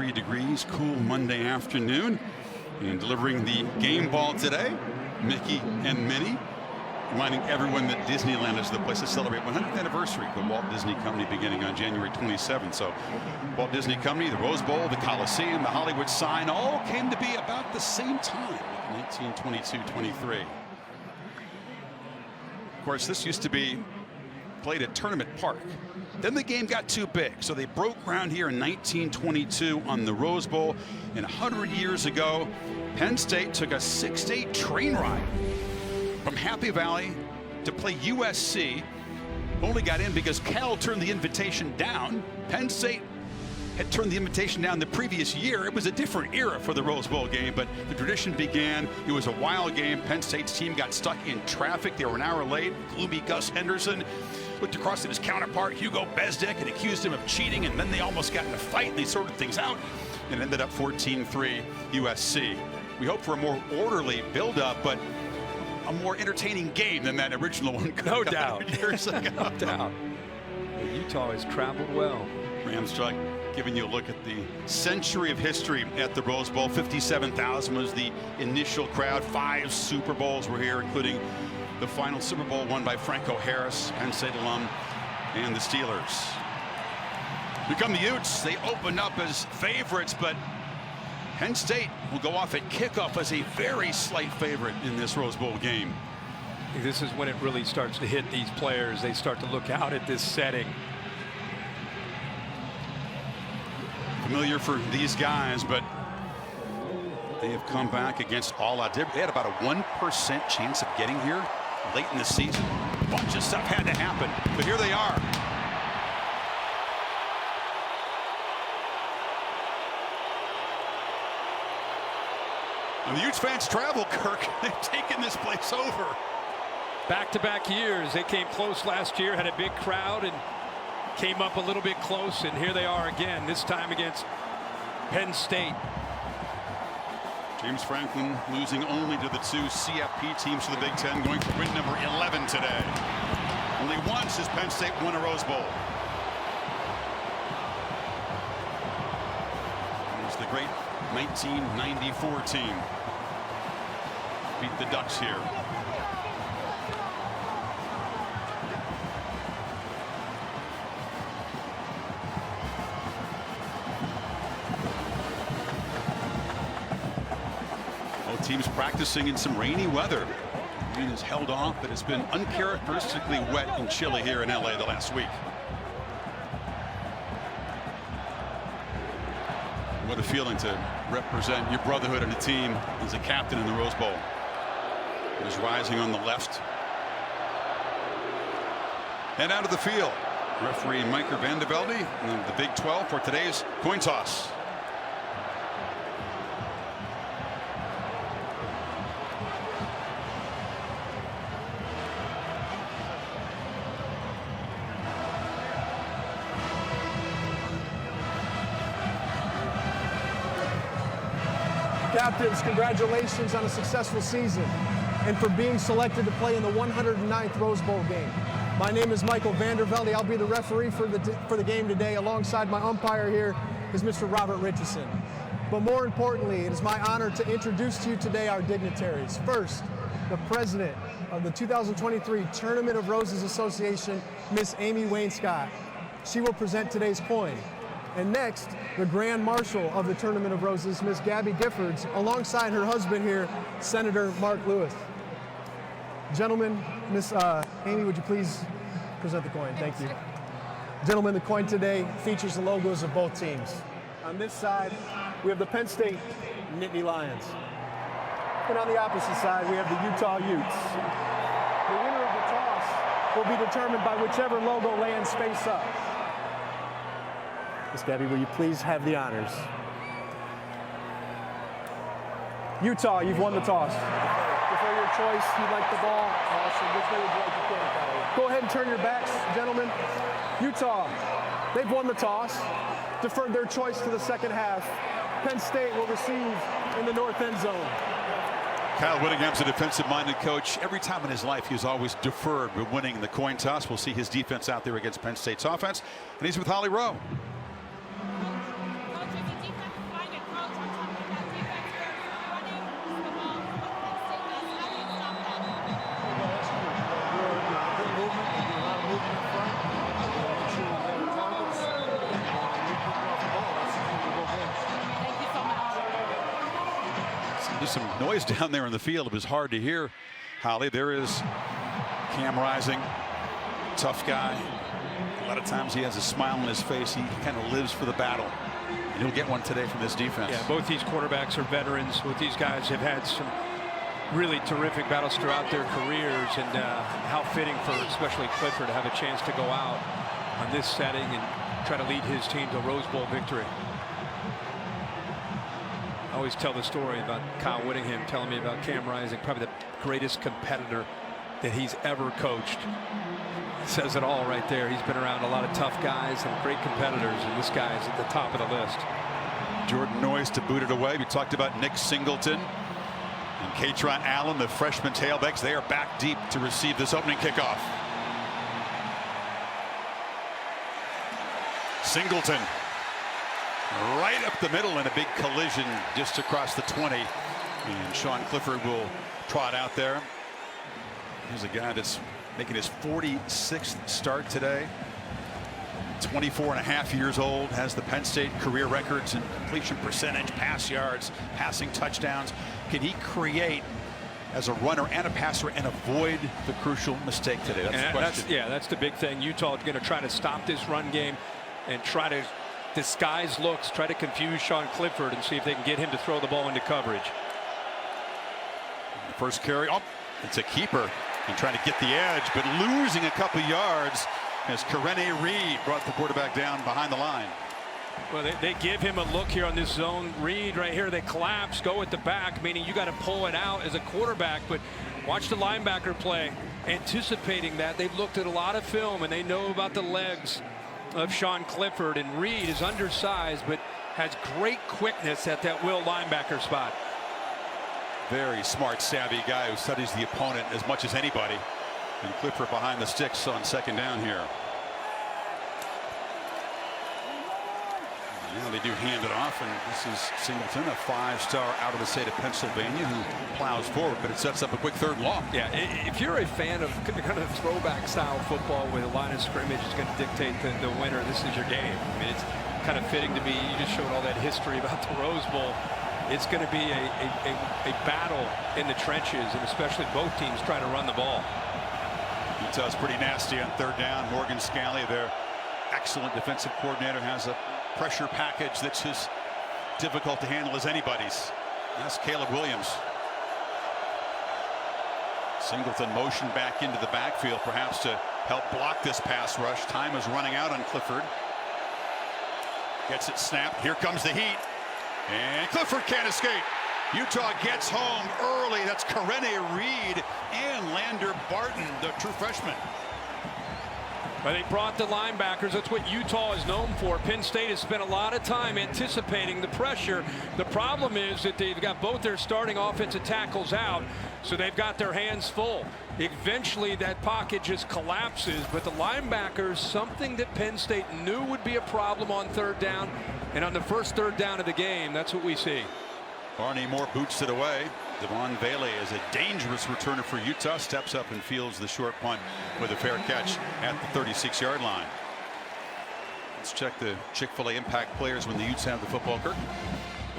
23 degrees, cool Monday afternoon. And delivering the game ball today, Mickey and Minnie. Reminding everyone that Disneyland is the place to celebrate 100th anniversary of the Walt Disney Company beginning on January 27th. So Walt Disney Company, the Rose Bowl, the Coliseum, the Hollywood sign all came to be about the same time, 1922-23. Of course, this used to be played at Tournament Park. Then the game got too big, so they broke ground here in 1922 on the Rose Bowl. And 100 years ago, Penn State took a 6-day train ride from Happy Valley to play USC. Only got in because Cal turned the invitation down. Penn State had turned the invitation down the previous year. It was a different era for the Rose Bowl game, but the tradition began. It was a wild game. Penn State's team got stuck in traffic. They were an hour late. Gloomy Gus Henderson looked across at his counterpart, Hugo Besdick, and accused him of cheating, and then they almost got in a fight, and they sorted things out, and ended up 14-3 USC. We hope for a more orderly build-up, but a more entertaining game than that original one. No doubt. Years ago. No doubt. Utah has traveled well. Rams truck giving you a look at the century of history at the Rose Bowl. 57,000 was the initial crowd. 5 Super Bowls were here, including the final Super Bowl won by Franco Harris, Penn State alum, and the Steelers. Become the Utes. They opened up as favorites, but Penn State will go off at kickoff as a very slight favorite in this Rose Bowl game. This is when it really starts to hit these players. They start to look out at this setting. Familiar for these guys, but they have come back against all odds. They had about a 1% chance of getting here late in the season. A bunch of stuff had to happen, but here they are. And the Utes fans travel, Kirk. They've taken this place over. Back-to-back years. They came close last year, had a big crowd, and came up a little bit close, and here they are again, this time against Penn State. James Franklin losing only to the 2 CFP teams for the Big Ten, going for win number 11 today. Only once has Penn State won a Rose Bowl. There's the great 1994 team. Beat the Ducks here. Both teams practicing in some rainy weather. Rain has held off, but it's been uncharacteristically wet and chilly here in LA the last week. What a feeling to represent your brotherhood and a team as a captain in the Rose Bowl. It is rising on the left. And out of the field, referee Mike Vandevelde in the Big 12 for today's coin toss. Captains, congratulations on a successful season and for being selected to play in the 109th Rose Bowl game. My name is Michael Vandervelde. I'll be the referee for the game today. Alongside my umpire here is Mr. Robert Richardson. But more importantly, it is my honor to introduce to you today our dignitaries. First, the president of the 2023 Tournament of Roses Association, Miss Amy Wainscott. She will present today's coin. And next, the Grand Marshal of the Tournament of Roses, Miss Gabby Giffords, alongside her husband here, Senator Mark Lewis. Gentlemen, Miss Amy, would you please present the coin? Thank you. Gentlemen, the coin today features the logos of both teams. On this side, we have the Penn State Nittany Lions. And on the opposite side, we have the Utah Utes. The winner of the toss will be determined by whichever logo lands face up. Miss Gabby, will you please have the honors? Utah, you've won the toss. Defer your choice. You'd like the ball. Which way would you like to play? Go ahead and turn your backs, gentlemen. Utah, they've won the toss. Deferred their choice to the second half. Penn State will receive in the north end zone. Kyle Whittingham's a defensive-minded coach. Every time in his life, he's always deferred with winning the coin toss. We'll see his defense out there against Penn State's offense. And he's with Holly Rowe. There's some noise down there in the field. It was hard to hear, Holly. There is Cam Rising, tough guy. A lot of times he has a smile on his face. He kind of lives for the battle. And he'll get one today from this defense. Yeah, both these quarterbacks are veterans. Both these guys have had some really terrific battles throughout their careers, and how fitting for especially Clifford to have a chance to go out on this setting and try to lead his team to a Rose Bowl victory. I always tell the story about Kyle Whittingham telling me about Cam Rising, probably the greatest competitor that he's ever coached. It says it all right there. He's been around a lot of tough guys and great competitors, and this guy is at the top of the list. Jordan Noyes to boot it away. We talked about Nick Singleton and Katron Allen, the freshman tailbacks. They are back deep to receive this opening kickoff. Singleton right up the middle in a big collision just across the 20. And Sean Clifford will trot out there. Here's a guy that's making his 46th start today. 24.5 years old, has the Penn State career records in completion percentage, pass yards, passing touchdowns. Can he create as a runner and a passer and avoid the crucial mistake today? That's the question. That's the big thing. Utah is going to try to stop this run game and try to disguise looks, try to confuse Sean Clifford and see if they can get him to throw the ball into coverage. The first carry, it's a keeper and trying to get the edge, but losing a couple yards as Karene Reed brought the quarterback down behind the line. Well, they give him a look here on this zone read right here. They collapse, go at the back, meaning you got to pull it out as a quarterback. But watch the linebacker play, anticipating that. They've looked at a lot of film and they know about the legs of Sean Clifford, and Reed is undersized but has great quickness at that will linebacker spot. Very smart, savvy guy who studies the opponent as much as anybody. And Clifford behind the sticks on second down here. Now they do hand it off, and this is Singleton, a 5-star out of the state of Pennsylvania, who plows forward, but it sets up a quick third and long. Yeah, if you're a fan of kind of throwback style football where the line of scrimmage is going to dictate the winner, this is your game. I mean, it's kind of fitting to be. You just showed all that history about the Rose Bowl. It's going to be a battle in the trenches, and especially both teams trying to run the ball. Utah's pretty nasty on third down. Morgan Scalley, their excellent defensive coordinator, has a pressure package that's as difficult to handle as anybody's. That's Caleb Williams. Singleton motion back into the backfield, perhaps to help block this pass rush. Time is running out on Clifford. Gets it snapped. Here comes the heat. And Clifford can't escape. Utah gets home early. That's Karene Reed and Lander Barton, the true freshman. But they brought the linebackers. That's what Utah is known for. Penn State has spent a lot of time anticipating the pressure. The problem is that they've got both their starting offensive tackles out, so they've got their hands full. Eventually that pocket just collapses, but the linebackers, something that Penn State knew would be a problem on third down, and on the first third down of the game, that's what we see. Barney Moore boots it away. Devon Bailey is a dangerous returner for Utah. Steps up and fields the short punt with a fair catch at the 36-yard line. Let's check the Chick-fil-A impact players when the Utes have the football, Kirk.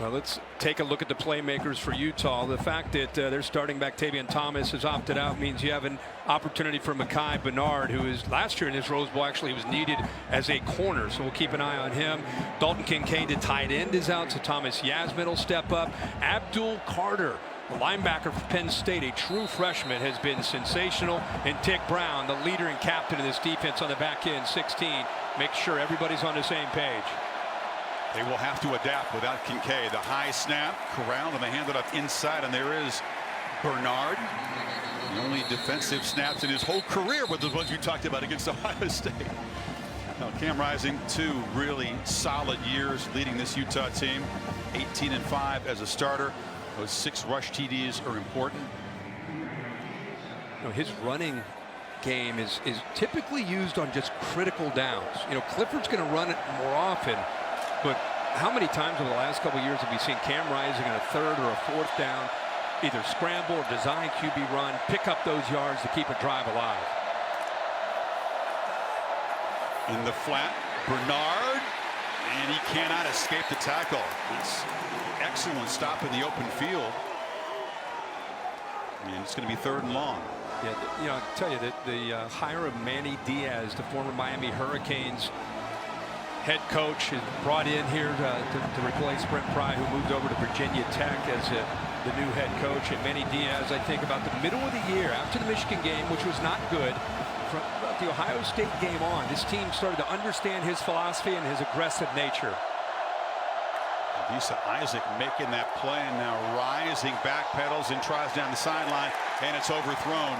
Well, let's take a look at the playmakers for Utah. The fact that they're starting back Tavion Thomas has opted out means you have an opportunity for Mekhi Bernard, who is last year in his Rose Bowl actually was needed as a corner, so we'll keep an eye on him. Dalton Kincaid, the tight end, is out, so Thomas Yasmin will step up. Abdul Carter, the linebacker for Penn State, a true freshman, has been sensational. And Tick Brown, the leader and captain of this defense on the back end, 16. Make sure everybody's on the same page. They will have to adapt without Kincaid. The high snap, corralled, and they hand it up inside, and there is Bernard. The only defensive snaps in his whole career were the ones you talked about against Ohio State. Now, Cam Rising, 2 really solid years leading this Utah team. 18-5 as a starter. Those 6 rush TDs are important. You know, his running game is typically used on just critical downs. You know, Clifford's going to run it more often, but how many times over the last couple of years have we seen Cam Rising on a third or a fourth down either scramble or design QB run, pick up those yards to keep a drive alive? In the flat, Bernard, and he cannot escape the tackle. It's excellent stop in the open field. And it's going to be 3rd and long. Yeah, you know, I'll tell you that the hire of Manny Diaz, the former Miami Hurricanes head coach, is brought in here to replace Brent Pry, who moved over to Virginia Tech as the new head coach. And Manny Diaz, I think about the middle of the year after the Michigan game, which was not good, from about the Ohio State game on, this team started to understand his philosophy and his aggressive nature. Lisa Isaac making that play, and now rising, backpedals and tries down the sideline, and it's overthrown.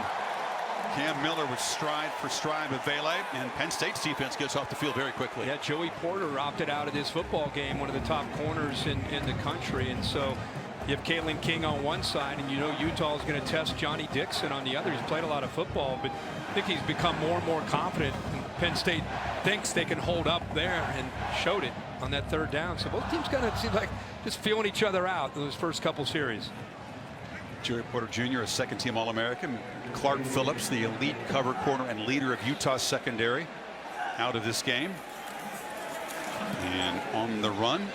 Cam Miller with stride for stride with Vele, and Penn State's defense gets off the field very quickly. Yeah, Joey Porter opted out of this football game, one of the top corners in the country, and so you have Kalen King on one side, and you know Utah is going to test Johnny Dixon on the other. He's played a lot of football, but I think he's become more and more confident. And Penn State thinks they can hold up there, and showed it on that 3rd down. So both teams kind of seem like just feeling each other out in those first couple series. Joey Porter Jr., a 2nd-team All-American. Clark Phillips, the elite cover corner and leader of Utah's secondary, out of this game. And on the run,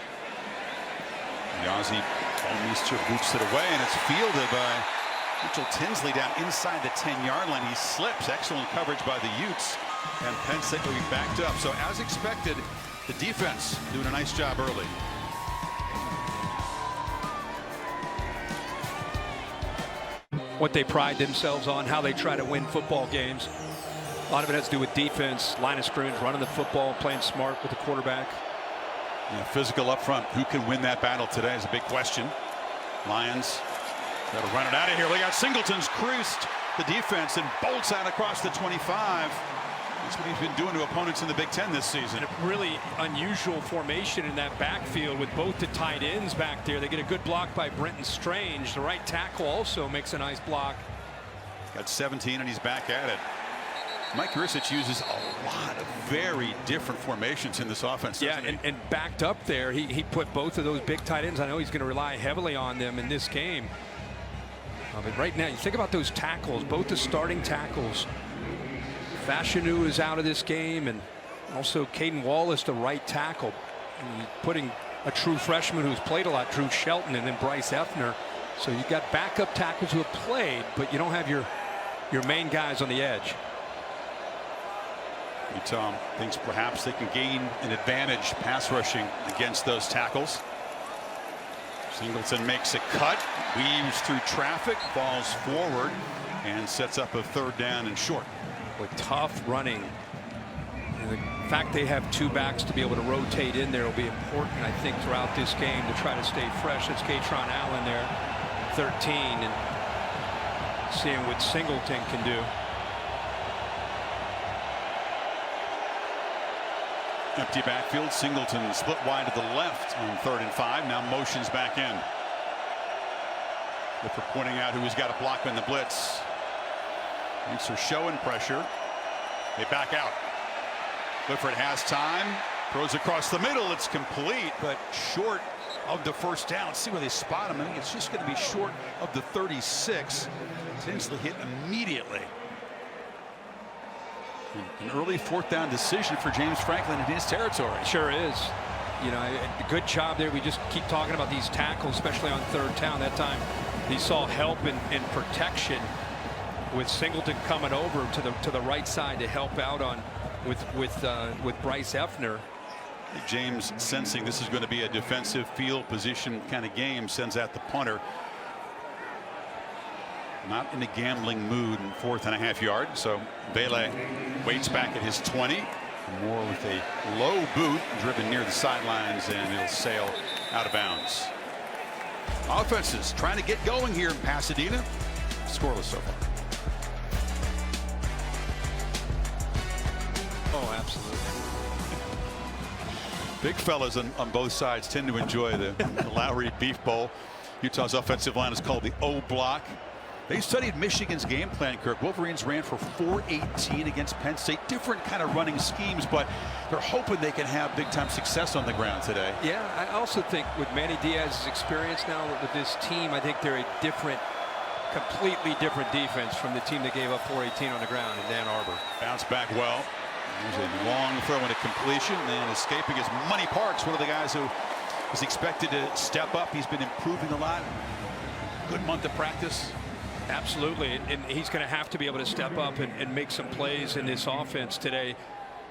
Yazzie Ballmeister boots it away, and it's fielded by Mitchell Tinsley down inside the 10-yard line. He slips. Excellent coverage by the Utes, and Penn State will be backed up. So as expected, the defense doing a nice job early. What they pride themselves on, how they try to win football games. A lot of it has to do with defense, line of scrimmage, running the football, playing smart with the quarterback. Yeah, physical up front. Who can win that battle today is a big question. Lions got to run it out of here. Look out, Singleton's creased the defense and bolts out across the 25. That's what he's been doing to opponents in the Big Ten this season. A really unusual formation in that backfield with both the tight ends back there. They get a good block by Brenton Strange. The right tackle also makes a nice block. Got 17 and he's back at it. Mike Yurcich uses a lot of very different formations in this offense. Yeah, and backed up there, he put both of those big tight ends. I know he's going to rely heavily on them in this game. But right now, you think about those tackles, both the starting tackles. Fashanu is out of this game, and also Caden Wallace, the right tackle. And putting a true freshman who's played a lot, Drew Shelton, and then Bryce Effner. So you've got backup tackles who have played, but you don't have your main guys on the edge. Utah thinks perhaps they can gain an advantage pass rushing against those tackles. Singleton makes a cut, weaves through traffic, falls forward, and sets up a 3rd down and short. With tough running. And the fact they have 2 backs to be able to rotate in there will be important, I think, throughout this game to try to stay fresh. It's Katron Allen there, 13, and seeing what Singleton can do. Empty backfield. Singleton split wide to the left on 3rd and 5. Now motions back in. Clifford pointing out who has got a block in the blitz. Thanks for showing pressure. They back out. Clifford has time. Throws across the middle. It's complete, but short of the 1st down. See where they spot him. I think it's just going to be short of the 36. Tinsley hit immediately. An early 4th down decision for James Franklin in his territory. Sure is. You know, a good job there. We just keep talking about these tackles, especially on 3rd down. That time he saw help in protection with Singleton coming over to the right side to help out on with Bryce Effner. James, sensing this is going to be a defensive field position kind of game, sends out the punter. Not in a gambling mood in 4th and a half yard. So Vele waits back at his 20. Moore with a low boot driven near the sidelines, and it'll sail out of bounds. Offenses trying to get going here in Pasadena. Scoreless so far. Oh, absolutely. Big fellas on both sides tend to enjoy the Lowry Beef Bowl. Utah's offensive line is called the O block. They studied Michigan's game plan, Kirk. Wolverines ran for 418 against Penn State. Different kind of running schemes, but they're hoping they can have big-time success on the ground today. Yeah, I also think with Manny Diaz's experience now with this team, I think they're a different, completely different defense from the team that gave up 418 on the ground in Dan Arbor. Bounce back well. There's a long throw into completion, and escaping is Money Parks, one of the guys who is expected to step up. He's been improving a lot. Good month of practice. Absolutely, and he's going to have to be able to step up and make some plays in this offense today.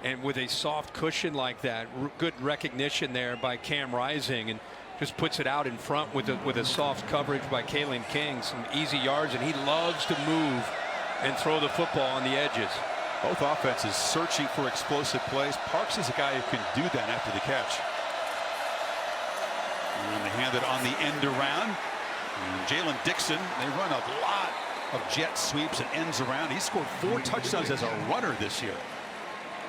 And with a soft cushion like that, good recognition there by Cam Rising, and just puts it out in front with a soft coverage by Kalen King. Some easy yards, and he loves to move and throw the football on the edges. Both offenses searching for explosive plays. Parks is a guy who can do that after the catch. And they hand it on the end around. Jalen Dixon, they run a lot of jet sweeps and ends around. He scored 4 touchdowns as a runner this year.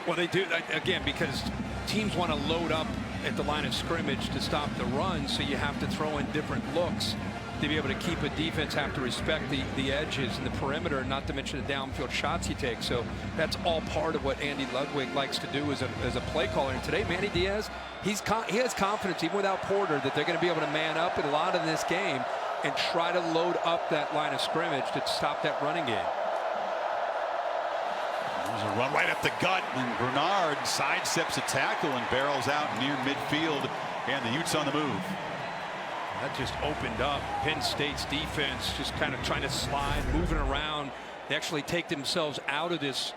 Well, they do, again, because teams want to load up at the line of scrimmage to stop the run, so you have to throw in different looks to be able to keep a defense, have to respect the edges and the perimeter, not to mention the downfield shots you take. So that's all part of what Andy Ludwig likes to do as a play caller. And today, Manny Diaz, he has confidence, even without Porter, that they're going to be able to man up a lot in this game and try to load up that line of scrimmage to stop that running game. There's a run right up the gut, and Bernard sidesteps a tackle and barrels out near midfield, and the Utes on the move. That just opened up Penn State's defense, just kind of trying to slide, moving around. They actually take themselves out of this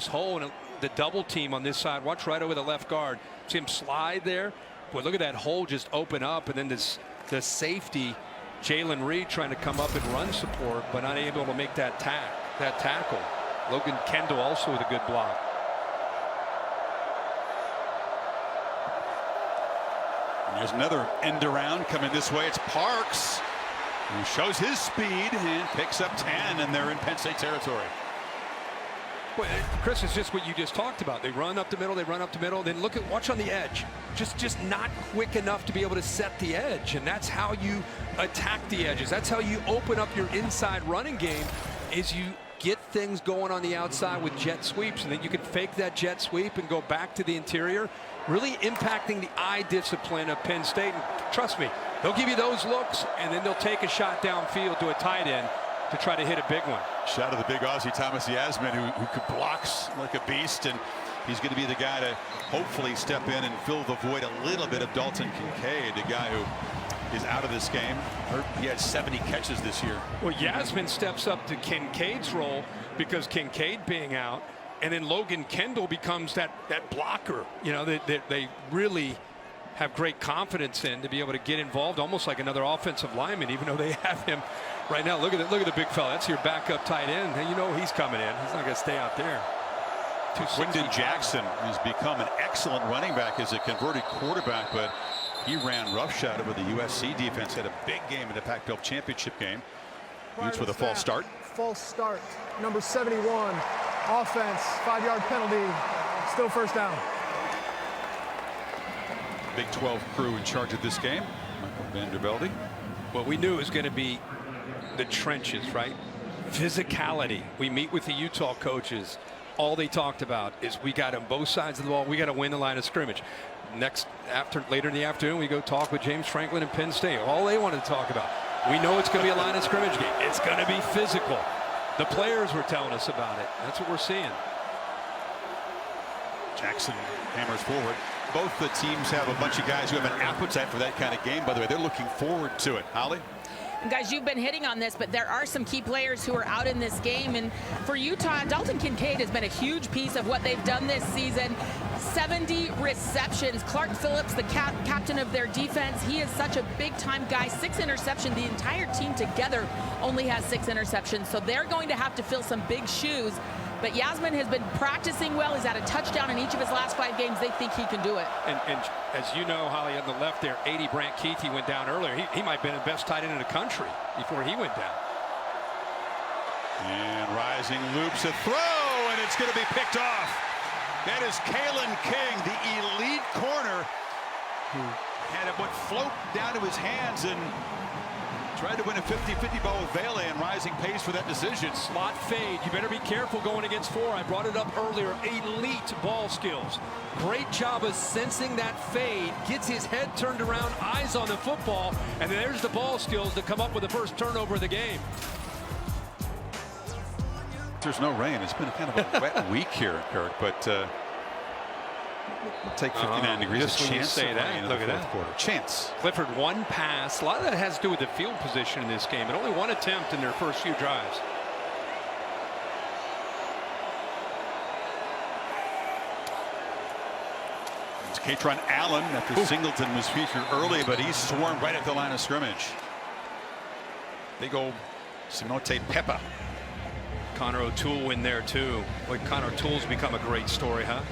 hole, and the double team on this side. Watch right over the left guard. See him slide there. Boy, look at that hole just open up, and then the safety, Jalen Reed, trying to come up and run support, but not able to make that tackle. Logan Kendall also with a good block. And there's another end around coming this way. It's Parks, who shows his speed and picks up 10, and they're in Penn State territory. Well, Chris, it's just what you just talked about. They run up the middle, then watch on the edge. Just not quick enough to be able to set the edge, and that's how you attack the edges. That's how you open up your inside running game, is you get things going on the outside with jet sweeps, and then you can fake that jet sweep and go back to the interior, really impacting the eye discipline of Penn State. And trust me, they'll give you those looks, and then they'll take a shot downfield to a tight end to try to hit a big one. Shot of the big Aussie Thomas Yasmin, who blocks like a beast, and he's going to be the guy to hopefully step in and fill the void a little bit of Dalton Kincaid, the guy who is out of this game. He had 70 catches this year. Well, Yasmin steps up to Kincaid's role because Kincaid being out, and then Logan Kendall becomes that blocker. You know, they really have great confidence in to be able to get involved, almost like another offensive lineman, even though they have him right now. Look at the big fella. That's your backup tight end, and you know he's coming in. He's not going to stay out there. Quinton Jackson has become an excellent running back as a converted quarterback, but he ran roughshod over the USC defense. Had a big game in the Pac-12 championship game. Utes with a false start. False start. Number 71. Offense. 5-yard penalty. Still first down. Big 12 crew in charge of this game. Michael Vandervelde. Well, we knew it was going to be the trenches, right? Physicality. We meet with the Utah coaches. All they talked about is we got on both sides of the ball. We got to win the line of scrimmage. Later in the afternoon, we go talk with James Franklin and Penn State. All they wanted to talk about. We know it's going to be a line of scrimmage game. It's going to be physical. The players were telling us about it. That's what we're seeing. Jackson hammers forward. Both the teams have a bunch of guys who have an appetite for that kind of game. By the way, they're looking forward to it. Holly? And guys, you've been hitting on this, but there are some key players who are out in this game. And for Utah, Dalton Kincaid has been a huge piece of what they've done this season. 70 receptions. Clark Phillips, the captain of their defense, he is such a big-time guy. 6 interceptions. The entire team together only has 6 interceptions. So they're going to have to fill some big shoes. But Yasmin has been practicing well. He's had a touchdown in each of his last 5 games. They think he can do it. And as you know, Holly, on the left there, 80 Brant Keith, he went down earlier. He might have been the best tight end in the country before he went down. And Rising loops a throw, and it's going to be picked off. That is Kalen King, the elite corner, who had it float down to his hands and tried to win a 50-50 ball with Vele, and Rising pays for that decision. Slot fade. You better be careful going against 4. I brought it up earlier. Elite ball skills. Great job of sensing that fade. Gets his head turned around, eyes on the football, and there's the ball skills to come up with the first turnover of the game. There's no rain. It's been kind of a wet week here, Kirk, but We'll take 59 degrees. Just when you say that, look at that. Quarter. Chance. Clifford, one pass. A lot of that has to do with the field position in this game, but only one attempt in their first few drives. It's Katron Allen after Singleton was featured early, but he's swarmed right at the line of scrimmage. Big old Simote Peppa. Connor O'Toole in there too. Boy, Connor O'Toole's become a great story, huh?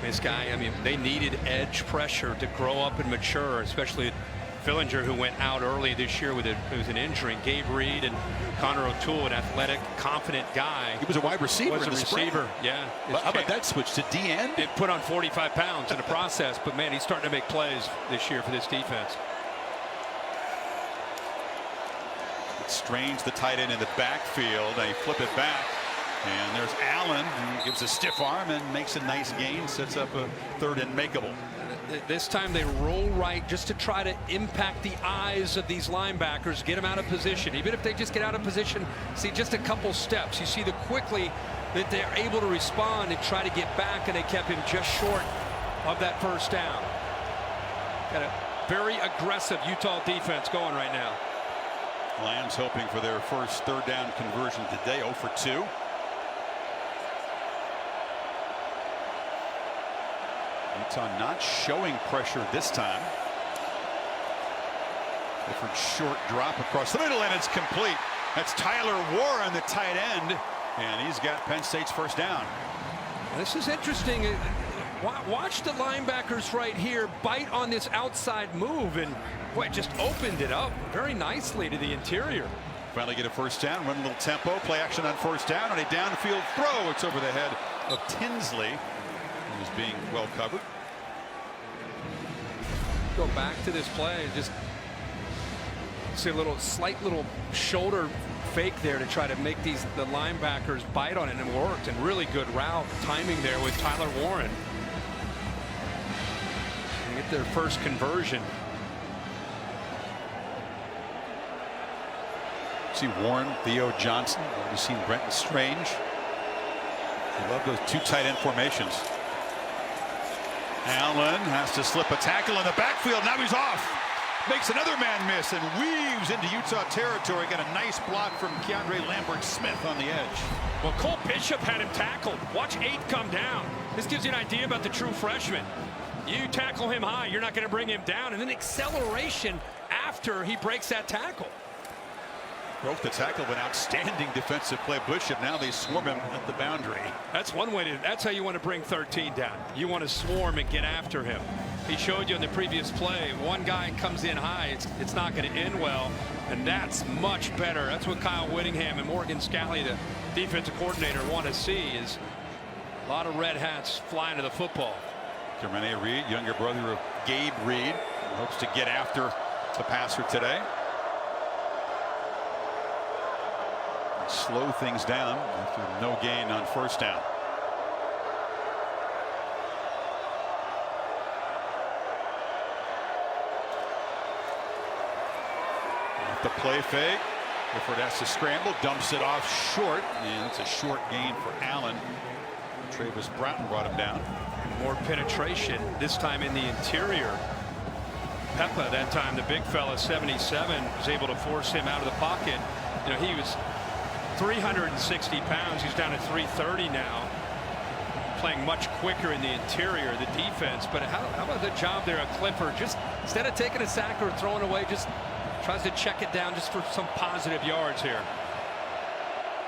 This guy, I mean, they needed edge pressure to grow up and mature, especially Fillinger, who went out early this year with an injury. Gabe Reed and Connor O'Toole, an athletic, confident guy. He was a wide receiver. Was a receiver, yeah. How about that switch to DN? It put on 45 pounds in the process, but man, he's starting to make plays this year for this defense. Strains the tight end in the backfield. They flip it back, and there's Allen, who gives a stiff arm and makes a nice gain, sets up a third and makeable. This time they roll right just to try to impact the eyes of these linebackers, get them out of position. Even if they just get out of position, see just a couple steps, you see the quickly that they're able to respond and try to get back, and they kept him just short of that first down. Got a very aggressive Utah defense going right now. Lions hoping for their first third down conversion today. 0 for 2. Utah not showing pressure this time. Different short drop across the middle, and it's complete. That's Tyler Warren, the tight end, and he's got Penn State's first down. This is interesting. Watch the linebackers right here bite on this outside move, and boy, just opened it up very nicely to the interior. Finally get a first down, run a little tempo, play action on first down, and a downfield throw. It's over the head of Tinsley, who was being well covered. Go back to this play, just see a slight little shoulder fake there to try to make the linebackers bite on it, and it worked. And really good route timing there with Tyler Warren. And get their first conversion. See Warren, Theo Johnson. We've seen Brenton Strange. I love those two tight end formations. Allen has to slip a tackle in the backfield. Now he's off. Makes another man miss and weaves into Utah territory. Got a nice block from Keandre Lambert-Smith on the edge. Well, Cole Bishop had him tackled. Watch 8 come down. This gives you an idea about the true freshman. You tackle him high, you're not going to bring him down. And then acceleration after he breaks that tackle. Broke the tackle, an outstanding defensive play. Bishop, now they swarm him at the boundary. That's one way to, that's how you want to bring 13 down. You want to swarm and get after him. He showed you in the previous play, one guy comes in high, it's not going to end well, and that's much better. That's what Kyle Whittingham and Morgan Scalley, the defensive coordinator, want to see, is a lot of red hats flying to the football. Jermaine Reed, younger brother of Gabe Reed, hopes to get after the passer today. Slow things down after no gain on first down. The play fake. Clifford has to scramble, dumps it off short, and it's a short gain for Allen. Travis Broughton brought him down. More penetration, this time in the interior. Peppa, that time the big fella, 77, was able to force him out of the pocket. You know, he was 360 pounds. He's down to 330 now. Playing much quicker in the interior, the defense. But how about the job there at Clifford? Just instead of taking a sack or throwing away, just tries to check it down just for some positive yards here.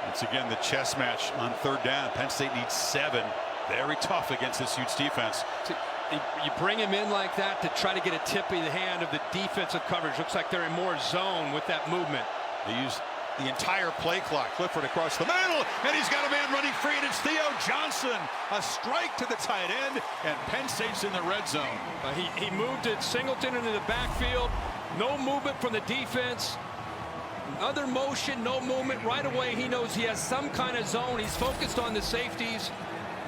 Once again, the chess match on third down. Penn State needs 7. Very tough against this Utes defense. You bring him in like that to try to get a tip in the hand of the defensive coverage. Looks like they're in more zone with that movement. They use the entire play clock. Clifford across the middle, and he's got a man running free, and it's Theo Johnson. A strike to the tight end, and Penn State's in the red zone. He moved it, Singleton into the backfield. No movement from the defense. Other motion, no movement. Right away, he knows he has some kind of zone. He's focused on the safeties,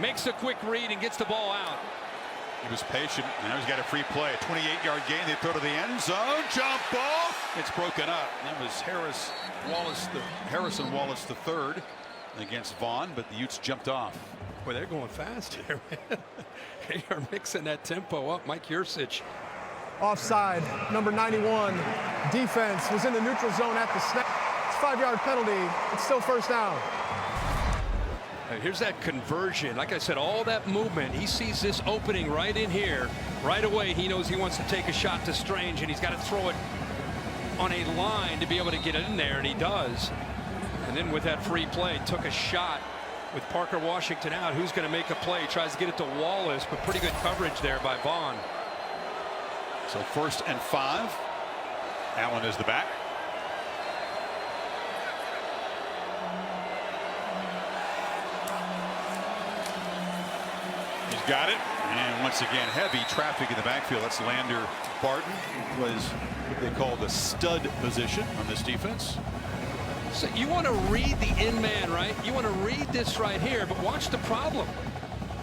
makes a quick read, and gets the ball out. He was patient, and now he's got a free play. A 28-yard gain. They throw to the end zone. Jump ball. It's broken up. That was Harrison Wallace III against Vaughn, but the Utes jumped off. Boy, they're going fast here, man. They are mixing that tempo up. Mike Yursich. Offside, number 91. Defense was in the neutral zone at the snap. It's a 5-yard penalty. It's still first down. Here's that conversion. Like I said, all that movement. He sees this opening right in here. Right away, he knows he wants to take a shot to Strange, and he's got to throw it on a line to be able to get it in there, and he does. And then with that free play, took a shot with Parker Washington out. Who's going to make a play? Tries to get it to Wallace, but pretty good coverage there by Vaughn. So 1st and 5. Allen is the back. He's got it. And once again, heavy traffic in the backfield. That's Lander Barton. Was what they call the stud position on this defense. So you want to read the in-man, right? You want to read this right here, but watch the problem.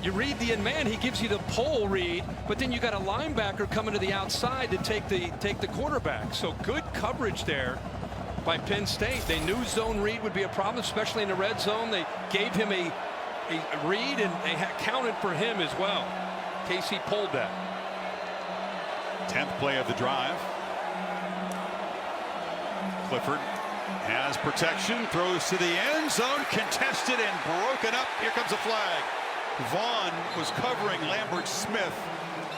You read the in-man, he gives you the pole read, but then you got a linebacker coming to the outside to take the quarterback. So good coverage there by Penn State. They knew zone read would be a problem, especially in the red zone. They gave him a read, and they counted for him as well. Casey pulled that. 10th play of the drive. Clifford has protection, throws to the end zone, contested and broken up. Here comes a flag. Vaughn was covering Lambert Smith,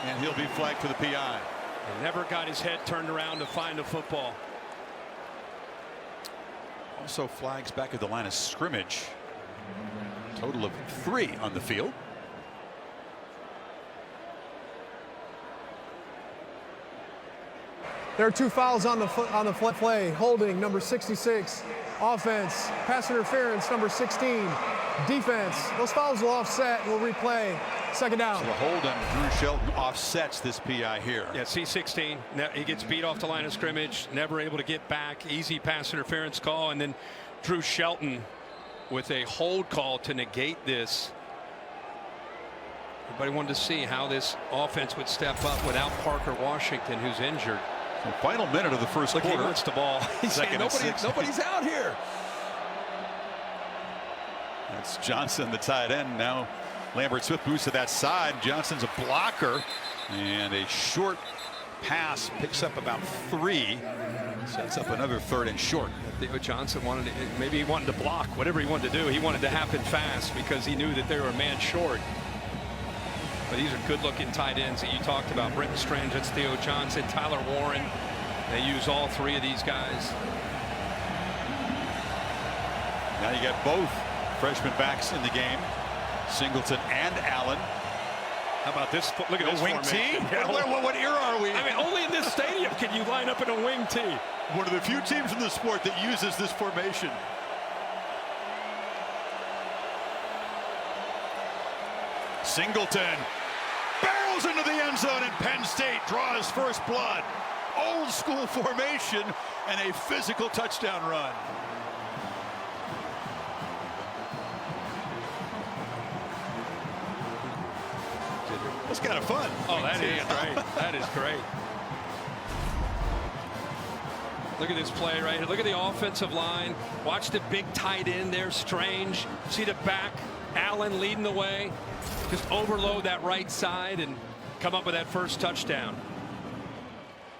and he'll be flagged for the PI. He never got his head turned around to find the football. Also flags back at the line of scrimmage. Total of 3 on the field. There are 2 fouls on the play. Holding, number 66. Offense, pass interference, number 16. Defense, those fouls will offset. We'll replay. 2nd down. So the hold on Drew Shelton offsets this PI here. Yeah, C16. He gets beat off the line of scrimmage, never able to get back. Easy pass interference call, and then Drew Shelton with a hold call to negate this. Everybody wanted to see how this offense would step up without Parker Washington, who's injured. So final minute of the first quarter. He wants the ball. He's saying nobody's out here. That's Johnson, the tight end. Now Lambert Smith moves to that side. Johnson's a blocker, and a short pass picks up about 3. Sets up another 3rd and short. Theo Johnson wanted maybe he wanted to block, whatever he wanted to do. He wanted to happen fast because he knew that they were a man short. But these are good-looking tight ends that you talked about. Britton Strange, that's Theo Johnson, Tyler Warren. They use all 3 of these guys. Now you got both freshman backs in the game, Singleton and Allen. How about this? Look at this wing T. Yeah, what era are we? I mean, only in this stadium can you line up in a wing T. One of the few teams in the sport that uses this formation. Singleton barrels into the end zone, and Penn State draws first blood. Old school formation and a physical touchdown run. That's kind of fun. Oh, that is great. That is great. Look at this play right here. Look at the offensive line. Watch the big tight end there, Strange. See the back, Allen leading the way. Just overload that right side and come up with that first touchdown.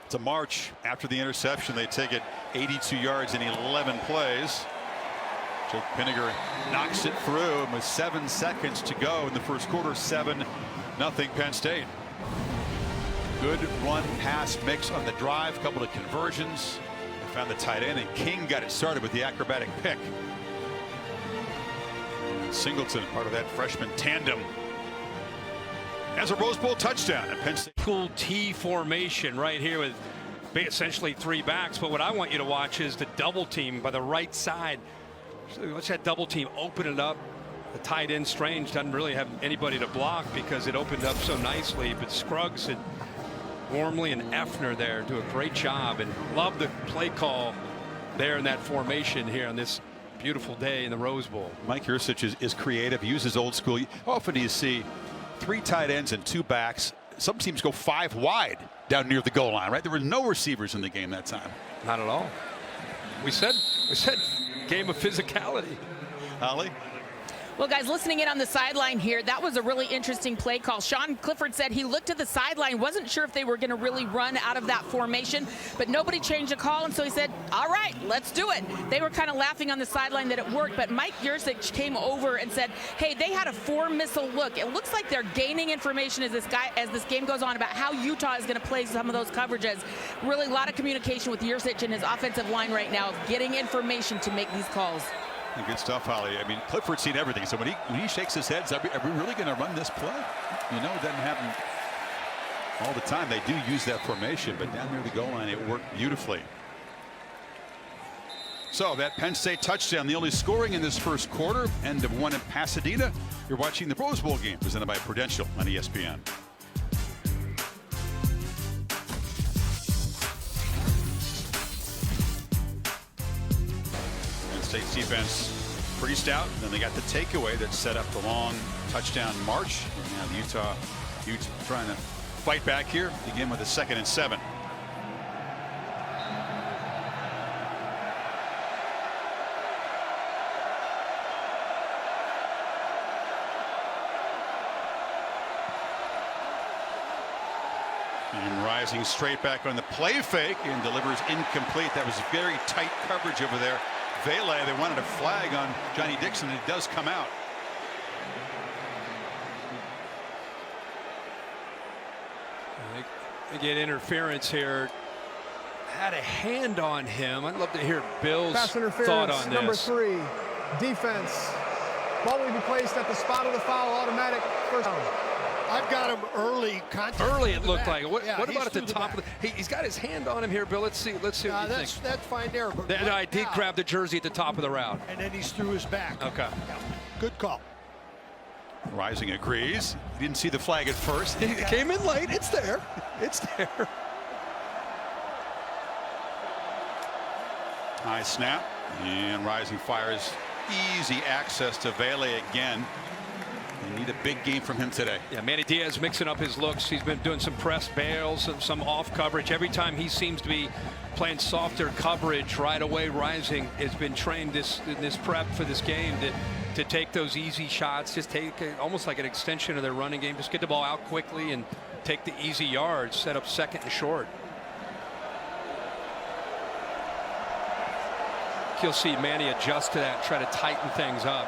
It's a march. After the interception, they take it 82 yards in 11 plays. Jake Pinniger knocks it through, and with 7 seconds to go in the first quarter, 7-0 Penn State. Good run pass mix on the drive, couple of conversions. They found the tight end, and King got it started with the acrobatic pick. And Singleton, part of that freshman tandem, has a Rose Bowl touchdown at Penn State. Cool T formation right here with essentially 3 backs. But what I want you to watch is the double team by the right side. So watch that double team open it up. The tight end Strange doesn't really have anybody to block because it opened up so nicely. But Scruggs and Wormley and Effner there do a great job, and love the play call there in that formation here on this beautiful day in the Rose Bowl. Mike Yursich is creative, uses old school. How often do you see 3 tight ends and 2 backs? Some teams go 5 wide down near the goal line, right? There were no receivers in the game that time. Not at all. We said game of physicality. Holly? Well, guys, listening in on the sideline here, that was a really interesting play call. Sean Clifford said he looked at the sideline, wasn't sure if they were going to really run out of that formation, but nobody changed the call, and so he said, all right, let's do it. They were kind of laughing on the sideline that it worked, but Mike Yurcich came over and said, hey, they had a 4-missile look. It looks like they're gaining information as this game goes on about how Utah is going to play some of those coverages. Really a lot of communication with Yurcich and his offensive line right now, getting information to make these calls. Good stuff, Holly. I mean, Clifford's seen everything. So when he shakes his head, are we really going to run this play? You know, it doesn't happen all the time. They do use that formation, but down near the goal line, it worked beautifully. So that Penn State touchdown, the only scoring in this first quarter, end of one in Pasadena. You're watching the Rose Bowl game presented by Prudential on ESPN. State's defense pretty stout. And then they got the takeaway that set up the long touchdown march. And now the Utah Utes trying to fight back here. Begin with a 2nd and 7. And rising straight back on the play fake and delivers incomplete. That was very tight coverage over there. Vele, they wanted a flag on Johnny Dixon, and it does come out. They get interference here. Had a hand on him. I'd love to hear Bill's Pass interference, thought on number this. 3, defense. Ball will be placed at the spot of the foul, automatic first down. I've got him early. Early it looked like. What Yeah, about at the top of the? He's got his hand on him here, Bill. Let's see what you think. That's fine there. But I did grab the jersey at the top of the route. And then he's through his back. Okay. Yeah. Good call. Rising agrees. He didn't see the flag at first. He came in late. It's there. It's there. High snap. And Rising fires easy access to Vele again. They need a big game from him today. Yeah, Manny Diaz mixing up his looks. He's been doing some press bails and some off coverage. Every time he seems to be playing softer coverage right away, Rising has been trained in this prep for this game to take those easy shots, just take almost like an extension of their running game. Just get the ball out quickly and take the easy yards, set up 2nd and short. You'll see Manny adjust to that, try to tighten things up.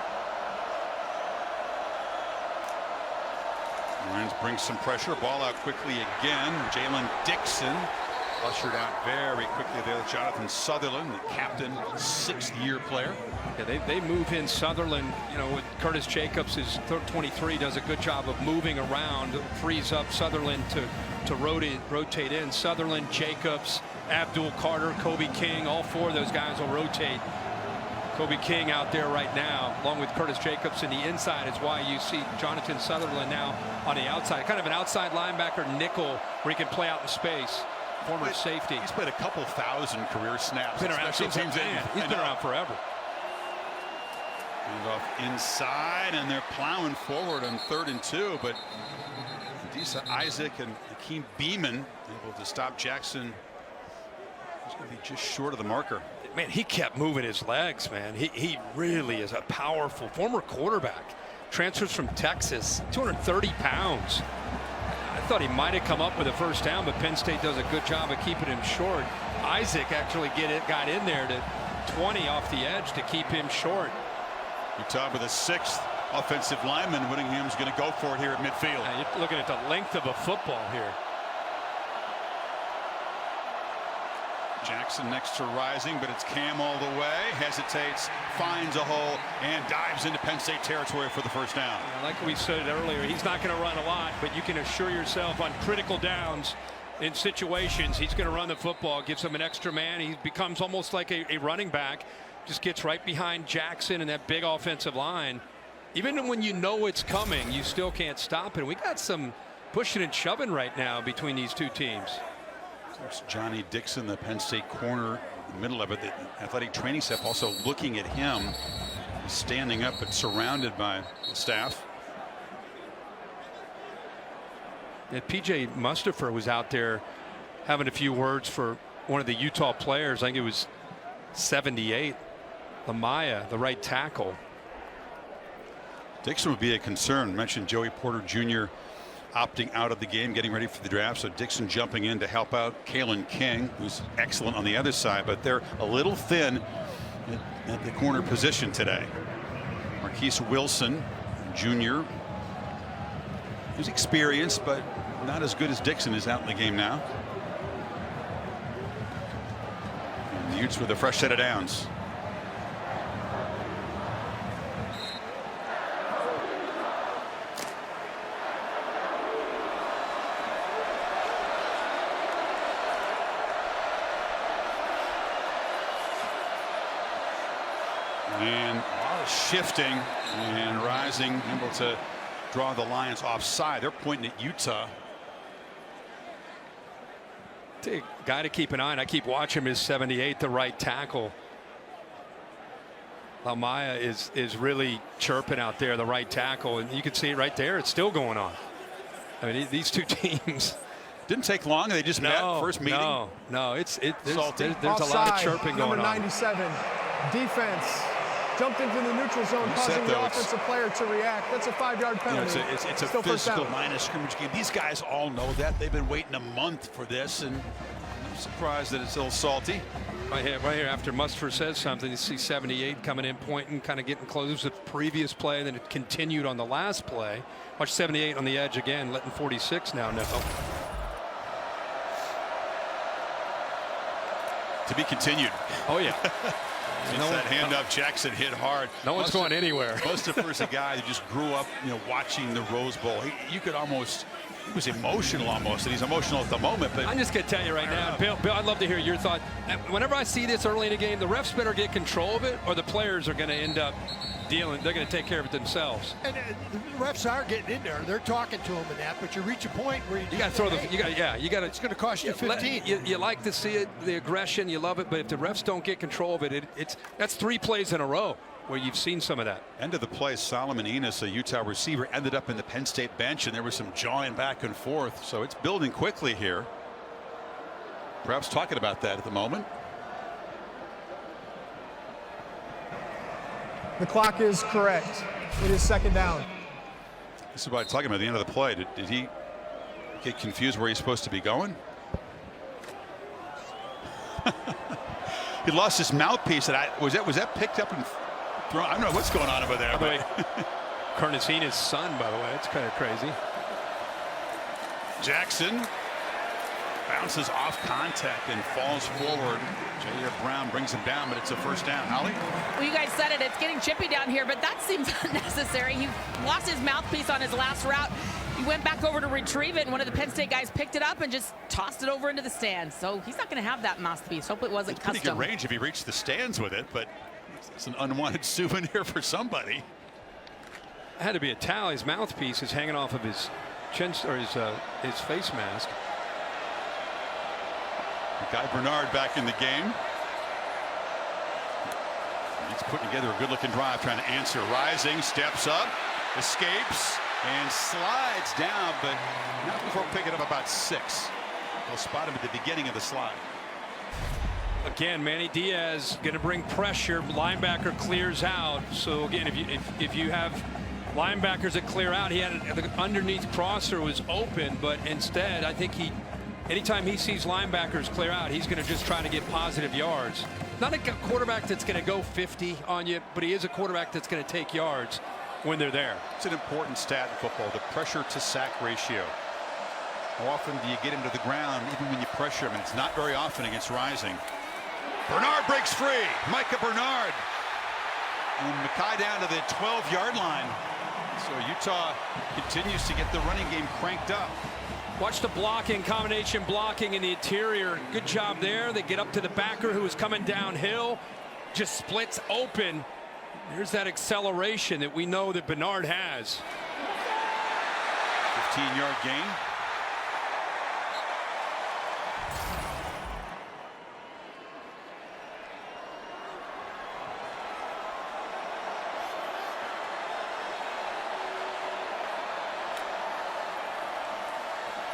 Lions bring some pressure. Ball out quickly again. Jalen Dixon ushered out very quickly there. Jonathan Sutherland, the captain, 6th-year player. Yeah, they move in Sutherland. You know, with Curtis Jacobs, his 23, does a good job of moving around, frees up Sutherland to rotate in. Sutherland, Jacobs, Abdul Carter, Kobe King, all 4 of those guys will rotate. Kobe King out there right now, along with Curtis Jacobs in the inside, is why you see Jonathan Sutherland now on the outside. Kind of an outside linebacker nickel where he can play out in space. Former safety. He's played a couple thousand career snaps. Been around since he's been around forever. And off inside, and they're plowing forward on 3rd and 2, but Adisa Isaac and Akeem Beeman able to stop Jackson. He's going to be just short of the marker. Man, he kept moving his legs, man. He really is a powerful former quarterback. Transfers from Texas, 230 pounds. I thought he might have come up with a first down, but Penn State does a good job of keeping him short. Isaac actually got in there to 20 off the edge to keep him short. Utah with a 6th offensive lineman. Whittingham's going to go for it here at midfield. You're looking at the length of a football here. Jackson next to Rising, but it's Cam all the way. Hesitates, finds a hole, and dives into Penn State territory for the first down. Like we said earlier, he's not going to run a lot, but you can assure yourself on critical downs in situations, he's going to run the football, gives him an extra man. He becomes almost like a running back, just gets right behind Jackson and that big offensive line. Even when you know it's coming, you still can't stop it. We got some pushing and shoving right now between these 2 teams. There's Johnny Dixon, the Penn State corner, in the middle of it. The athletic training staff also looking at him. He's standing up but surrounded by the staff. Yeah, PJ Mustafer was out there having a few words for one of the Utah players. I think it was 78. Lamaya, the right tackle. Dixon would be a concern. Mentioned Joey Porter Jr. opting out of the game, getting ready for the draft. So Dixon jumping in to help out Kalen King, who's excellent on the other side, but they're a little thin at the corner position today. Marquise Wilson Jr. He's experienced, but not as good as Dixon is out in the game now. And the Utes with a fresh set of downs. And a lot of shifting, and Rising able to draw the Lions offside. They're pointing at Utah. The guy to keep an eye on, I keep watching him, is 78, the right tackle. Lamaya is really chirping out there, the right tackle, and you can see it right there. It's still going on. I mean, these two teams didn't take long. They just met first meeting. No, there's a lot of Offside, chirping going number on. 97, defense. Jumped into the neutral zone, causing the offensive player to react. That's a 5-yard penalty. It's a Still first physical down. line of scrimmage game. These guys all know that. They've been waiting a month for this, and I'm surprised that it's a little salty. Right here after Mustford says something, you see 78 coming in, pointing, kind of getting close to the previous play, then it continued on the last play. Watch 78 on the edge again, letting 46 now know. To be continued. Oh, yeah. That hand up, Jackson hit hard. No one's going anywhere. Mustapher's a guy who just grew up, watching the Rose Bowl. You could almost, he was emotional almost, and he's emotional at the moment. But I'm just going to tell you right now, Bill, I'd love to hear your thought. Whenever I see this early in the game, the refs better get control of it, or the players are going to end up dealing. They're going to take care of it themselves. And the refs are getting in there. They're talking to him and that, but you reach a point where you got to throw the. You got to. It's going to cost you 15. You like to see it, the aggression, you love it, but if the refs don't get control of it, that's 3 plays in a row where you've seen some of that. End of the play, Solomon Enos, a Utah receiver, ended up in the Penn State bench, and there was some jawing back and forth. So it's building quickly here. Perhaps talking about that at the moment. The clock is correct. It is second down. This is what I'm talking about at the end of the play. Did he get confused where he's supposed to be going? He lost his mouthpiece. And was that picked up and thrown? I don't know what's going on over there. By the way, Carnacina's son, by the way. It's kind of crazy. Jackson bounces off contact and falls forward. Jair Brown brings him down, but it's a first down. Holly? Well, you guys said it. It's getting chippy down here, but that seems unnecessary. He lost his mouthpiece on his last route. He went back over to retrieve it, and one of the Penn State guys picked it up and just tossed it over into the stands. So he's not going to have that mouthpiece. Hopefully it wasn't custom. Pretty good range if he reached the stands with it, but it's an unwanted souvenir for somebody. It had to be a towel. His mouthpiece is hanging off of his chin, or his face mask. Guy Bernard back in the game. He's putting together a good-looking drive, trying to answer. Rising, steps up, escapes, and slides down, but not before picking up about 6. They'll spot him at the beginning of the slide. Again, Manny Diaz going to bring pressure. Linebacker clears out. So again, if you have linebackers that clear out, he had the underneath crosser was open, but instead, I think anytime he sees linebackers clear out, he's going to just try to get positive yards. Not a quarterback that's going to go 50 on you, but he is a quarterback that's going to take yards when they're there. It's an important stat in football, the pressure to sack ratio. How often do you get him to the ground even when you pressure him? And it's not very often against Rising. Bernard breaks free. Micah Bernard. And Mackay down to the 12-yard line. So Utah continues to get the running game cranked up. Watch the blocking, combination blocking in the interior. Good job there. They get up to the backer who is coming downhill. Just splits open. There's that acceleration that we know that Bernard has. 15-yard gain.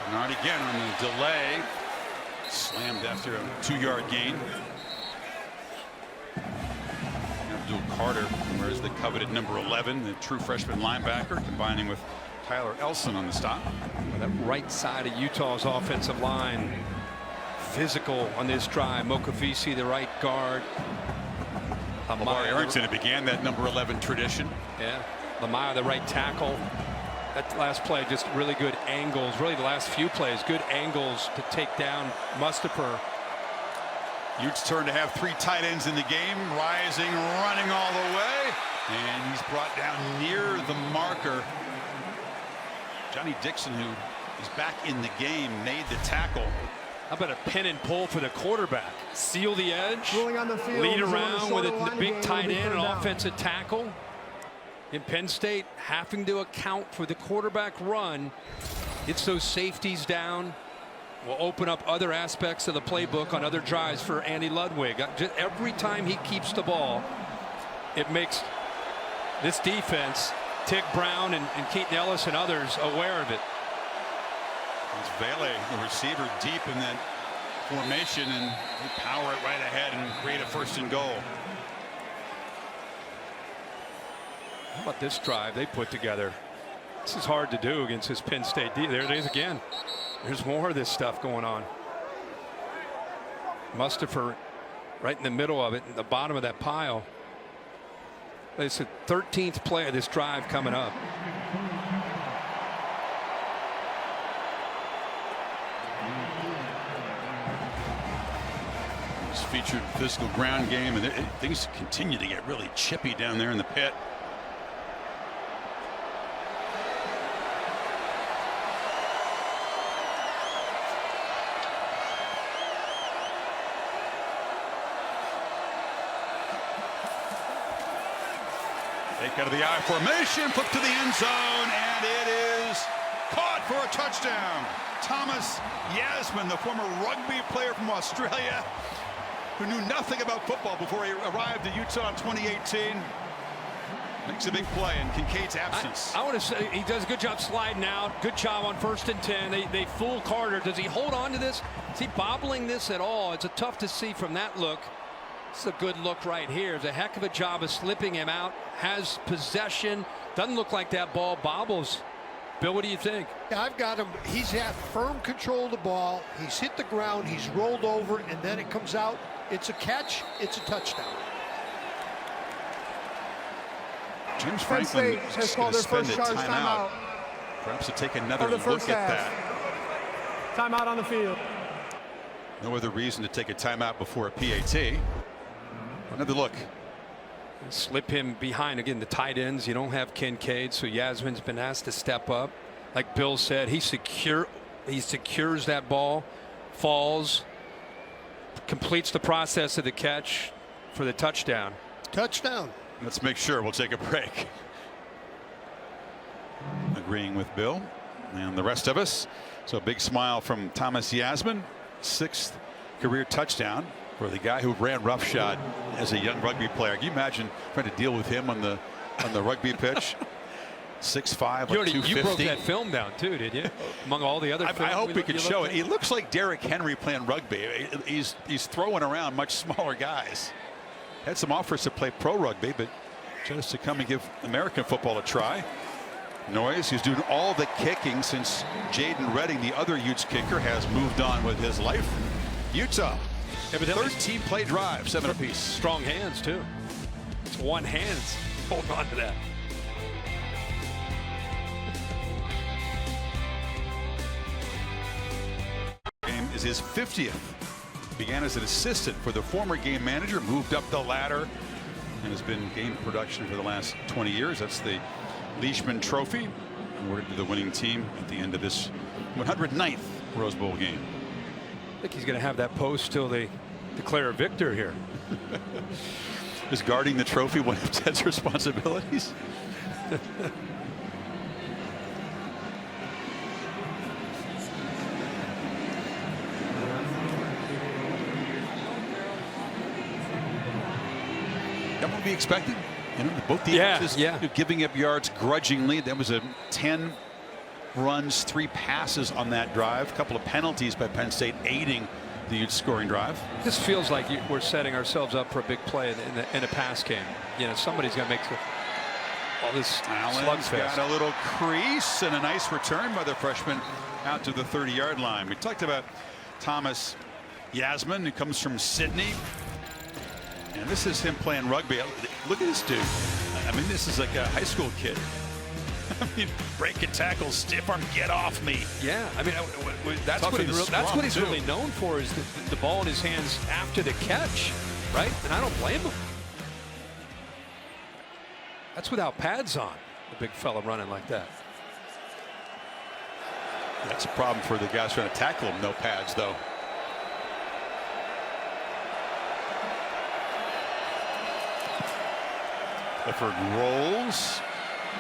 Bernard again on the delay. Slammed after a 2-yard gain. Abdul Carter wears the coveted number 11, the true freshman linebacker, combining with Tyler Elson on the stop. That right side of Utah's offensive line, physical on this drive. Mokavisi, the right guard. Lamar Arrington began that number 11 tradition. Yeah, Lamar, the right tackle. That last play, just really good angles. Really, the last few plays, good angles to take down Mustapher. Utes turn to have 3 tight ends in the game, rising, running all the way, and he's brought down near the marker. Johnny Dixon, who is back in the game, made the tackle. How about a pin and pull for the quarterback? Seal the edge, Ruling on the field, lead on the around with a big tight end, an down. offensive tackle. In Penn State, having to account for the quarterback run, gets those safeties down, will open up other aspects of the playbook on other drives for Andy Ludwig. Just every time he keeps the ball, it makes this defense, Tig Brown and Keaton Ellis and others, aware of it. It's Vele, the receiver, deep in that formation, and they power it right ahead and create a 1st and goal. How about this drive they put together? This is hard to do against this Penn State. There it is again. There's more of this stuff going on. Mustapher right in the middle of it, in the bottom of that pile. It's the 13th play of this drive coming up. It's featured physical ground game, and things continue to get really chippy down there in the pit. Take out of the I formation, flip to the end zone, and it is caught for a touchdown. Thomas Yasmin, the former rugby player from Australia, who knew nothing about football before he arrived at Utah in 2018, makes a big play in Kincaid's absence. I want to say he does a good job sliding out. Good job on 1st and 10. They fool Carter. Does he hold on to this? Is he bobbling this at all? It's tough to see from that look. It's a good look right here. It's a heck of a job of slipping him out. Has possession. Doesn't look like that ball bobbles. Bill, what do you think? Yeah, I've got him. He's had firm control of the ball. He's hit the ground. He's rolled over, and then it comes out. It's a catch. It's a touchdown. James Penn Franklin State has called their first charge timeout. Perhaps to take another For the look first at half. that. Timeout on the field. No other reason to take a timeout before a PAT. Another look. Slip him behind again. The tight ends. You don't have Kincaid, so Yasmin's been asked to step up. Like Bill said, he secures that ball, falls, completes the process of the catch for the touchdown. Touchdown. Let's make sure. We'll take a break. Agreeing with Bill and the rest of us. So a big smile from Thomas Yasmin. 6th career touchdown for the guy who ran roughshod as a young rugby player. Can you imagine trying to deal with him on the rugby pitch? 6'5", like 250. You broke that film down too, did you? Among all the other I hope we could show it. He looks like Derrick Henry playing rugby. He's throwing around much smaller guys. Had some offers to play pro rugby, but chose to come and give American football a try. Noyes, who's doing all the kicking since Jaden Redding, the other Utes kicker, has moved on with his life. Utah, 13 play drive, 7 apiece. Strong hands too. It's one hand. Hold on to that. Game is his 50th. Began as an assistant for the former game manager, moved up the ladder, and has been game production for the last 20 years. That's the Leishman Trophy, awarded to the winning team at the end of this 109th Rose Bowl game. I think he's going to have that post till they declare a victor here. Is guarding the trophy one of Ted's responsibilities? That would be expected. You know, both defenses giving up yards grudgingly. There was a 10 runs, 3 passes on that drive. A couple of penalties by Penn State aiding the Utes scoring drive. This feels like we're setting ourselves up for a big play in a pass game. You know, somebody's got to make all this Allen's slugfest. got a little crease and a nice return by the freshman out to the 30-yard line. We talked about Thomas Yasmin, who comes from Sydney. And this is him playing rugby. Look at this dude. I mean, this is like a high school kid. I mean, break and tackle, stiff arm, get off me. Yeah, I mean, that's what he's really known for, is the ball in his hands after the catch, right? And I don't blame him. That's without pads on, the big fella running like that. That's a problem for the guys trying to tackle him. No pads, though. Clifford rolls,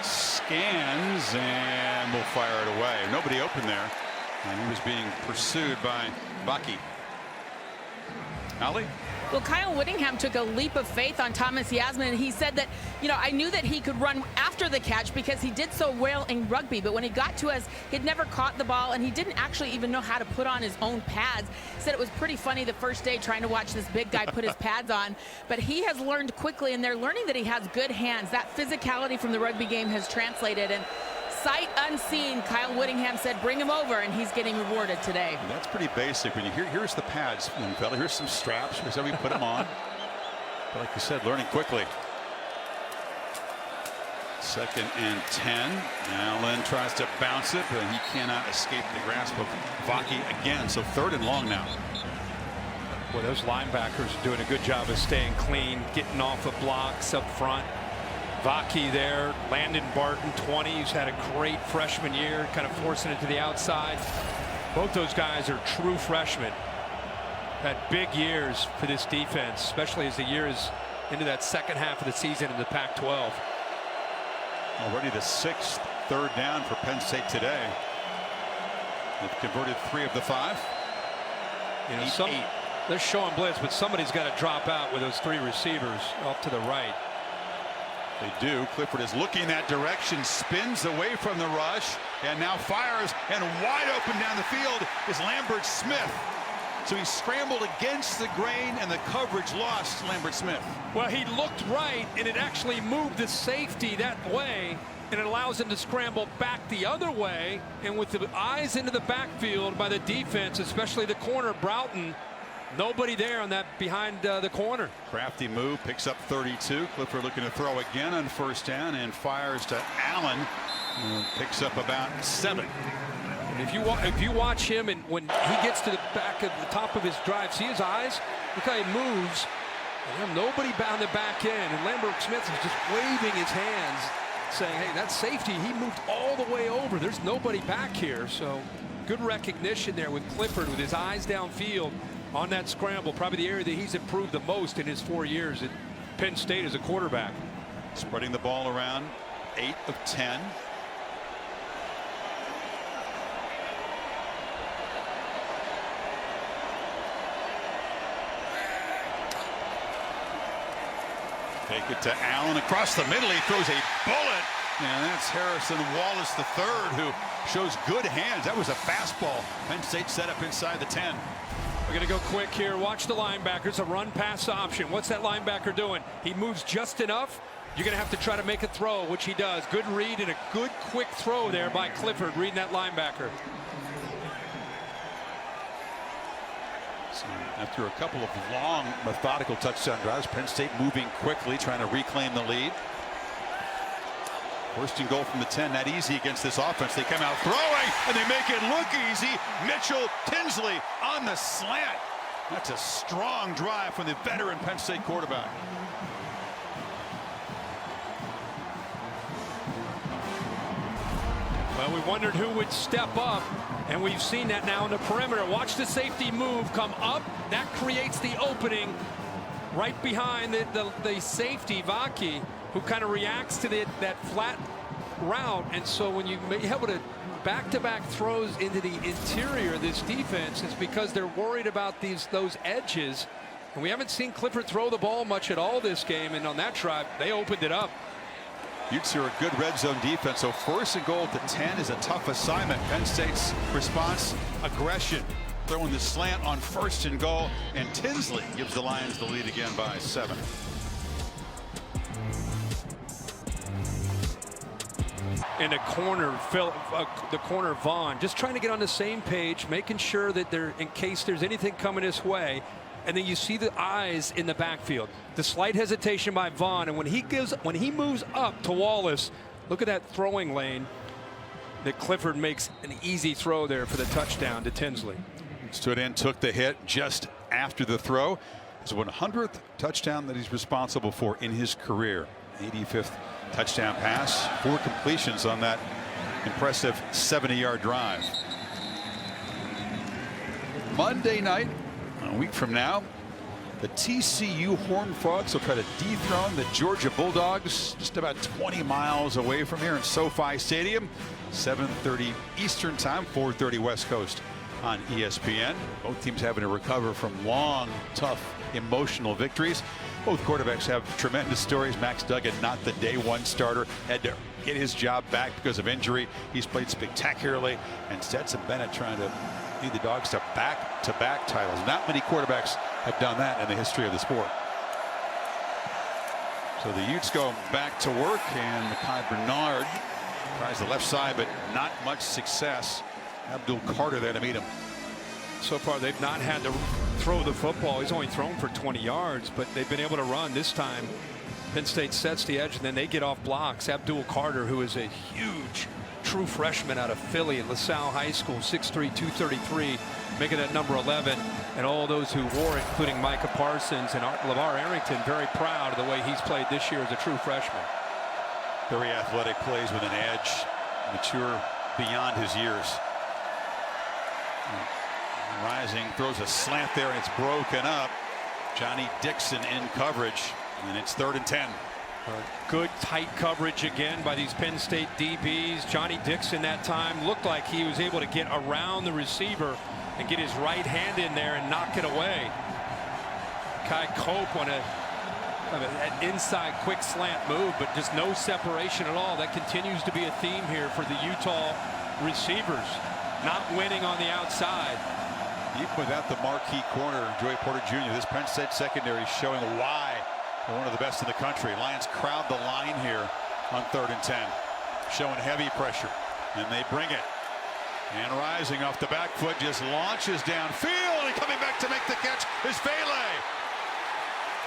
scans, and will fire it away. Nobody open there, and he was being pursued by Bucky. Ali? Well, Kyle Whittingham took a leap of faith on Thomas Yasmin, and he said that, you know, I knew that he could run after the catch because he did so well in rugby, but when he got to us, he'd never caught the ball, and he didn't actually even know how to put on his own pads. He said it was pretty funny the first day trying to watch this big guy put his pads on, but he has learned quickly, and they're learning that he has good hands. That physicality from the rugby game has translated, and sight unseen, Kyle Whittingham said bring him over, and he's getting rewarded today. And that's pretty basic. When you here's the pads, fella. Here's some straps. Here's how we put them on. But like you said, learning quickly. 2nd and 10. Allen tries to bounce it, but he cannot escape the grasp of Vaki again. So 3rd and long now. Well, those linebackers are doing a good job of staying clean, getting off of blocks up front. Vaki there, Landon Barton, 20, who's had a great freshman year, kind of forcing it to the outside. Both those guys are true freshmen. Had big years for this defense, especially as the year is into that second half of the season in the Pac-12. Already the 6th 3rd down for Penn State today. They've converted 3 of the 5. You know, they're showing blitz, but somebody's got to drop out with those 3 receivers off to the right. They do. Clifford is looking that direction, spins away from the rush, and now fires, and wide open down the field is Lambert Smith. So he scrambled against the grain, and the coverage lost Lambert Smith. Well, he looked right, and it actually moved the safety that way, and it allows him to scramble back the other way. And with the eyes into the backfield by the defense, especially the corner, Broughton, nobody there on that behind the corner. Crafty move, picks up 32. Clifford looking to throw again on 1st down and fires to Allen, who picks up about 7. And if you watch him, and when he gets to the back of the top of his drive, see his eyes, look how he moves, and there's nobody on the back end, and Lambert Smith is just waving his hands saying, hey, that's safety. He moved all the way over. There's nobody back here. So good recognition there with Clifford with his eyes downfield on that scramble, probably the area that he's improved the most in his 4 years at Penn State as a quarterback. Spreading the ball around, 8 of 10. Take it to Allen across the middle. He throws a bullet, and that's Harrison Wallace III, who shows good hands. That was a fastball. Penn State set up inside the 10. We're going to go quick here. Watch the linebackers. A run pass option. What's that linebacker doing? He moves just enough. You're going to have to try to make a throw, which he does. Good read and a good quick throw there by Clifford, reading that linebacker. So after a couple of long, methodical touchdown drives, Penn State moving quickly, trying to reclaim the lead. 1st and goal from the 10, not easy against this offense. They come out throwing, and they make it look easy. Mitchell Tinsley on the slant. That's a strong drive from the veteran Penn State quarterback. Well, we wondered who would step up, and we've seen that now in the perimeter. Watch the safety move, come up. That creates the opening right behind the safety, Vaki, who kind of reacts to that flat route. And so when you be able to back-to-back throws into the interior of this defense, it's because they're worried about those edges. And we haven't seen Clifford throw the ball much at all this game, and on that drive, they opened it up. Utes are a good red zone defense, so 1st and goal at the 10 is a tough assignment. Penn State's response, aggression. throwing the slant on 1st and goal, and Tinsley gives the Lions the lead again by 7. In the corner, the corner, Vaughn, just trying to get on the same page, making sure that in case there's anything coming his way. And then you see the eyes in the backfield. The slight hesitation by Vaughn, and when he moves up to Wallace, look at that throwing lane. That Clifford makes an easy throw there for the touchdown to Tinsley. Stood in, took the hit just after the throw. It's the 100th touchdown that he's responsible for in his career. 85th touchdown pass, 4 completions on that impressive 70-yard drive. Monday night, a week from now, the TCU Horned Frogs will try to dethrone the Georgia Bulldogs just about 20 miles away from here in SoFi Stadium. 7:30 Eastern Time, 4:30 West Coast on ESPN. Both teams having to recover from long, tough, emotional victories. Both quarterbacks have tremendous stories. Max Duggan, not the day 1 starter, had to get his job back because of injury. He's played spectacularly, and Stetson Bennett trying to lead the Dogs to back-to-back titles. Not many quarterbacks have done that in the history of the sport. So the Utes go back to work, and Mekhi Bernard tries the left side, but not much success. Abdul Carter there to meet him. So far, they've not had to throw the football. He's only thrown for 20 yards, but they've been able to run this time. Penn State sets the edge, and then they get off blocks. Abdul Carter, who is a huge true freshman out of Philly at LaSalle High School, 6'3", 233, making that number 11. And all those who wore it, including Micah Parsons and LeVar Arrington, very proud of the way he's played this year as a true freshman. Very athletic, plays with an edge, mature beyond his years. Rising, throws a slant there, and it's broken up. Johnny Dixon in coverage, and it's 3rd and 10. Good tight coverage again by these Penn State DBs. Johnny Dixon that time looked like he was able to get around the receiver and get his right hand in there and knock it away. Kai Cope on an inside quick slant move, but just no separation at all. That continues to be a theme here for the Utah receivers, not winning on the outside. Even without the marquee corner, Joey Porter Jr., this Penn State secondary is showing why they're one of the best in the country. Lions crowd the line here on 3rd and 10, showing heavy pressure, and they bring it. And Rising off the back foot just launches downfield, and coming back to make the catch is Vele.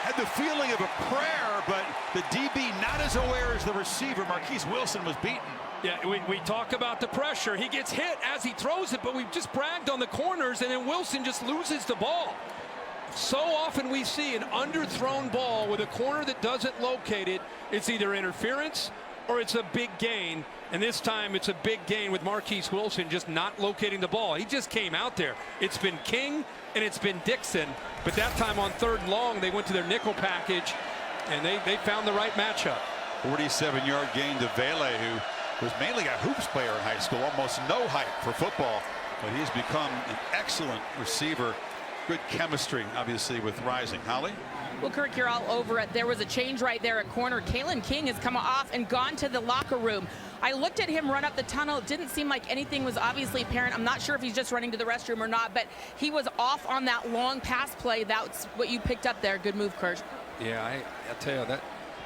Had the feeling of a prayer, but the DB not as aware as the receiver. Marquise Wilson was beaten. Yeah, we talk about the pressure. He gets hit as he throws it, but we've just bragged on the corners, and then Wilson just loses the ball. So often we see an underthrown ball with a corner that doesn't locate it. It's either interference or it's a big gain. And this time it's a big gain with Marquise Wilson just not locating the ball. He just came out there. It's been King and it's been Dixon. But that time on 3rd and long, they went to their nickel package, and they found the right matchup. 47-yard gain to Vele, who was mainly a hoops player in high school, almost no height for football, but he's become an excellent receiver. Good chemistry, obviously, with Rising. Holly? Well, Kirk, you're all over it. There was a change right there at corner. Kalen King has come off and gone to the locker room. I looked at him run up the tunnel. It didn't seem like anything was obviously apparent. I'm not sure if he's just running to the restroom or not, but he was off on that long pass play. That's what you picked up there. Good move, Kirk. Yeah, I'll tell you, that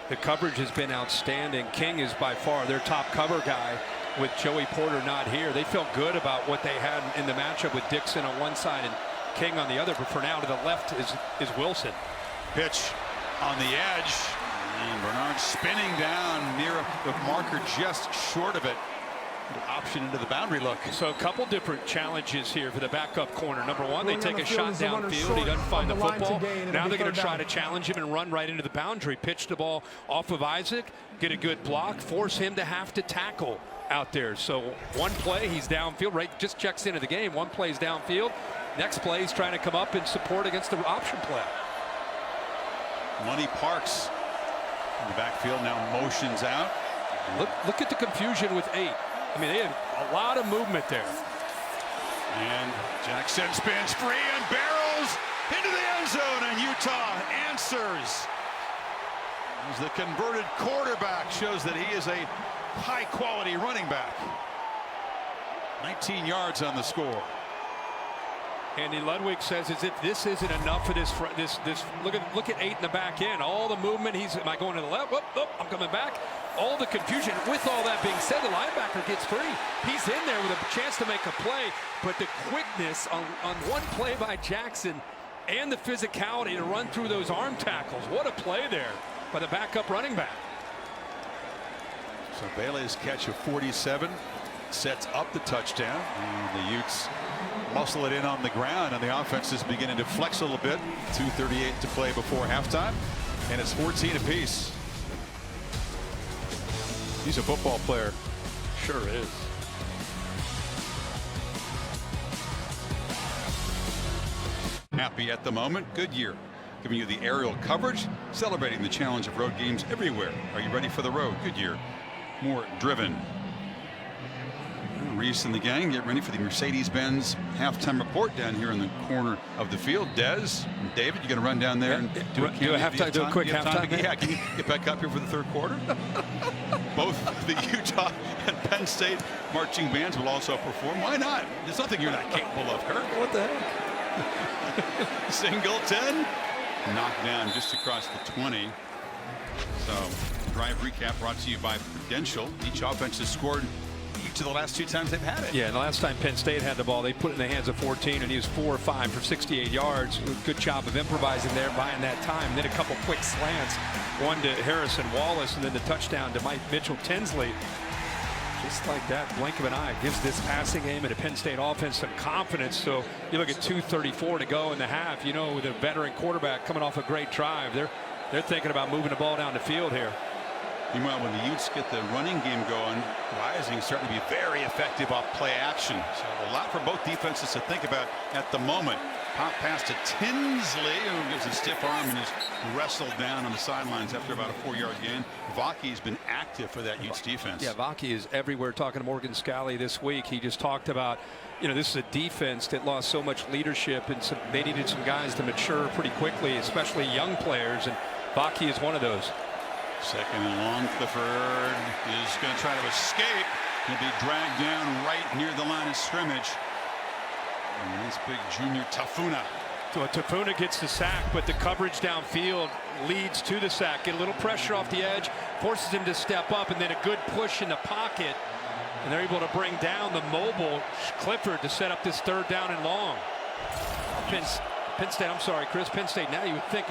the coverage has been outstanding. King is by far their top cover guy with Joey Porter not here. They felt good about what they had in the matchup with Dixon on one side and King on the other, but for now to the left is Wilson. Pitch on the edge, and Bernard spinning down near the marker just short of it. Option into the boundary look. So a couple different challenges here for the backup corner. Number one, they take a shot downfield. He doesn't find the football. Now they're going to try to challenge him and run right into the boundary. Pitch the ball off of Isaac, get a good block, force him to have to tackle out there. So one play, he's downfield, right? Just checks into the game. One play is downfield. Next play, he's trying to come up and support against the option play. Money Parks in the backfield now motions out. Look at the confusion with 8. I mean, they had a lot of movement there. And Jackson spins free and barrels into the end zone, and Utah answers. As the converted quarterback shows that he is a high-quality running back. 19 yards on the score. Andy Ludwig says as if this isn't enough for this look at 8 in the back end. All the movement. Am I going to the left? I'm coming back. All the confusion. With all that being said, the linebacker gets free. He's in there with a chance to make a play, but the quickness on one play by Jackson and the physicality to run through those arm tackles. What a play there by the backup running back. So Bailey's catch of 47 sets up the touchdown, and the Utes muscle it in on the ground, and the offense is beginning to flex a little bit. 2:38 to play before halftime, and it's 14 apiece. He's a football player. Sure is. Happy at the moment. Goodyear giving you the aerial coverage, celebrating the challenge of road games everywhere. Are you ready for the road? Goodyear, more driven. Reese and the gang get ready for the Mercedes-Benz halftime report down here in the corner of the field. Des and David, you going to run down there and do a halftime? Do a quick halftime. Yeah, can you get back up here for the third quarter? Both the Utah and Penn State marching bands will also perform. Why not? There's nothing you're not capable of, Kirk. What the heck? Singleton knocked down just across the 20. So drive recap brought to you by Prudential. Each offense has scored each of the last 2 times they've had it. Yeah, and the last time Penn State had the ball, they put it in the hands of 14, and he was 4 or 5 for 68 yards. Good job of improvising there, buying that time. And then a couple quick slants, one to Harrison Wallace, and then the touchdown to Mike Mitchell-Tinsley. Just like that, blink of an eye, gives this passing game and a Penn State offense some confidence. So you look at 2:34 to go in the half. You know, with a veteran quarterback coming off a great drive, they're thinking about moving the ball down the field here. Meanwhile, when the Utes get the running game going, Rising starting to be very effective off play action. So a lot for both defenses to think about at the moment. Pop pass to Tinsley, who gives a stiff arm and is wrestled down on the sidelines after about a 4-yard gain. Vaki's been active for that Utes defense. Yeah, Vaki is everywhere. Talking to Morgan Scalley this week, he just talked about, you know, this is a defense that lost so much leadership, and they needed some guys to mature pretty quickly, especially young players, and Vaki is one of those. Second and long. Clifford is going to try to escape. He'll be dragged down right near the line of scrimmage. And this big junior Tafuna. So Tafuna gets the sack, but the coverage downfield leads to the sack. Get a little pressure off the edge, forces him to step up, and then a good push in the pocket. And they're able to bring down the mobile Clifford to set up this 3rd down and long. Penn State, I'm sorry, Chris, Penn State now you would think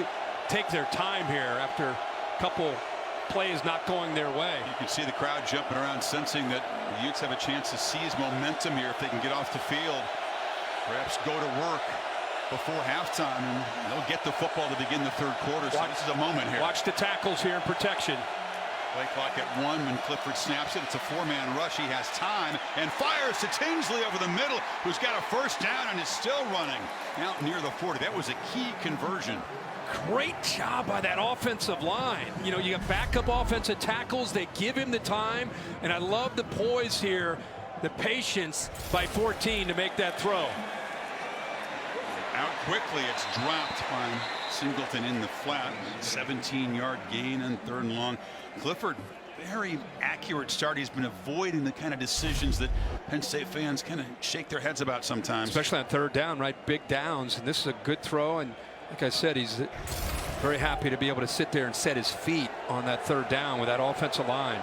take their time here after a couple plays not going their way. You can see the crowd jumping around, sensing that the Utes have a chance to seize momentum here if they can get off the field. Perhaps go to work before halftime, and they'll get the football to begin the 3rd quarter. So this is a moment here. Watch the tackles here in protection. Play clock at 1 when Clifford snaps it. It's a 4-man rush. He has time and fires to Tinsley over the middle, who's got a 1st down and is still running out near the 40. That was a key conversion. Great job by that offensive line. You know, you got backup offensive tackles. They give him the time, and I love the poise here, the patience by 14 to make that throw. Out quickly, it's dropped by Singleton in the flat. 17-yard gain and 3rd and long. Clifford, very accurate start. He's been avoiding the kind of decisions that Penn State fans kind of shake their heads about sometimes. Especially on 3rd down, right? Big downs, and this is a good throw. And like I said, he's very happy to be able to sit there and set his feet on that 3rd down with that offensive line.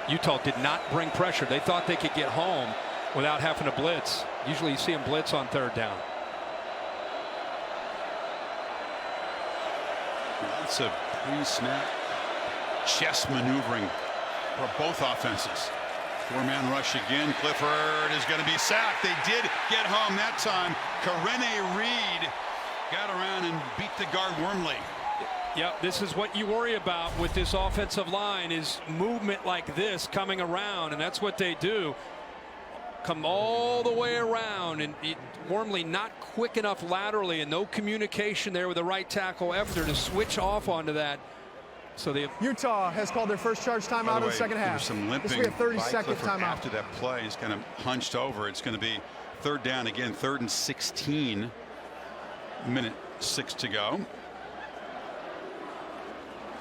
Utah did not bring pressure. They thought they could get home without having to blitz. Usually you see them blitz on 3rd down. That's a pre-snap chess maneuvering for both offenses. 4-man rush again. Clifford is going to be sacked. They did get home that time. Karene Reed got around and beat the guard Wormley. Yep, this is what you worry about with this offensive line, is movement like this coming around, and that's what they do. Come all the way around, and Wormley not quick enough laterally, and no communication there with the right tackle after to switch off onto that. So Utah has called their first charge timeout in the 2nd half. There's some limping. This will be a 30-second timeout. After that play, he's kind of hunched over. It's going to be 3rd down again, 3rd and 16. Minute 6 to go.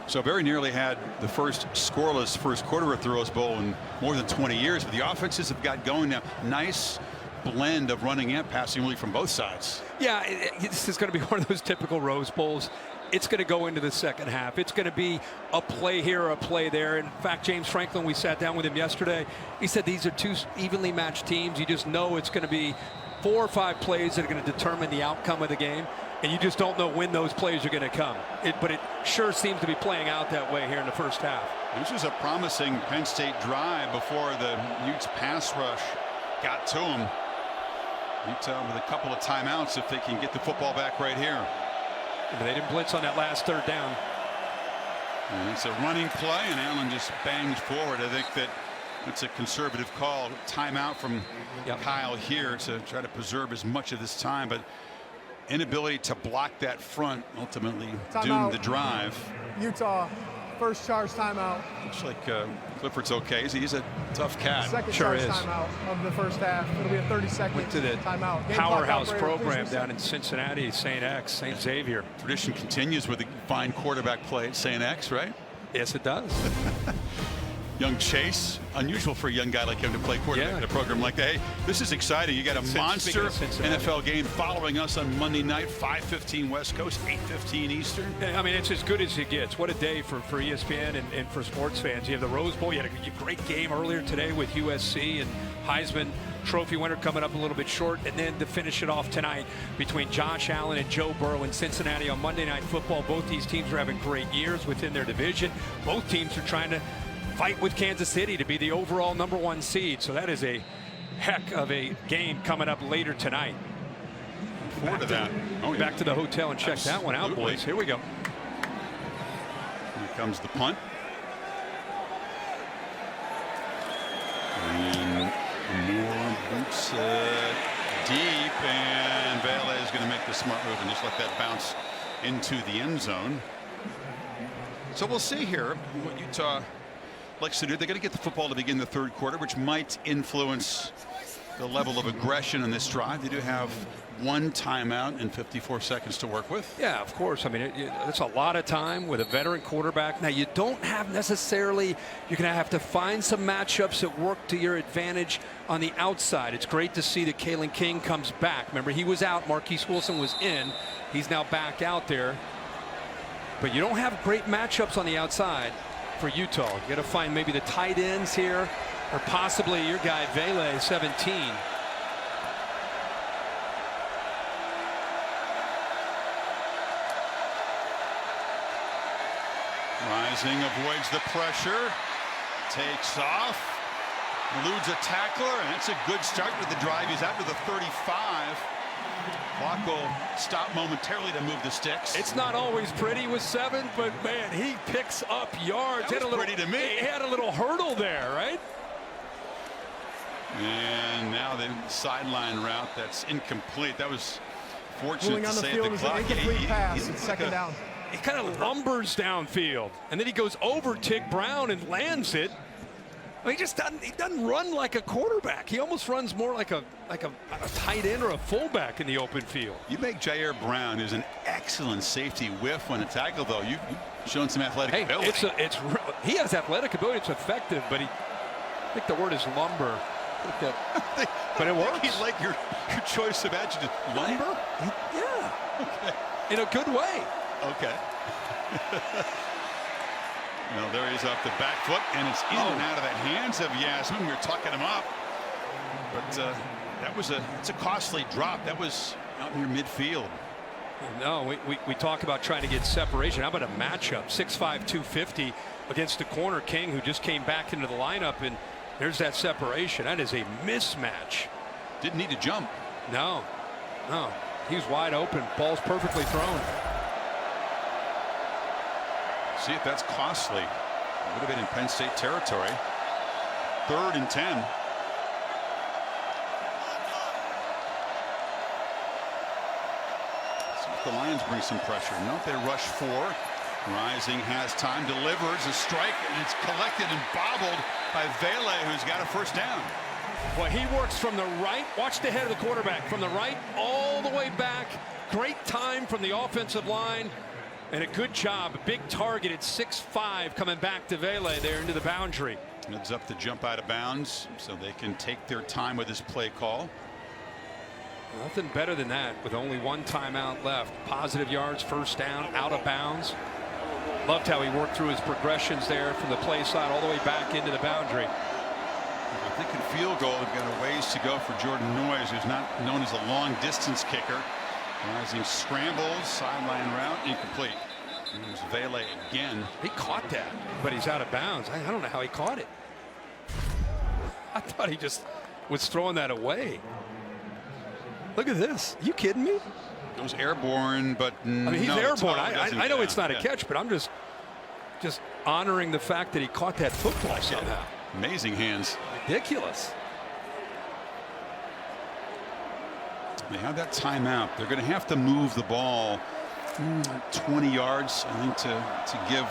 So very nearly had the first scoreless 1st quarter at the Rose Bowl in more than 20 years. But the offenses have got going now. Nice blend of running and passing really from both sides. Yeah, this is going to be one of those typical Rose Bowls. It's going to go into the second half. It's going to be a play here or a play there. In fact, James Franklin, we sat down with him yesterday. He said these are two evenly matched teams. You just know it's going to be 4 or 5 plays that are going to determine the outcome of the game. And you just don't know when those plays are going to come. But it sure seems to be playing out that way here in the first half. This was a promising Penn State drive before the Utes pass rush got to them. Utah with a couple of timeouts if they can get the football back right here. But they didn't blitz on that last third down. And it's a running play, and Allen just bangs forward. I think that's a conservative call. Timeout from Kyle here to try to preserve as much of this time, but inability to block that front ultimately doomed the drive. Utah, first charge timeout. Looks like Clifford's okay. He's a tough cat. Second Sure charge is. timeout of the first half. It'll be a 30-second Went to the timeout. Game powerhouse clock operator, program please down in Cincinnati, St. Xavier. Tradition continues with a fine quarterback play at St. X, right? Yes, it does. Young Chase, unusual for a young guy like him to play quarterback in a program like that. Hey, this is exciting. You got a monster NFL game following us on Monday night, 5:15 West Coast, 8:15 Eastern. I mean, it's as good as it gets. What a day for ESPN and for sports fans. You have the Rose Bowl. You had a great game earlier today with USC and Heisman Trophy winner coming up a little bit short. And then to finish it off tonight between Josh Allen and Joe Burrow in Cincinnati on Monday Night Football. Both these teams are having great years within their division. Both teams are trying to fight with Kansas City to be the overall #1 seed. So that is a heck of a game coming up later tonight. Forward to that. Back to the hotel and check that one out, boys. Here we go. Here comes the punt. And more boots deep, and Vele is going to make the smart move and just let that bounce into the end zone. So we'll see here what Utah likes to do. They're going to get the football to begin the third quarter, which might influence the level of aggression in this drive. They do have 1 timeout and 54 seconds to work with. Yeah, of course. I mean, it's a lot of time with a veteran quarterback. Now, you don't have necessarily, you're going to have to find some matchups that work to your advantage on the outside. It's great to see that Kalen King comes back. Remember, he was out. Marquise Wilson was in. He's now back out there. But you don't have great matchups on the outside for Utah. You got to find maybe the tight ends here, or possibly your guy Vele, 17. Rising avoids the pressure, takes off, eludes a tackler, and it's a good start with the drive. He's out to the 35. Clock will stop momentarily to move the sticks. It's not always pretty with 7, but man, he picks up yards. That was pretty to me. He had a little hurdle there, right? And now the sideline route that's incomplete. That was fortunate Moving to on the save field the is clock. an incomplete pass. It's second down. He kind of lumbers downfield, and then he goes over Tig Brown and lands it. I mean, he doesn't run like a quarterback. He almost runs more like a tight end or a fullback in the open field. You make Jair Brown, who's an excellent safety, whiff when a tackle, though. You've shown some athletic ability. He has athletic ability. It's effective, but I think the word is lumber. But it works. He's like your choice of adjective. Lumber? Yeah. Okay. In a good way. Okay. Well, there he is off the back foot, and it's in and out of the hands of Yasmin. We were tucking him up, but it's a costly drop. That was out near midfield. No, we talk about trying to get separation. How about a matchup? 6'5", 250 against the corner King, who just came back into the lineup, and there's that separation. That is a mismatch. Didn't need to jump. No. He was wide open. Ball's perfectly thrown. See if that's costly. It would have been in Penn State territory. 3rd and 10. See if the Lions bring some pressure. No, they rush 4. Rising has time, delivers a strike, and it's collected and bobbled by Vele, who's got a first down. Well, he works from the right. Watch the head of the quarterback. From the right all the way back. Great time from the offensive line. And a good job. A big target at 6'5", coming back to Vele there into the boundary. Heads up to jump out of bounds so they can take their time with this play call. Nothing better than that with only one timeout left. Positive yards, first down, out of bounds. Loved how he worked through his progressions there from the play side all the way back into the boundary. I think in field goal, they've got a ways to go for Jordan Noyes, who's not known as a long distance kicker. Rising scrambles, sideline route, incomplete. Here's Vele again. He caught that, but he's out of bounds. I don't know how he caught it. I thought he just was throwing that away. Look at this. Are you kidding me? It was airborne, but I mean, he's airborne. I know it's not a catch, but I'm just honoring the fact that he caught that football somehow. Amazing hands. Ridiculous. They have that timeout. They're going to have to move the ball 20 yards, I think, to give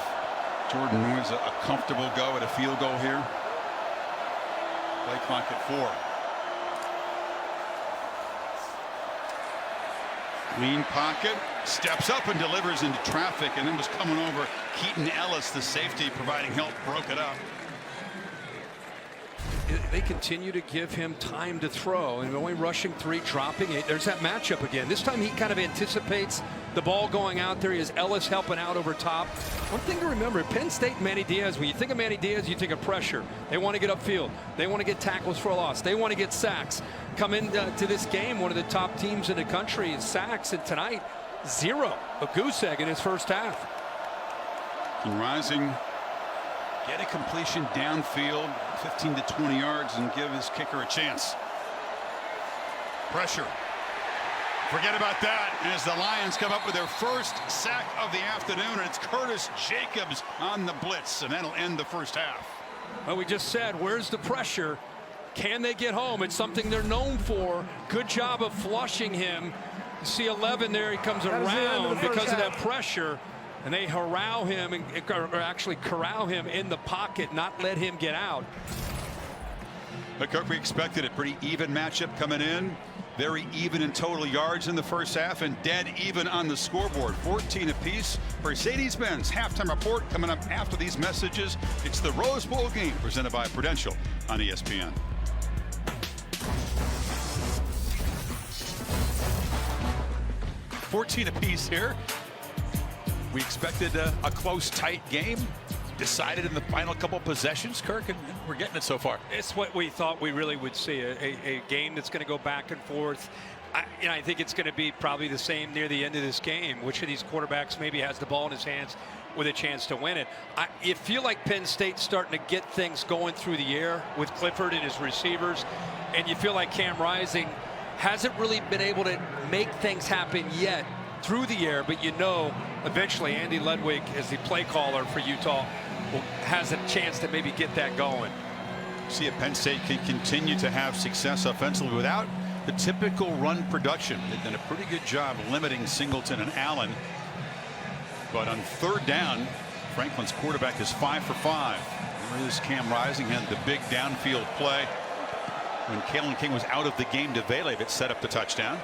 Jordan Noyes a comfortable go at a field goal here. Play clock at 4. Clean pocket, steps up and delivers into traffic, and then was coming over. Keaton Ellis, the safety, providing help, broke it up. They continue to give him time to throw, and only rushing 3, dropping 8. There's that matchup again. This time he kind of anticipates the ball going out there. He has Ellis helping out over top. One thing to remember, Penn State, Manny Diaz, when you think of Manny Diaz, you think of pressure. They want to get upfield. They want to get tackles for a loss. They want to get sacks. Come into this game, one of the top teams in the country in sacks, and tonight, 0. A goose egg in his first half. And Rising get a completion downfield, 15 to 20 yards, and give his kicker a chance. Pressure. Forget about that as the Lions come up with their first sack of the afternoon, and it's Curtis Jacobs on the blitz, and that'll end the first half. Well, we just said, where's the pressure? Can they get home? It's something they're known for. Good job of flushing him. You see 11 there. He comes around because of that pressure. And they corral him, or actually corral him in the pocket, not let him get out. But Kirk, we expected a pretty even matchup coming in. Very even in total yards in the first half and dead even on the scoreboard. 14 apiece. Mercedes-Benz halftime report coming up after these messages. It's the Rose Bowl game presented by Prudential on ESPN. $14 apiece here. We expected a close, tight game, decided in the final couple possessions, Kirk, and we're getting it so far. It's what we thought we really would see, a game that's going to go back and forth. I think it's going to be probably the same near the end of this game. Which of these quarterbacks maybe has the ball in his hands with a chance to win it? You feel like Penn State's starting to get things going through the air with Clifford and his receivers, and you feel like Cam Rising hasn't really been able to make things happen yet through the air, but eventually Andy Ludwig, as the play caller for Utah, has a chance to maybe get that going. See if Penn State can continue to have success offensively without the typical run production. They've done a pretty good job limiting Singleton and Allen. But on third down, Franklin's quarterback is 5 for 5. There is Cam Rising, had the big downfield play when Kalen King was out of the game to Vele, but set up the touchdown.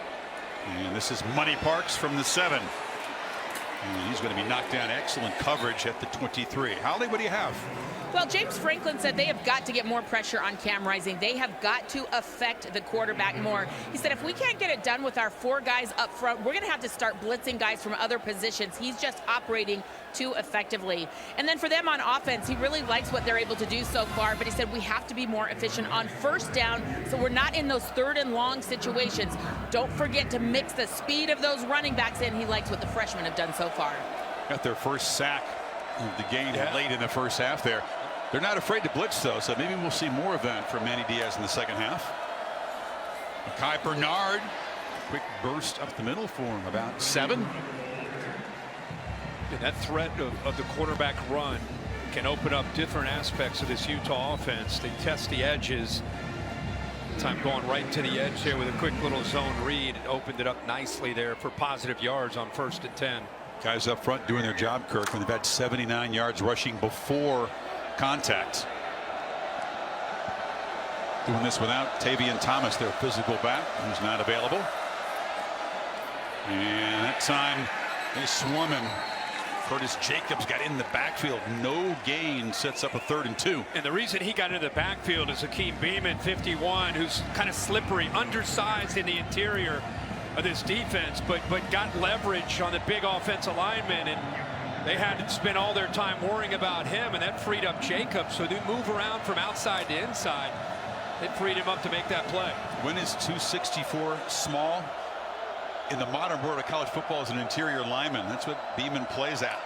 And this is Money Parks from the 7. And he's going to be knocked down. Excellent coverage at the 23. Holly, what do you have? Well, James Franklin said they have got to get more pressure on Cam Rising. They have got to affect the quarterback more. He said if we can't get it done with our 4 guys up front, we're going to have to start blitzing guys from other positions. He's just operating too effectively. And then for them on offense, he really likes what they're able to do so far, but he said we have to be more efficient on first down so we're not in those 3rd and long situations. Don't forget to mix the speed of those running backs in. He likes what the freshmen have done so far. Got their first sack of the game late in the first half there. They're not afraid to blitz, though, so maybe we'll see more of that from Manny Diaz in the second half. Mekhi Bernard, quick burst up the middle for him, about 7. And that threat of the quarterback run can open up different aspects of this Utah offense. They test the edges. Time going right to the edge here with a quick little zone read. It opened it up nicely there for positive yards on 1st and 10. Guys up front doing their job, Kirk, when they've had 79 yards rushing before contact. Doing this without Tavion Thomas, their physical back, who's not available. And that time they swarm him Curtis Jacobs got in the backfield. No gain, sets up a 3rd and 2. And the reason he got into the backfield is Hakeem Beamon, 51, who's kind of slippery, undersized in the interior of this defense, but got leverage on the big offensive lineman, and they had to spend all their time worrying about him, and that freed up Jacobs. So they move around from outside to inside. It freed him up to make that play. When is 264 small? In the modern world of college football, as an interior lineman, that's what Beamon plays at.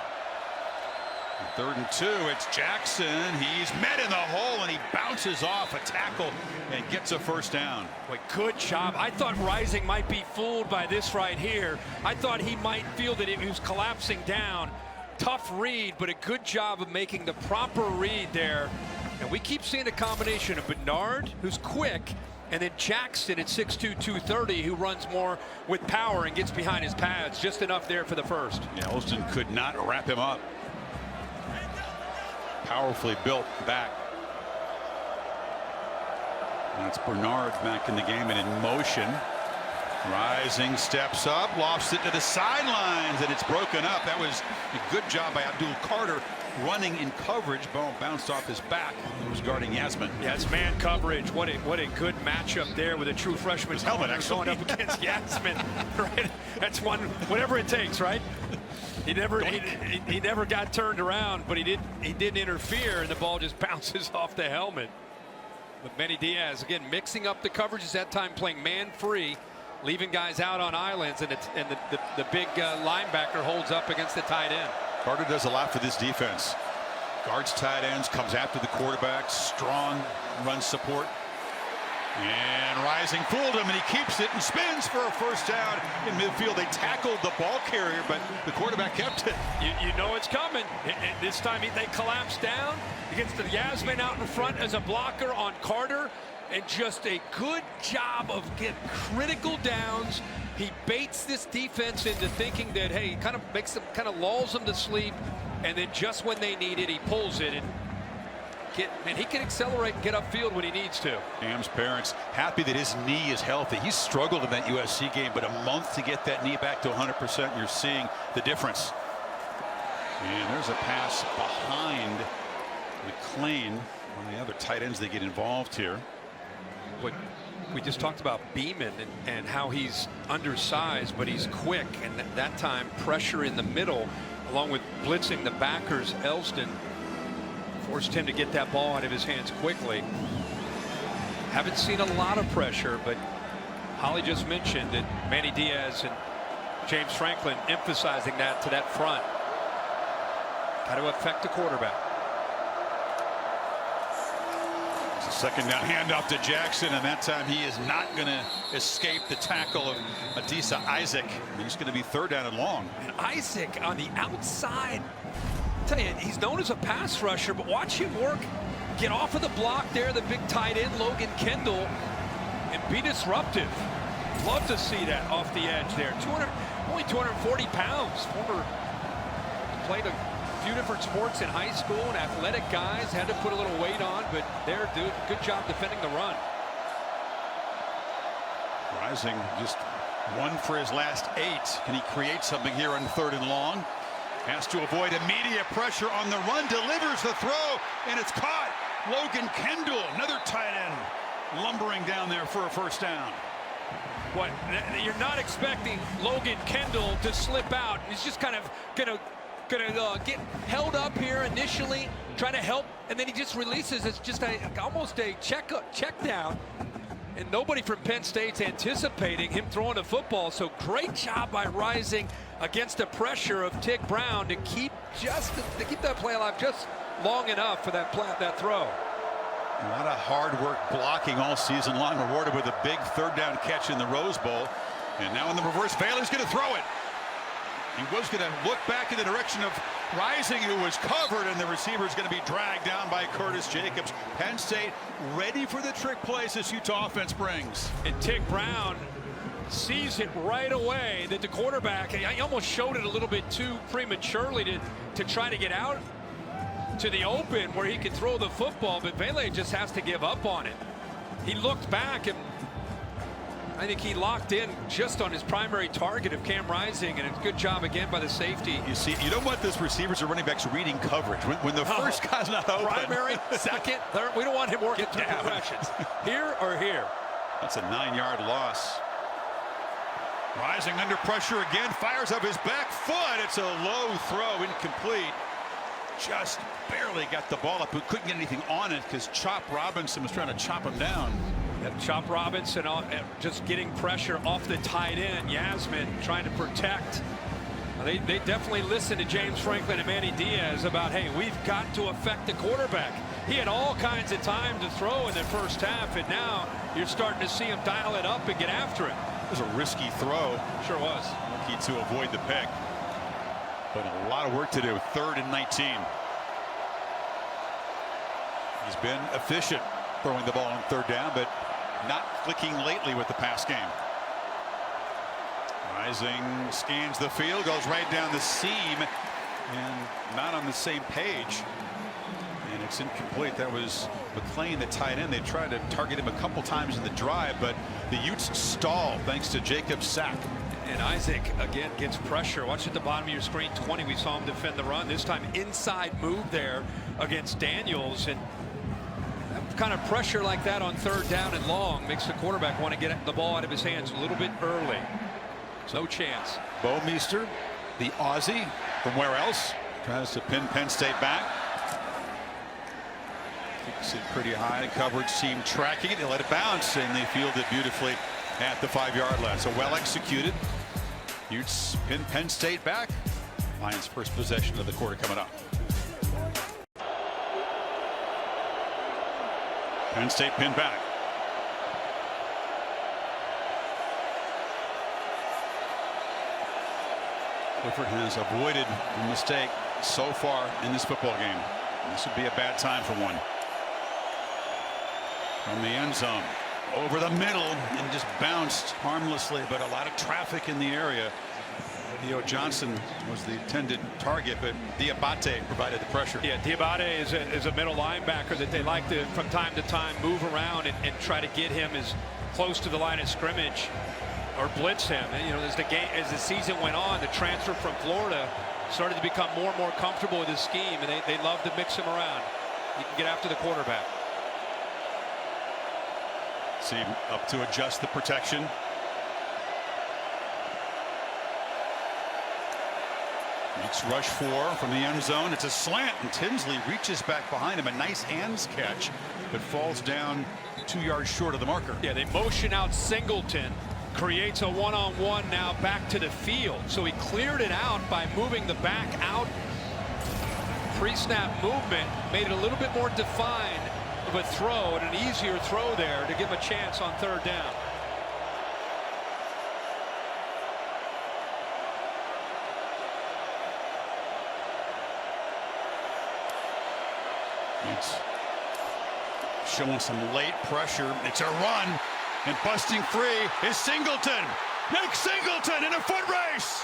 3rd and 2, it's Jackson. He's met in the hole, and he bounces off a tackle and gets a 1st down. Boy, good job. I thought Rising might be fooled by this right here. I thought he might feel that he was collapsing down. Tough read, but a good job of making the proper read there. And we keep seeing a combination of Bernard, who's quick, and then Jackson at 6'2", 230, who runs more with power and gets behind his pads. Just enough there for the 1st. Yeah, Olsen could not wrap him up. Powerfully built back. That's Bernard back in the game and in motion. Rising steps up, lofts it to the sidelines, and it's broken up. That was a good job by Abdul Carter running in coverage. Ball bounced off his back. He was guarding Yasmin. Yeah, it's man coverage. What a good matchup there with a true freshman. His helmet actually going up against Yasmin. Right? That's one, whatever it takes, right? He never got turned around, but he didn't interfere, and the ball just bounces off the helmet. But Benny Diaz again mixing up the coverages, that time playing man free, leaving guys out on islands, and the big linebacker holds up against the tight end. Carter does a lot for this defense. Guards tight ends, comes after the quarterback, strong run support. And Rising fooled him, and he keeps it and spins for a 1st down in midfield. They tackled the ball carrier, but the quarterback kept it. You know it's coming. And this time they collapse down. He gets the Yasmin out in front as a blocker on Carter, and just a good job of getting critical downs. He baits this defense into thinking that, hey, kind of lulls them to sleep, and then just when they need it, he pulls it. And he can accelerate and get upfield when he needs to. Cam's parents happy that his knee is healthy. He struggled in that USC game, but a month to get that knee back to 100%. You're seeing the difference. And there's a pass behind McLean. One of the other tight ends that get involved here. But we just talked about Beamon and how he's undersized, but he's quick. And that time, pressure in the middle, along with blitzing the backers, Elston forced him to get that ball out of his hands quickly. Haven't seen a lot of pressure, but Holly just mentioned that Manny Diaz and James Franklin emphasizing that to that front. Got to affect the quarterback. It's a 2nd down handoff to Jackson, and that time he is not going to escape the tackle of Adisa Isaac. He's going to be 3rd down and long. And Isaac on the outside. Tell you, he's known as a pass rusher, but watch him work, get off of the block there, the big tight end Logan Kendall, and be disruptive. Love to see that off the edge there. Only 240 pounds. Played a few different sports in high school, and athletic guys, had to put a little weight on, but they're doing a good job defending the run. Rising just 1 for his last 8. Can he create something here on 3rd and long? Has to avoid immediate pressure on the run, delivers the throw, and it's caught. Logan Kendall, another tight end, lumbering down there for a 1st down. What, you're not expecting Logan Kendall to slip out. He's just kind of gonna get held up here initially, trying to help, and then he just releases. It's just almost a check down. And nobody from Penn State's anticipating him throwing the football. So great job by Rising against the pressure of Tig Brown to keep that play alive just long enough for that throw. A lot of hard work blocking all season long, rewarded with a big 3rd down catch in the Rose Bowl. And now in the reverse, Baylor's going to throw it. He was going to look back in the direction of Rising, who was covered, and the receiver is going to be dragged down by Curtis Jacobs. Penn State ready for the trick plays this Utah offense brings. And Tig Brown sees it right away that the quarterback, he almost showed it a little bit too prematurely to try to get out to the open where he could throw the football, but Vele just has to give up on it. He looked back, and I think he locked in just on his primary target of Cam Rising, and a good job again by the safety. You see, you don't want those receivers or running backs reading coverage. When the first guy's not open. Primary, second, third, we don't want him working through progressions. Here or here. That's a 9-yard loss. Rising under pressure again, fires up his back foot. It's a low throw, incomplete. Just barely got the ball up, but couldn't get anything on it because Chop Robinson was trying to chop him down. Chop Robinson just getting pressure off the tight end. Yasmin trying to protect. They definitely listened to James Franklin and Manny Diaz about, hey, we've got to affect the quarterback. He had all kinds of time to throw in the first half, and now you're starting to see him dial it up and get after it. It was a risky throw. Sure was. Lucky to avoid the pick. But a lot of work to do. 3rd and 19. He's been efficient throwing the ball on 3rd down, but not clicking lately with the pass game. Rising scans the field, goes right down the seam, and not on the same page. And it's incomplete. That was McClain, the tight end. They tried to target him a couple times in the drive, but the Utes stall thanks to Jacob's sack. And Isaac again gets pressure. Watch at the bottom of your screen. 20. We saw him defend the run. This time inside move there against Daniels, and kind of pressure like that on 3rd down and long makes the quarterback want to get the ball out of his hands a little bit early. No chance. Bo Meester, the Aussie from where else, tries to pin Penn State back. Kicks it pretty high. Coverage team tracking it. They let it bounce, and they field it beautifully at the 5-yard line. So well executed. Utes pin Penn State back. Lions first possession of the quarter coming up. Penn State pinned back. Clifford has avoided a mistake so far in this football game. This would be a bad time for one. From the end zone, over the middle, and just bounced harmlessly, but a lot of traffic in the area. Theo Johnson was the intended target, but Diabate provided the pressure. Yeah, Diabate is a middle linebacker that they like to, from time to time, move around and try to get him as close to the line of scrimmage or blitz him. And, you know, as the season went on, the transfer from Florida started to become more and more comfortable with his scheme, and they love to mix him around. You can get after the quarterback. See him up to adjust the protection. It's rush 4 from the end zone. It's a slant, and Tinsley reaches back behind him. A nice hands catch, but falls down 2 yards short of the marker. Yeah, they motion out Singleton. Creates a one-on-one now back to the field. So he cleared it out by moving the back out. Pre-snap movement made it a little bit more defined of a throw and an easier throw there to give him a chance on 3rd down. It's showing some late pressure. It's a run, and busting free is Singleton. Nick Singleton in a foot race.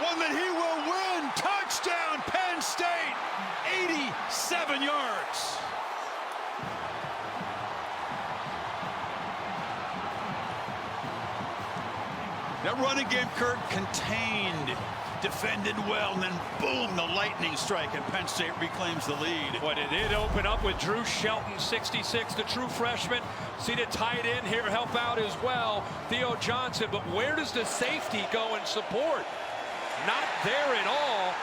One that he will win. Touchdown, Penn State. 87 yards. That running game, Kurt, contained, defended well, and then boom, the lightning strike, and Penn State reclaims the lead. But it did open up with Drew Shelton, 66, the true freshman. See the tight end here help out as well, Theo Johnson. But where does the safety go in support? Not there at all.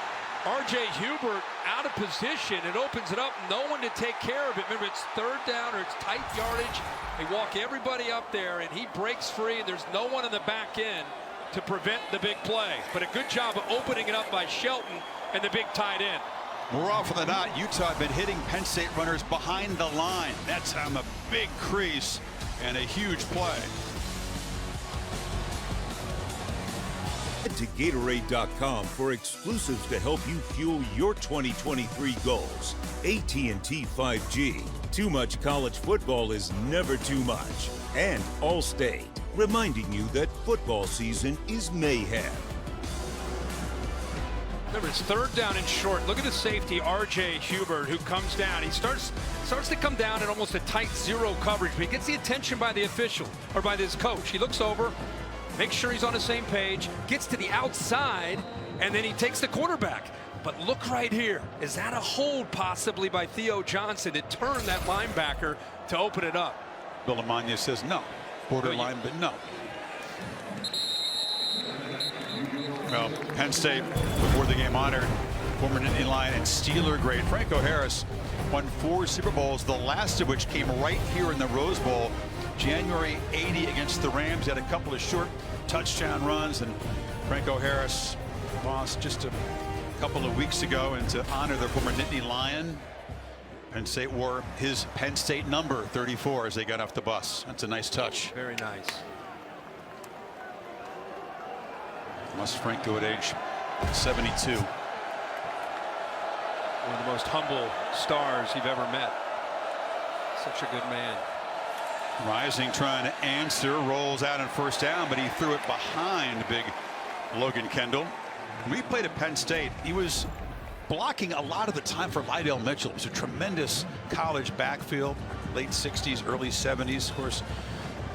R.J. Hubert out of position. It opens it up, no one to take care of it. Remember, it's 3rd down or it's tight yardage. They walk everybody up there, and he breaks free, and there's no one in the back end to prevent the big play. But a good job of opening it up by Shelton and the big tight end. More often than not, Utah have been hitting Penn State runners behind the line. That's on a big crease and a huge play. Head to Gatorade.com for exclusives to help you fuel your 2023 goals. AT&T 5G. Too much college football is never too much. And Allstate, reminding you that football season is mayhem. Remember, it's 3rd down and short. Look at the safety, R.J. Hubert, who comes down. He starts to come down in almost a tight zero coverage, but he gets the attention by the official, or by this coach. He looks over, makes sure he's on the same page, gets to the outside, and then he takes the quarterback. But look right here. Is that a hold possibly by Theo Johnson to turn that linebacker to open it up? Bill Amanya says no. Borderline, but no. Well, Penn State, before the game, honored former Nittany Lion and Steeler great Franco Harris. Won 4 Super Bowls, the last of which came right here in the Rose Bowl. January '80 against the Rams. He had a couple of short touchdown runs, and Franco Harris lost just a couple of weeks ago. And to honor their former Nittany Lion, Penn State wore his Penn State number 34 as they got off the bus. That's a nice touch. Very nice. Lost Franco at age 72. One of the most humble stars you've ever met. Such a good man. Rising, trying to answer, rolls out on 1st down, but he threw it behind big Logan Kendall. When we played at Penn State, he was blocking a lot of the time for Lydell Mitchell. It was a tremendous college backfield, late 60s, early 70s. Of course,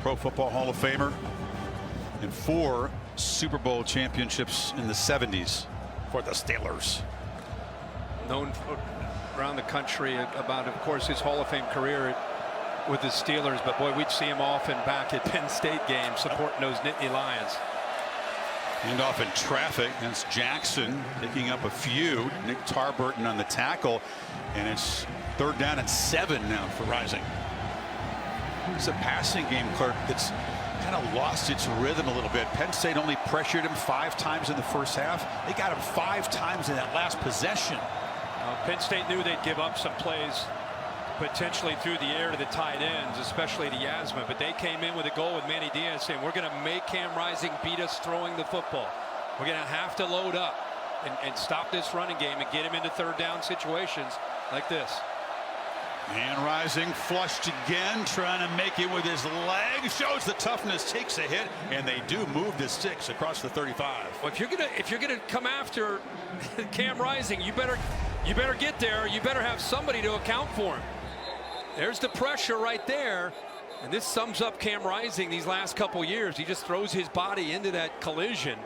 Pro Football Hall of Famer, and 4 Super Bowl championships in the 70s for the Steelers. Known around the country about, of course, his Hall of Fame career with the Steelers, but boy, we'd see him often back at Penn State games supporting those Nittany Lions. And off in traffic. That's Jackson picking up a few. Nick Tarburton on the tackle, and it's 3rd down and 7 now for Rising. It's a passing game, Clark, that's kind of lost its rhythm a little bit. Penn State only pressured him 5 times in the first half. They got him 5 times in that last possession. Penn State knew they'd give up some plays potentially through the air to the tight ends, especially to Yasmin, but they came in with a goal with Manny Diaz saying, we're going to make Cam Rising beat us throwing the football. We're going to have to load up and stop this running game and get him into 3rd down situations like this. And Rising flushed again, trying to make it with his leg. Shows the toughness, takes a hit, and they do move the sticks across the 35. Well, if you're gonna come after Cam Rising, you better get there. You better have somebody to account for him. There's the pressure right there, and this sums up Cam Rising these last couple years. He just throws his body into that collision.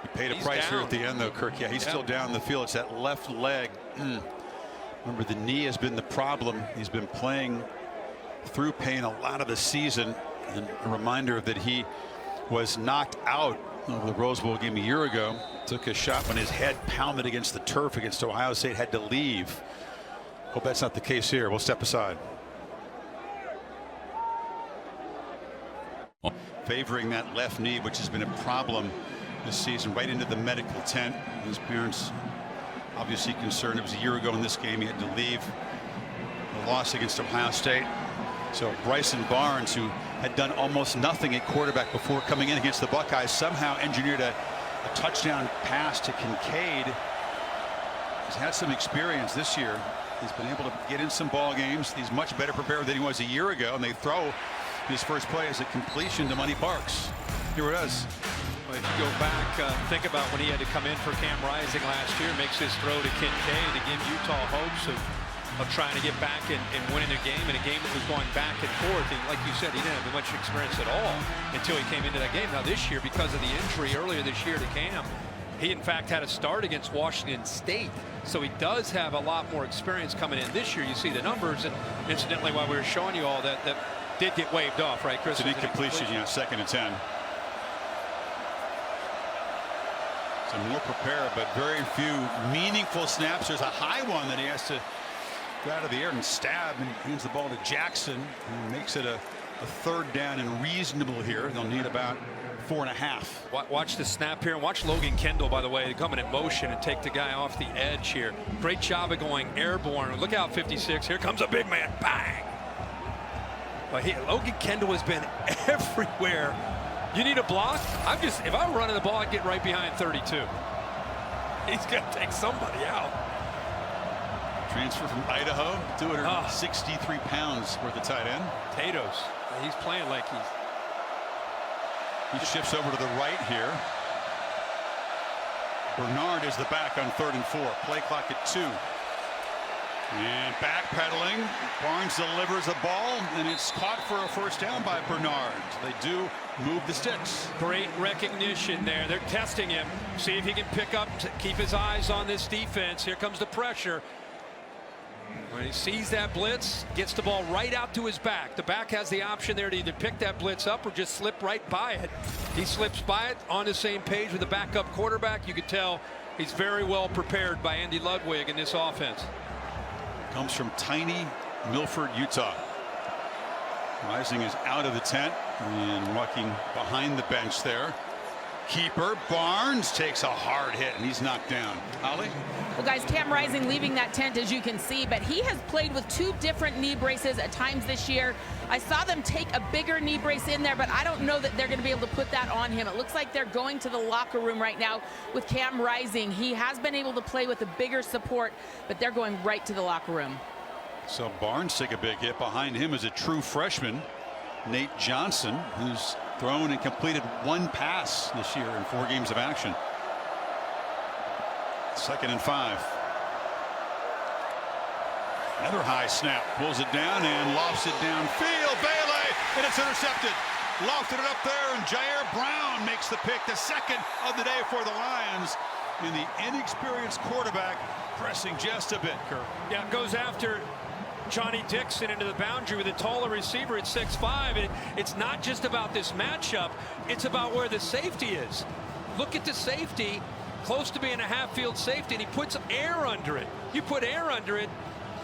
He paid a price here at the end, though, Kirk. Yeah, he's still down the field. It's that left leg. Remember, the knee has been the problem. He's been playing through pain a lot of the season. And a reminder that he was knocked out of the Rose Bowl game a year ago. Took a shot when his head pounded against the turf against Ohio State, had to leave. Hope that's not the case here. We'll step aside. Favoring that left knee, which has been a problem this season, right into the medical tent. His parents obviously concerned. It was a year ago in this game. He had to leave. A loss against Ohio State. So Bryson Barnes, who had done almost nothing at quarterback before coming in against the Buckeyes, somehow engineered a touchdown pass to Kincaid. He's had some experience this year. He's been able to get in some ball games. He's much better prepared than he was a year ago, and they throw his first play as a completion to Money Parks. Here it is. Well, if you go back, think about when he had to come in for Cam Rising last year, makes his throw to Kincaid to give Utah hopes of trying to get back and winning a game, in a game that was going back and forth. And like you said, he didn't have much experience at all until he came into that game. Now this year, because of the injury earlier this year to Cam, he in fact had a start against Washington State. So he does have a lot more experience coming in this year. You see the numbers, and incidentally, while we were showing you all that did get waved off, right, Chris? It's an incompletion, yeah, 2nd and 10. So more prepared, but very few meaningful snaps. There's a high one that he has to go out of the air and stab, and he hands the ball to Jackson, who makes it a 3rd down and reasonable here. They'll need about 4.5. Watch the snap here, and watch Logan Kendall, by the way, coming in motion and take the guy off the edge here. Great job of going airborne. Look out, 56. Here comes a big man. Bang! But Logan Kendall has been everywhere. You need a block? If I'm running the ball, I'd get right behind 32. He's got to take somebody out. Transfer from Idaho, 263 pounds worth of tight end. Potatoes. He's playing like he shifts over to the right here. Bernard is the back on 3rd and 4. Play clock at 2. And backpedaling. Barnes delivers the ball, and it's caught for a first down by Bernard. They do move the sticks. Great recognition there. They're testing him. See if he can pick up, keep his eyes on this defense. Here comes the pressure. When he sees that blitz, gets the ball right out to his back. The back has the option there to either pick that blitz up or just slip right by it. He slips by it, on the same page with the backup quarterback. You could tell he's very well prepared by Andy Ludwig in this offense. Comes from tiny Milford, Utah. Rising is out of the tent and walking behind the bench there. Keeper Barnes takes a hard hit and he's knocked down. Holly? Well, guys, Cam Rising leaving that tent, as you can see, but he has played with 2 different knee braces at times this year. I saw them take a bigger knee brace in there, but I don't know that they're going to be able to put that on him. It looks like they're going to the locker room right now with Cam Rising. He has been able to play with a bigger support, but they're going right to the locker room. So Barnes take a big hit. Behind him is a true freshman, Nate Johnson, who's thrown and completed 1 pass this year in 4 games of action. 2nd and 5. Another high snap, pulls it down and lofts it downfield. Bailey, and it's intercepted. Lofted it up there, and Jair Brown makes the pick, the 2nd of the day for the Lions. And the inexperienced quarterback pressing just a bit, Kirk. Yeah, goes after Johnny Dixon into the boundary with a taller receiver at 6'5". It's not just about this matchup, it's about where the safety is. Look at the safety, close to being a half-field safety, and he puts air under it. You put air under it,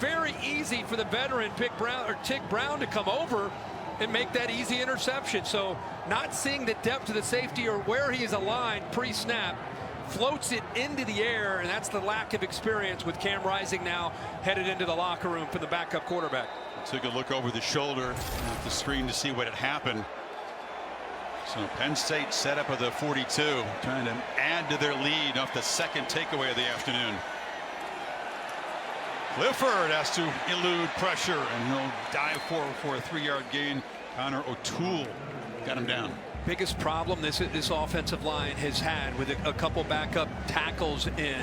very easy for the veteran Tick Brown to come over and make that easy interception. So not seeing the depth of the safety or where he's aligned pre-snap, floats it into the air, and that's the lack of experience with Cam Rising now headed into the locker room for the backup quarterback. Took a look over the shoulder at the screen to see what had happened. So Penn State set up at the 42, trying to add to their lead off the 2nd takeaway of the afternoon. Clifford has to elude pressure, and he'll dive forward for a 3-yard gain. Connor O'Toole got him down. Biggest problem this offensive line has had with a couple backup tackles in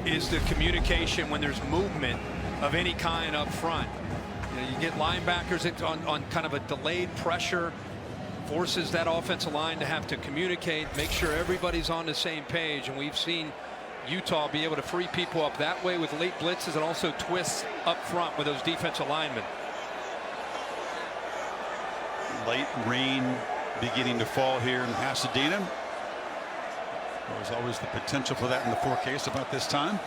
is the communication when there's movement of any kind up front. You get linebackers on kind of a delayed pressure, forces that offensive line to have to communicate, make sure everybody's on the same page, and we've seen Utah be able to free people up that way with late blitzes and also twists up front with those defensive linemen. Late rain beginning to fall here in Pasadena. There's always the potential for that in the forecast about this time.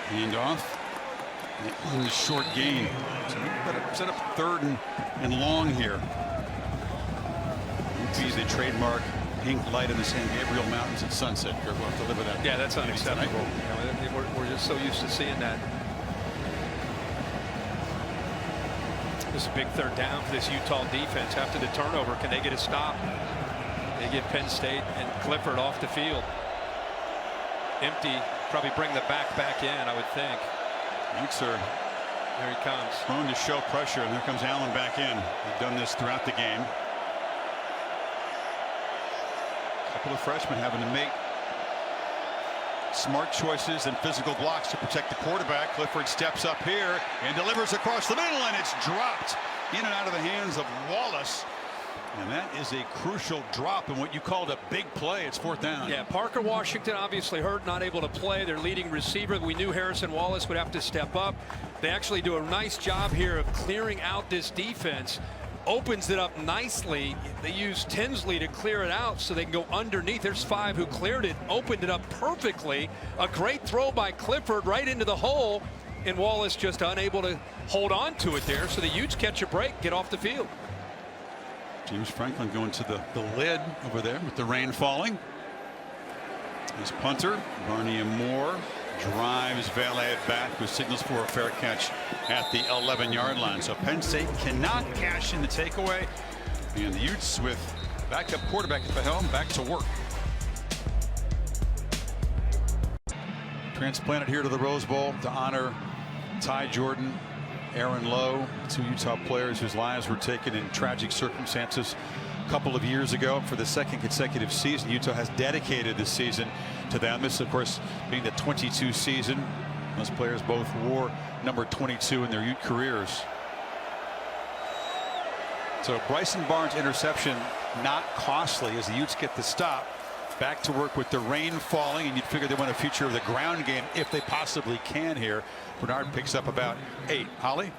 Hand off. And a short gain. So we better set up 3rd and long here. Be the trademark pink light in the San Gabriel Mountains at sunset. We'll have to live with that. Yeah, that's unacceptable. We're just so used to seeing that. This is a big 3rd down for this Utah defense. After the turnover, can they get a stop? They get Penn State and Clifford off the field. Empty, probably bring the back in, I would think. Utes are There he comes. Prone to show pressure, and there comes Allen back in. They've done this throughout the game. A couple of freshmen having to make smart choices and physical blocks to protect the quarterback. Clifford steps up here and delivers across the middle, and it's dropped in and out of the hands of Wallace. And that is a crucial drop in what you called a big play. It's 4th down. Yeah, Parker Washington obviously hurt, not able to play. Their leading receiver. We knew Harrison Wallace would have to step up. They actually do a nice job here of clearing out this defense. Opens it up nicely. They use Tinsley to clear it out so they can go underneath. There's 5 who cleared it, opened it up perfectly. A great throw by Clifford right into the hole, and Wallace just unable to hold on to it there. So the Utes catch a break, get off the field. James Franklin going to the lid over there with the rain falling. His punter, Barney Moore, drives Valet back with signals for a fair catch at the 11-yard line. So Penn State cannot cash in the takeaway, and the Utes with backup quarterback at the helm back to work. Transplanted here to the Rose Bowl to honor Ty Jordan, Aaron Lowe, 2 Utah players whose lives were taken in tragic circumstances couple of years ago for the second consecutive season. Utah has dedicated the season to them. This, of course, being the 22 season. Those players both wore number 22 in their Ute careers. So Bryson Barnes' interception not costly as the Utes get the stop. Back to work with the rain falling, and you'd figure they want a future of the ground game if they possibly can here. Bernard picks up about 8. Holly?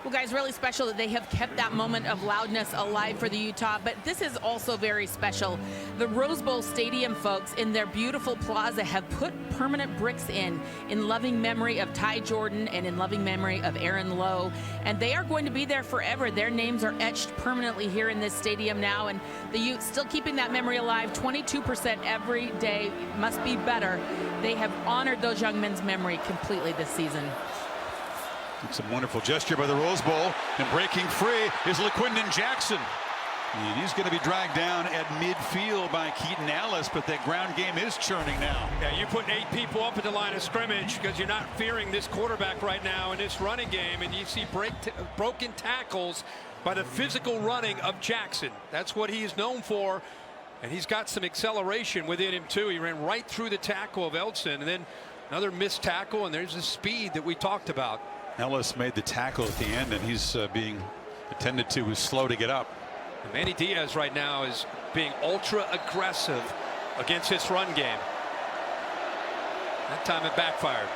Well, guys, really special that they have kept that moment of loudness alive for the Utah, but this is also very special. The Rose Bowl Stadium folks in their beautiful plaza have put permanent bricks in loving memory of Ty Jordan and in loving memory of Aaron Lowe, and they are going to be there forever. Their names are etched permanently here in this stadium now, and the Utes still keeping that memory alive. 22% every day, must be better. They have honored those young men's memory completely this season. It's a wonderful gesture by the Rose Bowl, and breaking free is LaQuindon Jackson. And he's going to be dragged down at midfield by Keaton Ellis, but that ground game is churning now. Yeah, you put 8 people up at the line of scrimmage because you're not fearing this quarterback right now in this running game, and you see broken tackles by the physical running of Jackson. That's what he is known for, and he's got some acceleration within him too. He ran right through the tackle of Eldson, and then another missed tackle, and there's the speed that we talked about. Ellis made the tackle at the end, and he's being attended to. Was slow to get up. And Manny Diaz right now is being ultra aggressive against his run game. That time it backfired.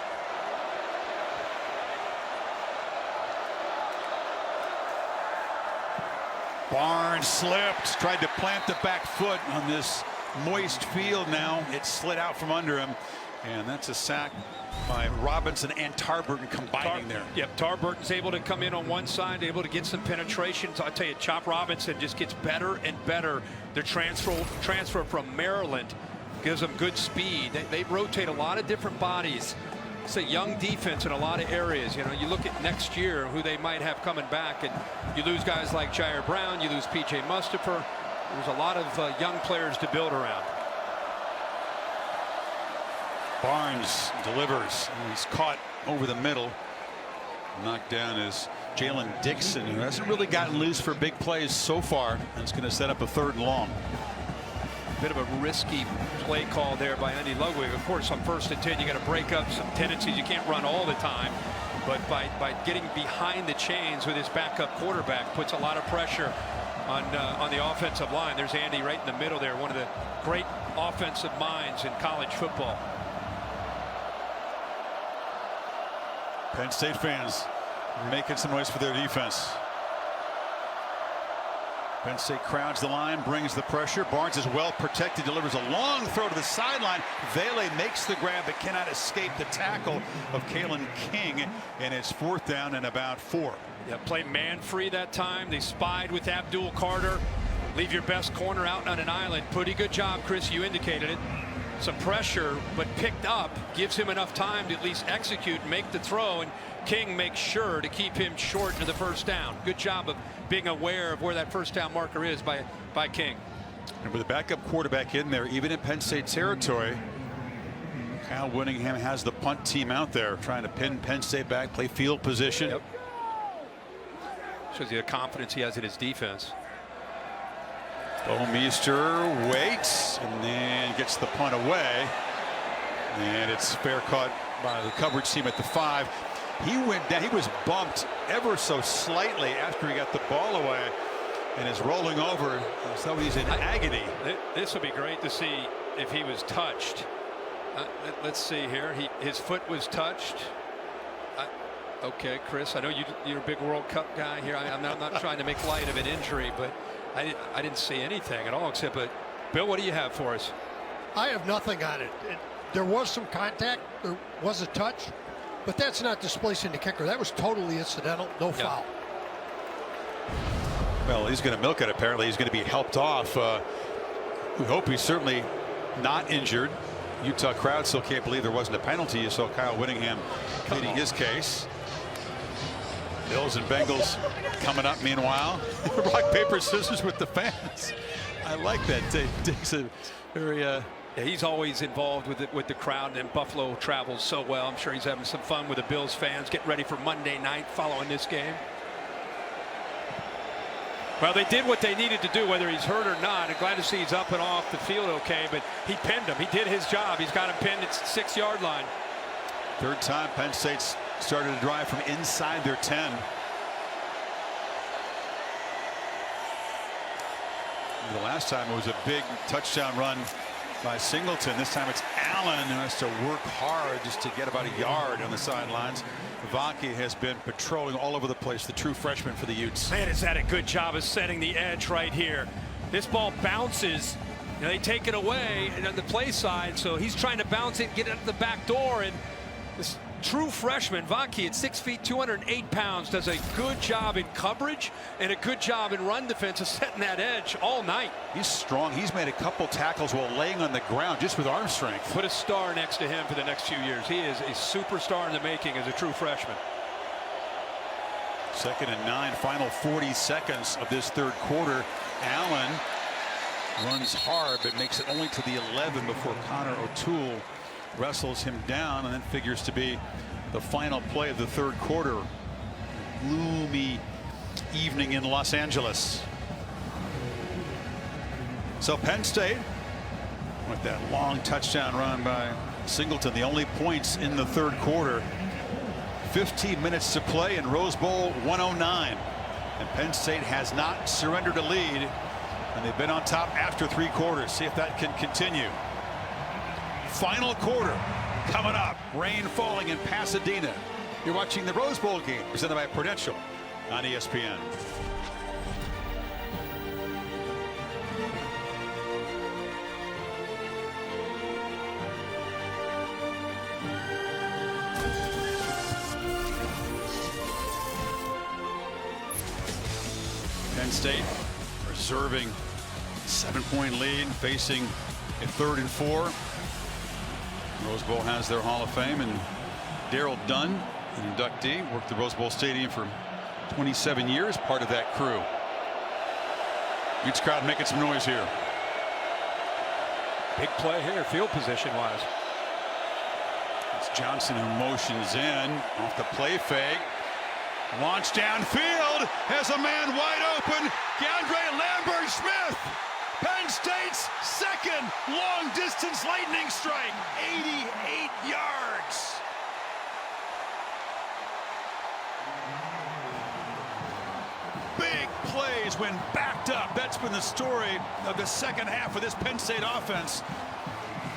Barnes slipped, tried to plant the back foot on this moist field. Now it slid out from under him, and that's a sack by Robinson and Tarburton combining there. Yep, Tarburton's able to come in on one side, able to get some penetration. So I tell you, Chop Robinson just gets better and better. Their transfer from Maryland gives them good speed. They rotate a lot of different bodies. It's a young defense in a lot of areas. You know, you look at next year who they might have coming back, and you lose guys like Jair Brown, you lose P.J. Mustapher. There's a lot of young players to build around. Barnes delivers. He's caught over the middle. Knocked down is Jalen Dixon, who hasn't really gotten loose for big plays so far. It's going to set up a 3rd and long. Bit of a risky play call there by Andy Ludwig. Of course, on 1st and 10, you got to break up some tendencies. You can't run all the time, but by getting behind the chains with his backup quarterback puts a lot of pressure on the offensive line. There's Andy right in the middle there, one of the great offensive minds in college football. Penn State fans making some noise for their defense. Penn State crowds the line, brings the pressure. Barnes is well protected, delivers a long throw to the sideline. Vele makes the grab but cannot escape the tackle of Kalen King, and it's 4th down and about 4. Yeah, play man free that time. They spied with Abdul Carter. Leave your best corner out on an island. Pretty good job, Chris. You indicated it. Some pressure, but picked up, gives him enough time to at least execute and make the throw, and King makes sure to keep him short to the 1st down. Good job of being aware of where that 1st down marker is by King. And with the backup quarterback in there, even in Penn State territory, Kyle Whittingham has the punt team out there trying to pin Penn State back, play field position. Yep. Shows you the confidence he has in his defense. Meester waits and then gets the punt away, and it's fair caught by the coverage team at the 5. He went down. He was bumped ever so slightly after he got the ball away and is rolling over. So he's in agony. This would be great to see if he was touched. Let's see here. His foot was touched. Okay, Chris, I know you're a big World Cup guy here. I'm not trying to make light of an injury, but I didn't see anything at all except. But Bill, what do you have for us? I have nothing on it. There was some contact. There was a touch, but that's not displacing the kicker. That was totally incidental. No foul. Well, he's going to milk it. Apparently, he's going to be helped off. We hope he's certainly not injured. Utah crowd still can't believe there wasn't a penalty. You saw Kyle Whittingham pleading his case. Bills and Bengals coming up meanwhile. Rock, paper, scissors with the fans. I like that. Dick's a very yeah, he's always involved with the crowd, and Buffalo travels so well. I'm sure he's having some fun with the Bills fans, getting ready for Monday night following this game. Well, they did what they needed to do, whether he's hurt or not. I'm glad to see he's up and off the field okay, but he pinned him. He did his job. He's got him pinned at 6-yard line. Third time Penn State's started to drive from inside their 10. The last time it was a big touchdown run by Singleton. This time it's Allen who has to work hard just to get about a yard on the sidelines. Vaki has been patrolling all over the place, the true freshman for the Utes. Man, has had a good job of setting the edge right here. This ball bounces. You know, they take it away and on the play side, so he's trying to bounce it and get it at the back door. And this true freshman, Vaki, at 6 feet, 208 pounds, does a good job in coverage and a good job in run defense of setting that edge all night. He's strong. He's made a couple tackles while laying on the ground just with arm strength. Put a star next to him for the next few years. He is a superstar in the making as a true freshman. 2nd and 9, final 40 seconds of this third quarter. Allen runs hard but makes it only to the 11 before Connor O'Toole wrestles him down, and then figures to be the final play of the third quarter. Gloomy evening in Los Angeles. So Penn State with that long touchdown run by Singleton, the only points in the third quarter. 15 minutes to play in Rose Bowl 109, and Penn State has not surrendered a lead, and they've been on top after 3 quarters. See if that can continue. Final quarter coming up. Rain falling in Pasadena. You're watching the Rose Bowl game presented by Prudential on ESPN. Penn State preserving 7-point lead, facing a 3rd and 4. Rose Bowl has their Hall of Fame, and Darrell Dunn, an inductee, worked the Rose Bowl Stadium for 27 years, part of that crew. Utes crowd making some noise here. Big play here, field position wise. It's Johnson who motions in off the play fake. Launch downfield, has a man wide open. DeAndre Lambert-Smith. Penn State's second long-distance lightning strike, 88 yards. Big plays when backed up. That's been the story of the second half of this Penn State offense.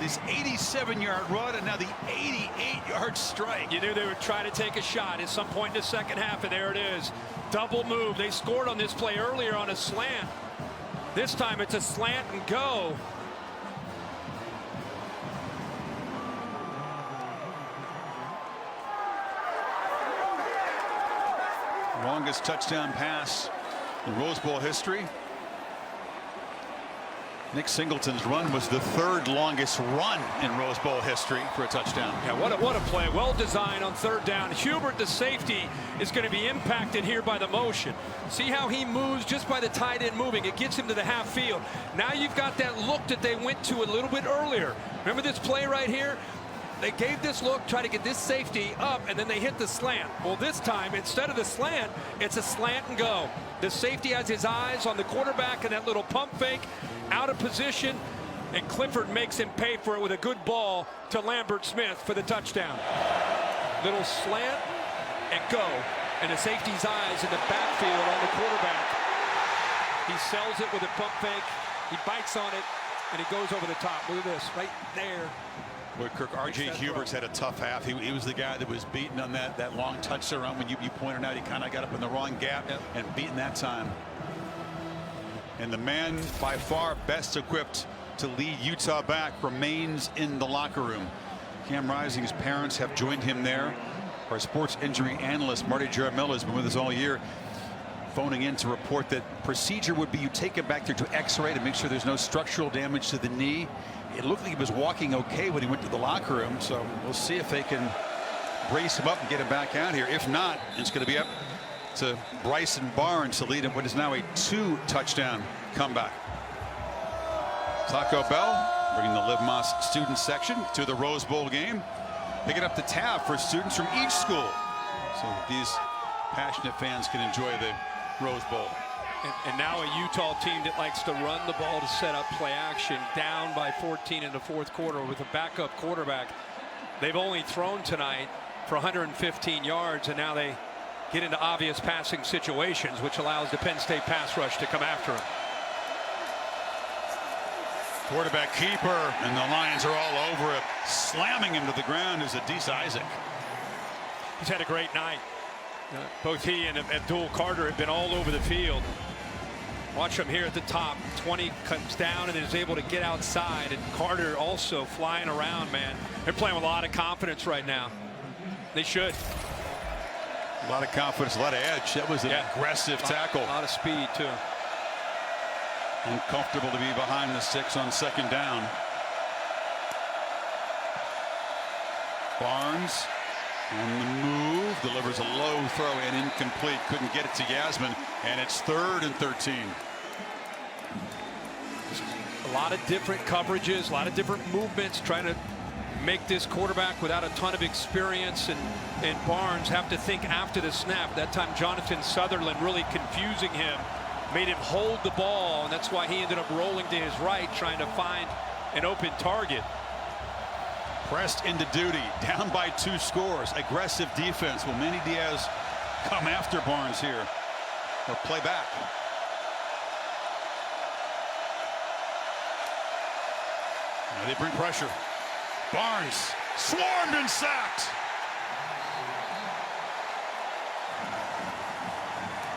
This 87-yard run and now the 88-yard strike. You knew they would try to take a shot at some point in the second half, and there it is. Double move. They scored on this play earlier on a slant. This time it's a slant and go. Longest touchdown pass in Rose Bowl history. Nick Singleton's run was the 3rd longest run in Rose Bowl history for a touchdown. Yeah, what a play. Well designed on 3rd down. Hubert, the safety, is going to be impacted here by the motion. See how he moves just by the tight end moving. It gets him to the half field. Now you've got that look that they went to a little bit earlier. Remember this play right here? They gave this look, try to get this safety up, and then they hit the slant. Well, this time, instead of the slant, it's a slant and go. The safety has his eyes on the quarterback and that little pump fake, out of position, and Clifford makes him pay for it with a good ball to Lambert-Smith for the touchdown. Little slant and go, and the safety's eyes in the backfield on the quarterback. He sells it with a pump fake, he bites on it, and he goes over the top. Look at this, right there. Boy, Kirk, R.J. Hubert's had a tough half. He was the guy that was beaten on that long touchdown run when you pointed out he kind of got up in the wrong gap and beaten that time. And the man by far best equipped to lead Utah back remains in the locker room. Cam Rising's parents have joined him there. Our sports injury analyst, Marty Jaramillo, has been with us all year, phoning in to report that procedure would be you take him back there to x-ray to make sure there's no structural damage to the knee. It looked like he was walking okay when he went to the locker room, so we'll see if they can brace him up and get him back out here. If not, it's going to be up to Bryson Barnes to lead him what is now a 2-touchdown comeback. Taco Bell bringing the Liv Moss student section to the Rose Bowl game, picking up the tab for students from each school so that these passionate fans can enjoy the Rose Bowl. And now a Utah team that likes to run the ball to set up play action, down by 14 in the fourth quarter with a backup quarterback. They've only thrown tonight for 115 yards, and now they get into obvious passing situations, which allows the Penn State pass rush to come after him. Quarterback keeper, and the Lions are all over it. Slamming him to the ground is Adese Isaac. He's had a great night. Both he and Abdul Carter have been all over the field. Watch him here at the top. 20 comes down and is able to get outside, and Carter also flying around, man. They're playing with a lot of confidence right now. They should. A lot of confidence, a lot of edge. That was an aggressive tackle. A lot of speed, too. Uncomfortable to be behind the 6 on second down. Barnes on the move, delivers a low throw and incomplete. Couldn't get it to Yasmin, and it's 3rd and 13. A lot of different coverages, a lot of different movements, trying to make this quarterback without a ton of experience, and Barnes have to think after the snap. That time Jonathan Sutherland really confusing him, made him hold the ball, and that's why he ended up rolling to his right, trying to find an open target. Pressed into duty, down by 2 scores. Aggressive defense. Will Manny Diaz come after Barnes here, or play back? Now they bring pressure. Barnes swarmed and sacked.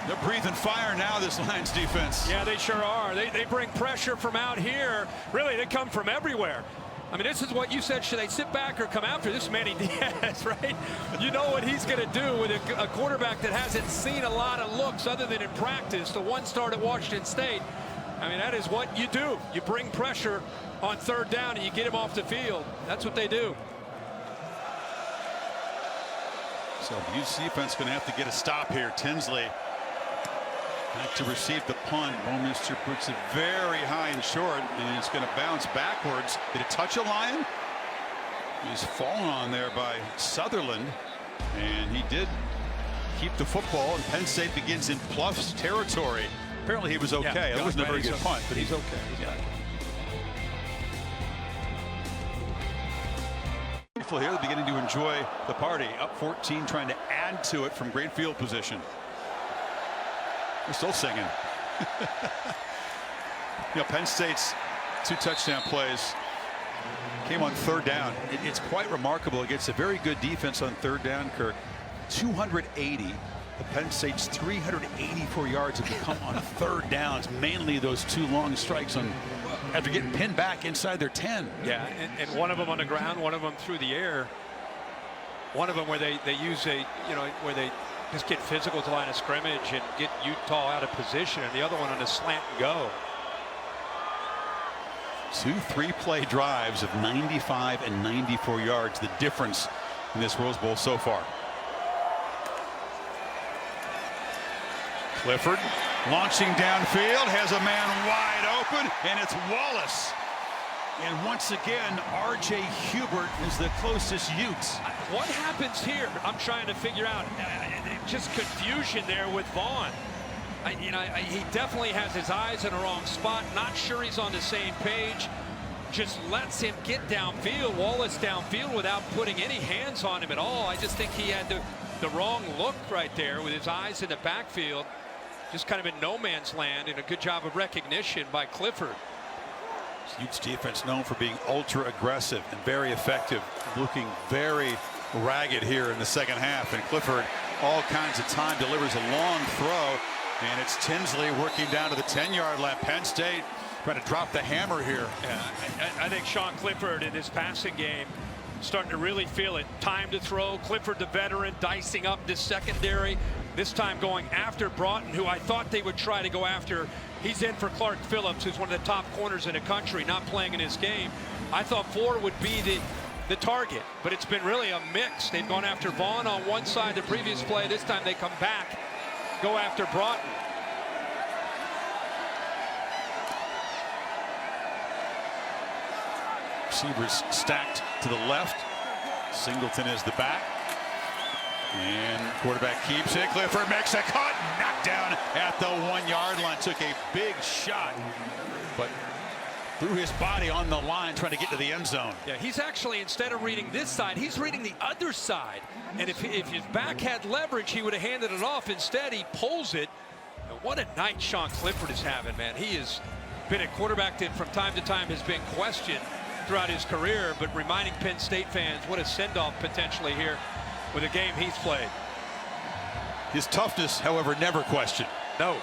They're breathing fire now, this Lions defense. Yeah, they sure are. They bring pressure from out here. Really, they come from everywhere. I mean, this is what you said. Should they sit back or come after? This is Manny Diaz, right? You know what he's going to do with a quarterback that hasn't seen a lot of looks other than in practice. The 1 start at Washington State. I mean, that is what you do. You bring pressure on 3rd down and you get him off the field. That's what they do. So the Utes defense going to have to get a stop here. Tinsley back to receive the punt. Bowminster puts it very high and short, and it's going to bounce backwards. Did it touch a Lion? He's fallen on there by Sutherland, and he did keep the football, and Penn State begins in Pluff's territory. Apparently he was okay. It wasn't a very good punt, but he's okay. Here, they're beginning to enjoy the party. Up 14, trying to add to it from great field position. They're still singing. You know, Penn State's 2 touchdown plays came on 3rd down. It's quite remarkable against a very good defense on 3rd down, Kirk. 280. The Penn State's 384 yards have come on 3rd downs, mainly those 2 long strikes on after getting pinned back inside their 10. Yeah, and one of them on the ground, one of them through the air. One of them where they use where they just get physical to line of scrimmage and get Utah out of position, and the other one on a slant and go. 2 3-play drives of 95 and 94 yards, the difference in this Rose Bowl so far. Clifford launching downfield, has a man wide open, and it's Wallace. And once again, R.J. Hubert is the closest Utes. What happens here? I'm trying to figure out. Just confusion there with Vaughn. He definitely has his eyes in the wrong spot. Not sure he's on the same page. Just lets him get downfield, Wallace downfield, without putting any hands on him at all. I just think he had the wrong look right there with his eyes in the backfield. Just kind of in no man's land, and a good job of recognition by Clifford. Utes defense known for being ultra aggressive and very effective, looking very ragged here in the 2nd half, and Clifford all kinds of time, delivers a long throw, and it's Tinsley working down to the 10-yard line. Penn State trying to drop the hammer here. Yeah, I think Sean Clifford in his passing game starting to really feel it. Time to throw. Clifford, the veteran, dicing up this secondary. This time going after Broughton, who I thought they would try to go after. He's in for Clark Phillips, who's one of the top corners in the country, not playing in his game. I thought Ford would be the target, but it's been really a mix. They've gone after Vaughn on one side the previous play. This time they come back, go after Broughton. Receivers stacked to the left. Singleton is the back. And quarterback keeps it. Clifford makes a cut. Knocked down at the 1-yard line. Took a big shot, but threw his body on the line trying to get to the end zone. Yeah, he's actually, instead of reading this side, he's reading the other side. And if his back had leverage, he would have handed it off. Instead, he pulls it. And what a night Sean Clifford is having, man. He has been a quarterback that from time to time has been questioned throughout his career, but reminding Penn State fans what a send-off potentially here with a game he's played. His toughness, however, never questioned. No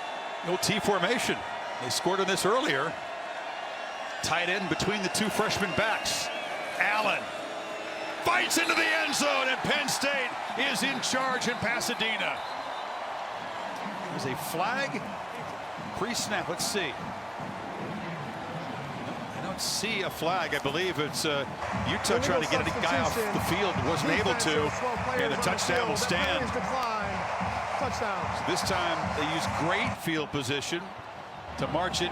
T formation. They scored on this earlier. Tight end between the two freshman backs. Allen fights into the end zone, and Penn State is in charge in Pasadena. There's a flag pre-snap. Let's see. I don't see a flag. I believe it's Utah trying to get a guy off the field. Wasn't able to, and the touchdown will stand. Touchdown. So this time they use great field position to march it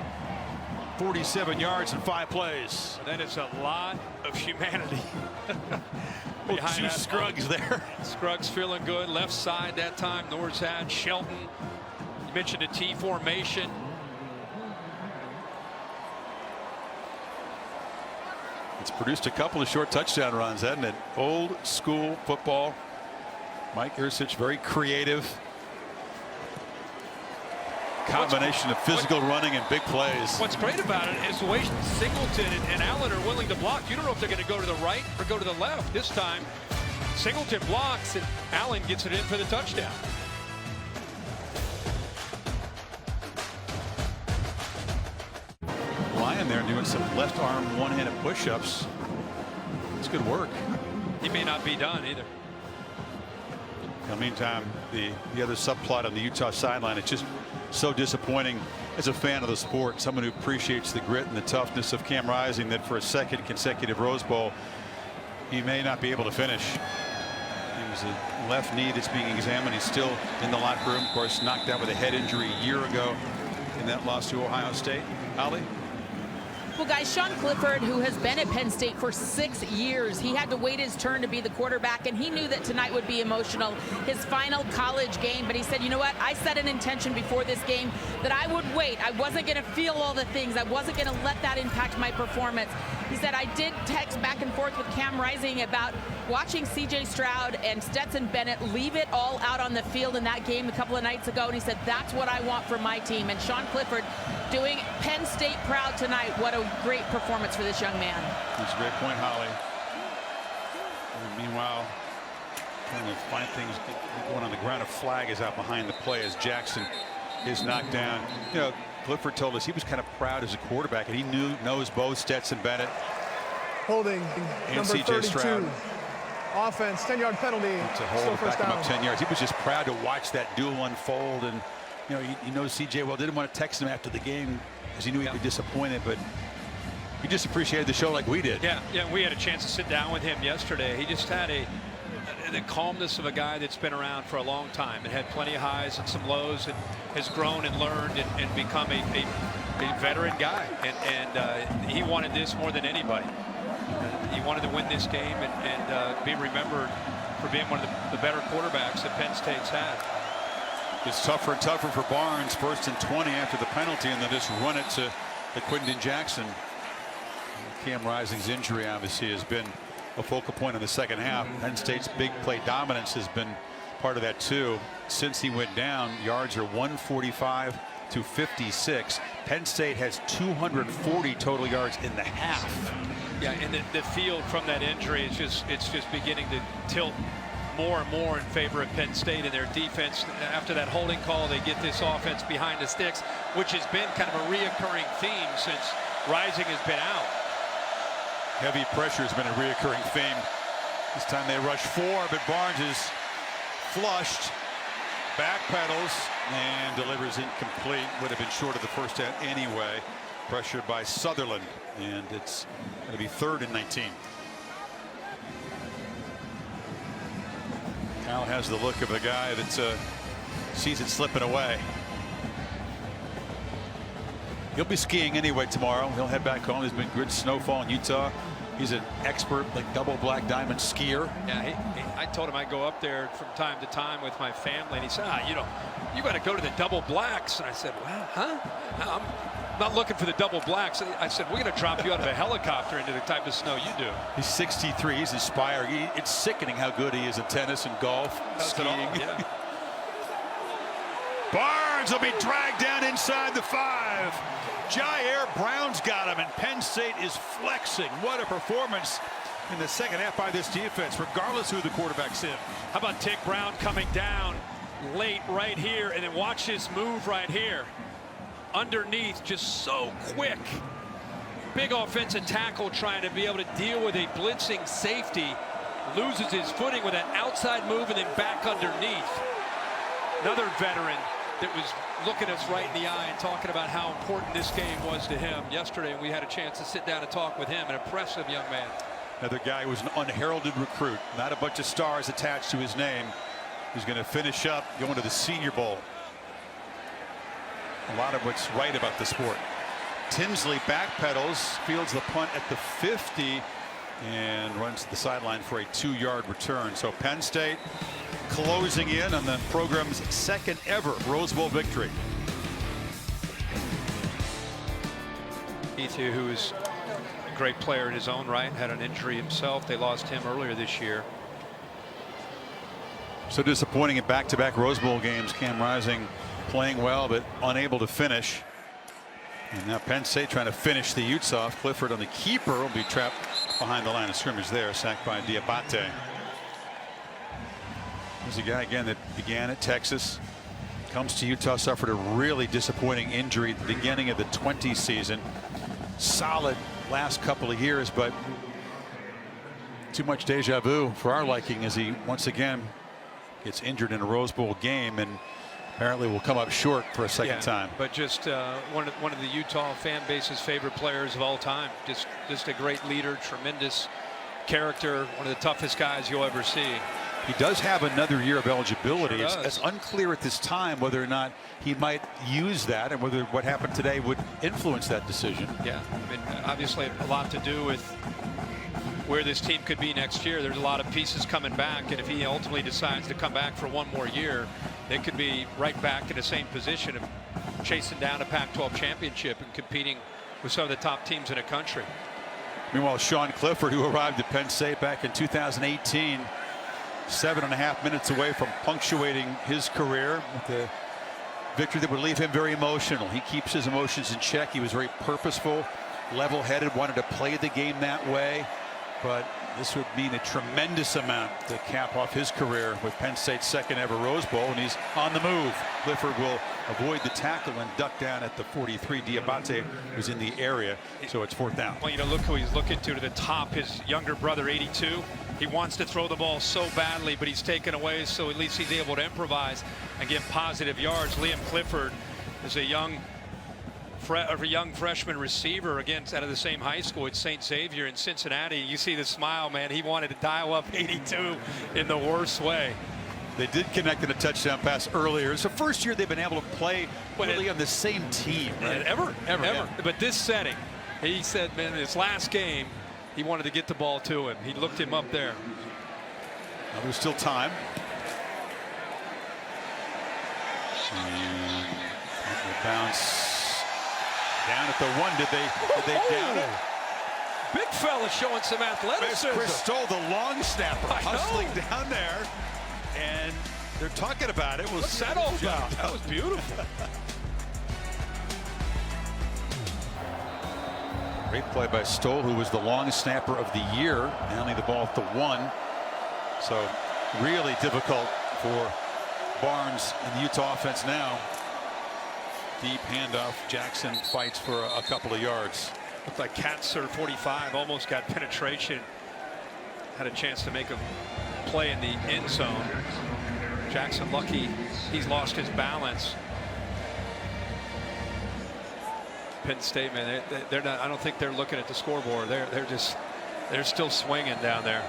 47 yards in 5 plays. That is a lot of humanity. Behind two Scruggs there. Scruggs feeling good. Left side that time. Norzad, Shelton. You mentioned a T formation. It's produced a couple of short touchdown runs, hasn't it? Old school football. Mike Yurcich, very creative. Combination of physical running and big plays. What's great about it is the way Singleton and Allen are willing to block. You don't know if they're going to go to the right or go to the left. This time, Singleton blocks and Allen gets it in for the touchdown. Lyon there doing some left arm one-handed push-ups. It's good work. He may not be done either. In the meantime, the other subplot on the Utah sideline, it's just so disappointing as a fan of the sport, someone who appreciates the grit and the toughness of Cam Rising, that for a second consecutive Rose Bowl, he may not be able to finish. He was a left knee that's being examined. He's still in the locker room, of course, knocked out with a head injury a year ago in that loss to Ohio State. Holly? Well, guys, Sean Clifford, who has been at Penn State for 6 years, he had to wait his turn to be the quarterback, and he knew that tonight would be emotional, his final college game. But he said, you know what, I set an intention before this game that I would wait. I wasn't going to feel all the things. I wasn't going to let that impact my performance. He said, I did text back and forth with Cam Rising about watching C.J. Stroud and Stetson Bennett leave it all out on the field in that game a couple of nights ago, and he said, that's what I want from my team. And Sean Clifford doing Penn State proud tonight. What a great performance for this young man. That's a great point, Holly. And meanwhile, trying to find things going on the ground. A flag is out behind the play as Jackson is knocked down. You know, Clifford told us he was kind of proud as a quarterback, and he knows both Stetson Bennett Holding and number C.J. 32. Stroud. Offense, 10-yard penalty. It's a hold Still to first back him down. up 10 yards. He was just proud to watch that duel unfold, and you know, he knows C.J. well. Didn't want to text him after the game because he knew he'd be disappointed, but he just appreciated the show like we did. Yeah, we had a chance to sit down with him yesterday. He just had the calmness of a guy that's been around for a long time and had plenty of highs and some lows, and has grown and learned and become a veteran guy. And he wanted this more than anybody. He wanted to win this game and be remembered for being one of the better quarterbacks that Penn State's had. It's tougher and tougher for Barnes. 1st and 20 after the penalty, and then just run it to Quinton Jackson. Cam Rising's injury obviously has been a focal point in the second half. Penn State's big play dominance has been part of that too. Since he went down, yards are 145 to 56. Penn State has 240 total yards in the half. Yeah, and the field from that injury is just beginning to tilt more and more in favor of Penn State and their defense. After that holding call, they get this offense behind the sticks, which has been kind of a reoccurring theme since Rising has been out. Heavy pressure has been a reoccurring theme. This time they rush 4, but Barnes is flushed, backpedals, and delivers incomplete. Would have been short of the first down anyway. Pressured by Sutherland, and it's going to be 3rd and 19. Cal has the look of a guy that sees it slipping away. He'll be skiing anyway tomorrow. He'll head back home. There's been good snowfall in Utah He's an expert, like double black diamond skier. Yeah, I told him I'd go up there from time to time with my family, and he said, you got to go to the double blacks. And I said, well, huh? No, I'm not looking for the double blacks. I said, we're going to drop you out of a helicopter into the type of snow you do. He's 63. He's inspired. It's sickening how good he is in tennis and golf, skiing. Yeah. Barnes will be dragged down inside the 5. Jair Brown's got him, and Penn State is flexing. What a performance in the second half by this defense, regardless who the quarterback's in. How about Tick Brown coming down late right here, and then watch this move right here. Underneath, just so quick. Big offensive tackle trying to be able to deal with a blitzing safety. Loses his footing with an outside move and then back underneath. Another veteran that was looking us right in the eye and talking about how important this game was to him yesterday, and we had a chance to sit down and talk with him. An impressive young man. Another guy who was an unheralded recruit, not a bunch of stars attached to his name. He's going to finish up going to the Senior Bowl. A lot of what's right about the sport. Tinsley backpedals, fields the punt at the 50, and runs to the sideline for a 2-yard return. So Penn State closing in on the program's second ever Rose Bowl victory. Ethieu, who is a great player in his own right, had an injury himself. They lost him earlier this year. So disappointing in back-to-back Rose Bowl games. Cam Rising playing well but unable to finish. And now Penn State trying to finish the Utes off. Clifford on the keeper will be trapped behind the line of scrimmage there, sacked by Diabate. There's a guy again that began at Texas, comes to Utah, suffered a really disappointing injury at the beginning of the 20 season. Solid last couple of years, but too much deja vu for our liking as he once again gets injured in a Rose Bowl game and apparently will come up short for a second time. But just one of the Utah fan base's favorite players of all time. Just a great leader, tremendous character, one of the toughest guys you'll ever see. He does have another year of eligibility. Sure it's unclear at this time whether or not he might use that and whether what happened today would influence that decision. Yeah, I mean, obviously a lot to do with where this team could be next year. There's a lot of pieces coming back, and if he ultimately decides to come back for one more year, they could be right back in the same position of chasing down a Pac-12 championship and competing with some of the top teams in the country. Meanwhile, Sean Clifford, who arrived at Penn State back in 2018, 7.5 minutes away from punctuating his career with a victory that would leave him very emotional. He keeps his emotions in check. He was very purposeful, level-headed, wanted to play the game that way. But this would mean a tremendous amount to cap off his career with Penn State's second ever Rose Bowl, and he's on the move. Clifford will avoid the tackle and duck down at the 43. Diabate was in the area, so it's 4th down. Well, you know, look who he's looking to the top, his younger brother, 82. He wants to throw the ball so badly, but he's taken away, so at least he's able to improvise and get positive yards. Liam Clifford is a young freshman receiver, again, out of the same high school at St. Xavier in Cincinnati. You see the smile, man. He wanted to dial up 82 in the worst way. They did connect in a touchdown pass earlier. It's the first year they've been able to play really on the same team. Right? Ever. Yeah. But this setting, he said, man, his last game, he wanted to get the ball to him. He looked him up there. Well, there's still time. And bounce down at the 1. Did they down it? Big fella showing some athleticism. Chris Stoll, the long snapper, hustling down there, and they're talking about it. What's that all about? That was beautiful. Great play by Stoll, who was the long snapper of the year, handling the ball at the 1. So really difficult for Barnes and the Utah offense now. Deep handoff. Jackson fights for a couple of yards. Looked like Katzer 45 almost got penetration. Had a chance to make a play in the end zone. Jackson lucky he's lost his balance. Penn State, man, they're not. I don't think they're looking at the scoreboard. They're still swinging down there.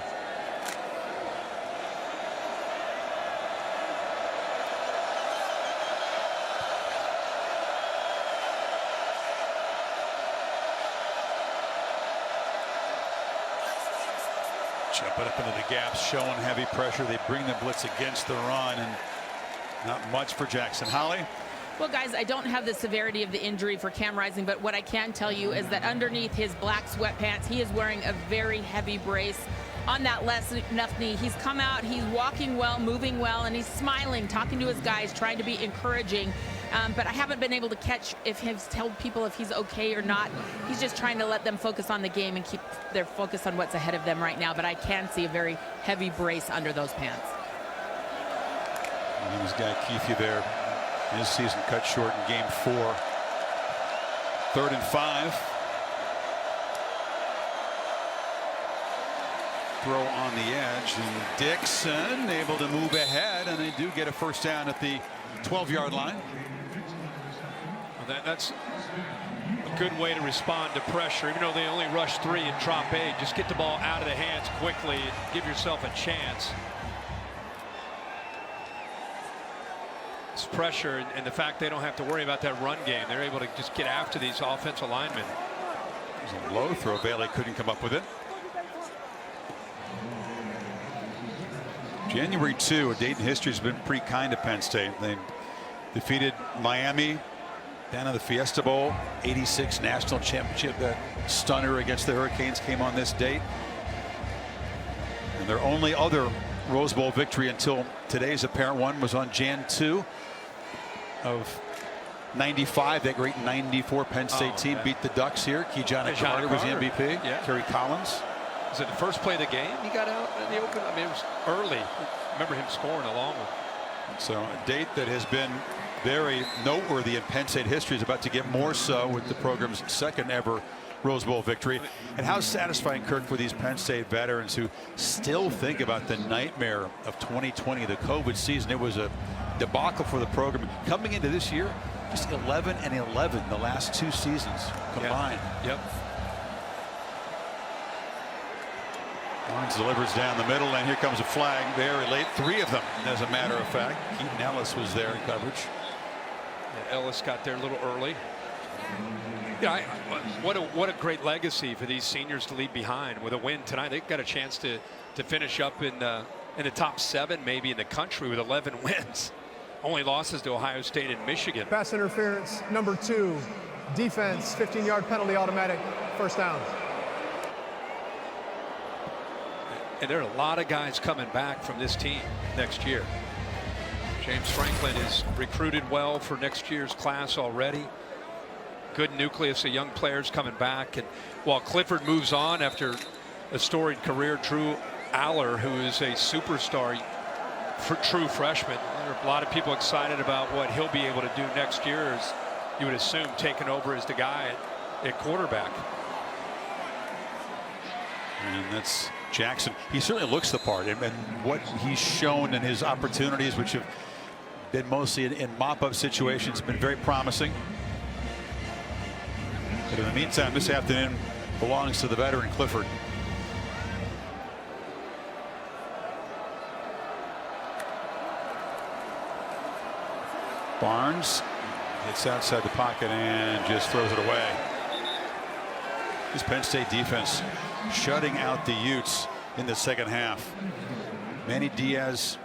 Jump it up into the gaps, showing heavy pressure. They bring the blitz against the run, and not much for Jackson. Holly? Well, guys, I don't have the severity of the injury for Cam Rising, but what I can tell you is that underneath his black sweatpants, he is wearing a very heavy brace on that left knee. He's come out, he's walking well, moving well, and he's smiling, talking to his guys, trying to be encouraging. But I haven't been able to catch if he's told people if he's okay or not. He's just trying to let them focus on the game and keep their focus on what's ahead of them right now. But I can see a very heavy brace under those pants. And this guy Keefe there, his season cut short in game 4. 3rd and 5. Throw on the edge, and Dixon able to move ahead, and they do get a first down at the 12-yard line. Well, that's a good way to respond to pressure, even though they only rush 3 and drop 8. Just get the ball out of the hands quickly and give yourself a chance. It's pressure and the fact they don't have to worry about that run game. They're able to just get after these offensive linemen. There's a low throw. Bailey couldn't come up with it. January 2, a date in history, has been pretty kind to Penn State. They defeated Miami down in the Fiesta Bowl. 86 national championship. That stunner against the Hurricanes came on this date. And their only other Rose Bowl victory until today's apparent one was on Jan 2 of 95. That great 94 Penn State team beat the Ducks here. Keyshawn Carter was the MVP. Yeah. Kerry Collins. Was it the first play of the game he got out in the open? I mean, it was early. I remember him scoring a long one. So a date that has been very noteworthy in Penn State history is about to get more so with the program's second ever Rose Bowl victory. And how satisfying, Kirk, for these Penn State veterans who still think about the nightmare of 2020, the COVID season. It was a debacle for the program. Coming into this year, just 11 and 11 the last 2 seasons combined. Yep. Barnes delivers down the middle, and here comes a flag very late. 3 of them, as a matter of fact. Keaton Ellis was there in coverage. Yeah, Ellis got there a little early. Yeah, what a great legacy for these seniors to leave behind with a win tonight. They've got a chance to finish up in the top 7, maybe in the country, with 11 wins. Only losses to Ohio State and Michigan. Pass interference, number 2. Defense, 15-yard penalty, automatic, first down. And there are a lot of guys coming back from this team next year. James Franklin is recruited well for next year's class already. Good nucleus of young players coming back. And while Clifford moves on after a storied career, Drew Aller, who is a superstar true freshman, there are a lot of people excited about what he'll be able to do next year, as you would assume, taking over as the guy at quarterback. And that's Jackson. He certainly looks the part, and what he's shown in his opportunities, which have been mostly in mop-up situations, been very promising. But in the meantime, this afternoon belongs to the veteran Clifford. Barnes gets outside the pocket and just throws it away. This Penn State defense shutting out the Utes in the second half. Manny Diaz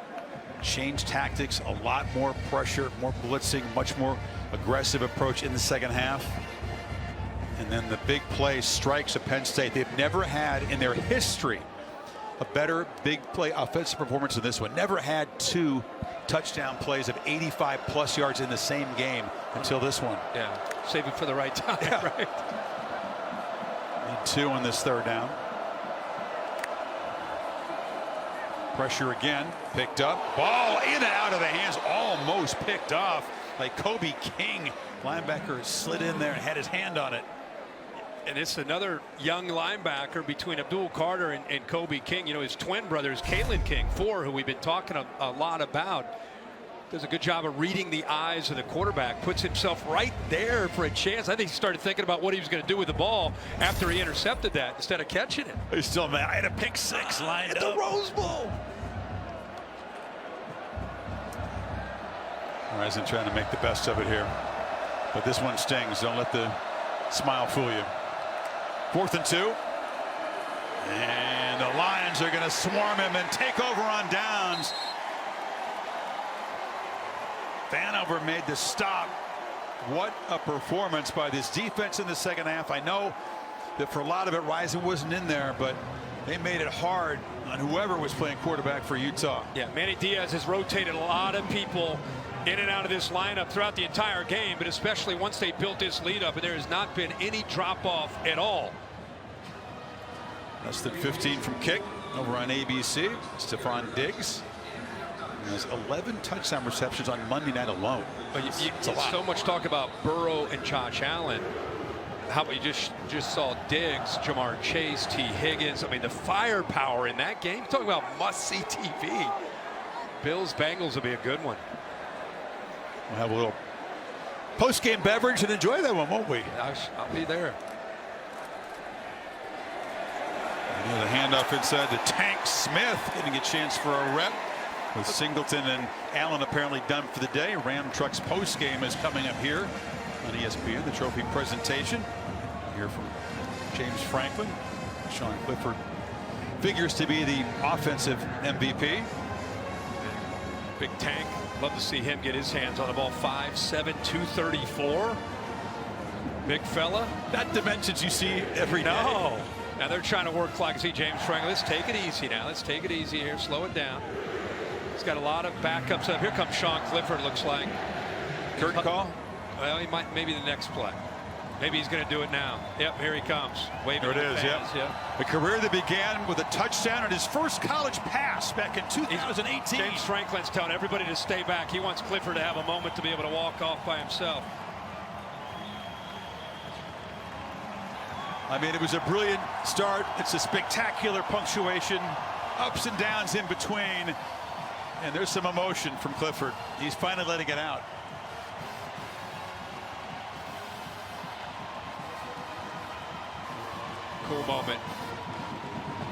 changed tactics, a lot more pressure, more blitzing, much more aggressive approach in the second half. And then the big play strikes at Penn State. They've never had in their history a better big play offensive performance than this one. Never had 2 touchdown plays of 85+ yards in the same game until this one. Yeah, save it for the right time. Yeah. Right. Need 2 on this 3rd down. Pressure again, picked up. Ball in and out of the hands, almost picked off by Kobe King. Linebacker slid in there and had his hand on it. And it's another young linebacker between Abdul Carter and Kobe King. You know, his twin brothers, Kalen King, 4, who we've been talking a lot about. Does a good job of reading the eyes of the quarterback, puts himself right there for a chance. I think he started thinking about what he was going to do with the ball after he intercepted that instead of catching it. He's still mad. I had a pick 6 lined up. The Rose Bowl. Horizon trying to make the best of it here. But this one stings. Don't let the smile fool you. 4th and 2. And the Lions Bills are going to swarm him and take over on downs. Vanover made the stop. What a performance by this defense in the second half. I know that for a lot of it, Rison wasn't in there, but they made it hard on whoever was playing quarterback for Utah. Yeah, Manny Diaz has rotated a lot of people in and out of this lineup throughout the entire game, but especially once they built this lead up, and there has not been any drop off at all. Less than 15 from kick over on ABC. Stephon Diggs has 11 touchdown receptions on Monday night alone. But so much talk about Burrow and Josh Allen. How about you just saw Diggs, Jamar Chase, T. Higgins. I mean, the firepower in that game. Talking about must-see TV. Bills Bengals will be a good one. We'll have a little post-game beverage and enjoy that one, won't we? I'll be there. The handoff inside to Tank Smith, getting a chance for a rep. With Singleton and Allen apparently done for the day. Ram Trucks post-game is coming up here on ESPN, the trophy presentation. Here from James Franklin. Sean Clifford figures to be the offensive MVP. Big Tank. Love to see him get his hands on the ball. 5'7", 234. Big fella. That dimensions you see every day. No. Now they're trying to work clock. See James Franklin. Let's take it easy now. Let's take it easy here. Slow it down. He's got a lot of backups up. Here comes Sean Clifford, looks like. Curtain call? Well, he might, maybe the next play. Maybe he's going to do it now. Yep, here he comes. Waving there it is, fans. Yep. A career that began with a touchdown on his first college pass back in 2018. James Franklin's telling everybody to stay back. He wants Clifford to have a moment to be able to walk off by himself. I mean, it was a brilliant start. It's a spectacular punctuation. Ups and downs in between. And there's some emotion from Clifford. He's finally letting it out. Cool moment.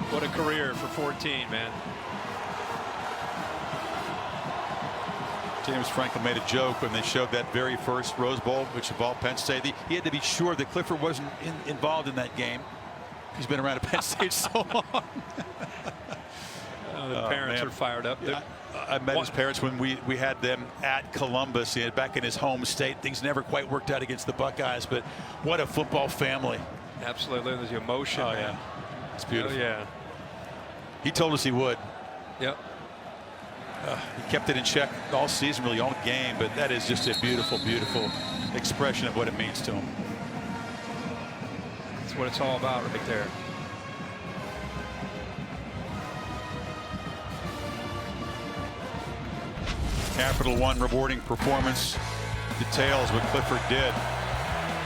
What a career for 14, man. James Franklin made a joke when they showed that very first Rose Bowl, which involved Penn State. He had to be sure that Clifford wasn't involved in that game. He's been around at Penn State so long. The parents are fired up. Yeah, I met his parents when we had them at Columbus, back in his home state. Things never quite worked out against the Buckeyes, but what a football family. Absolutely. There's the emotion, oh, man. Yeah. It's beautiful. Oh, yeah. He told us he would. Yep. He kept it in check all season, really all game, but that is just a beautiful, beautiful expression of what it means to him. That's what it's all about right there. Capital One rewarding performance details what Clifford did.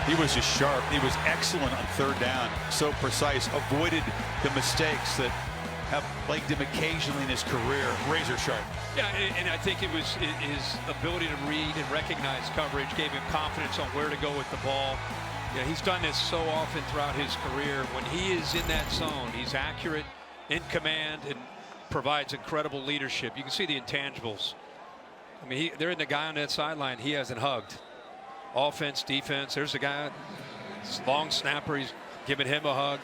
He was just sharp. He was excellent on third down. So precise. Avoided the mistakes that have plagued him occasionally in his career. Razor sharp. Yeah, and I think it was his ability to read and recognize coverage gave him confidence on where to go with the ball. Yeah, he's done this so often throughout his career. When he is in that zone, he's accurate, in command, and provides incredible leadership. You can see the intangibles. I mean, they're in the guy on that sideline he hasn't hugged. Offense, defense. There's the guy, long snapper. He's giving him a hug.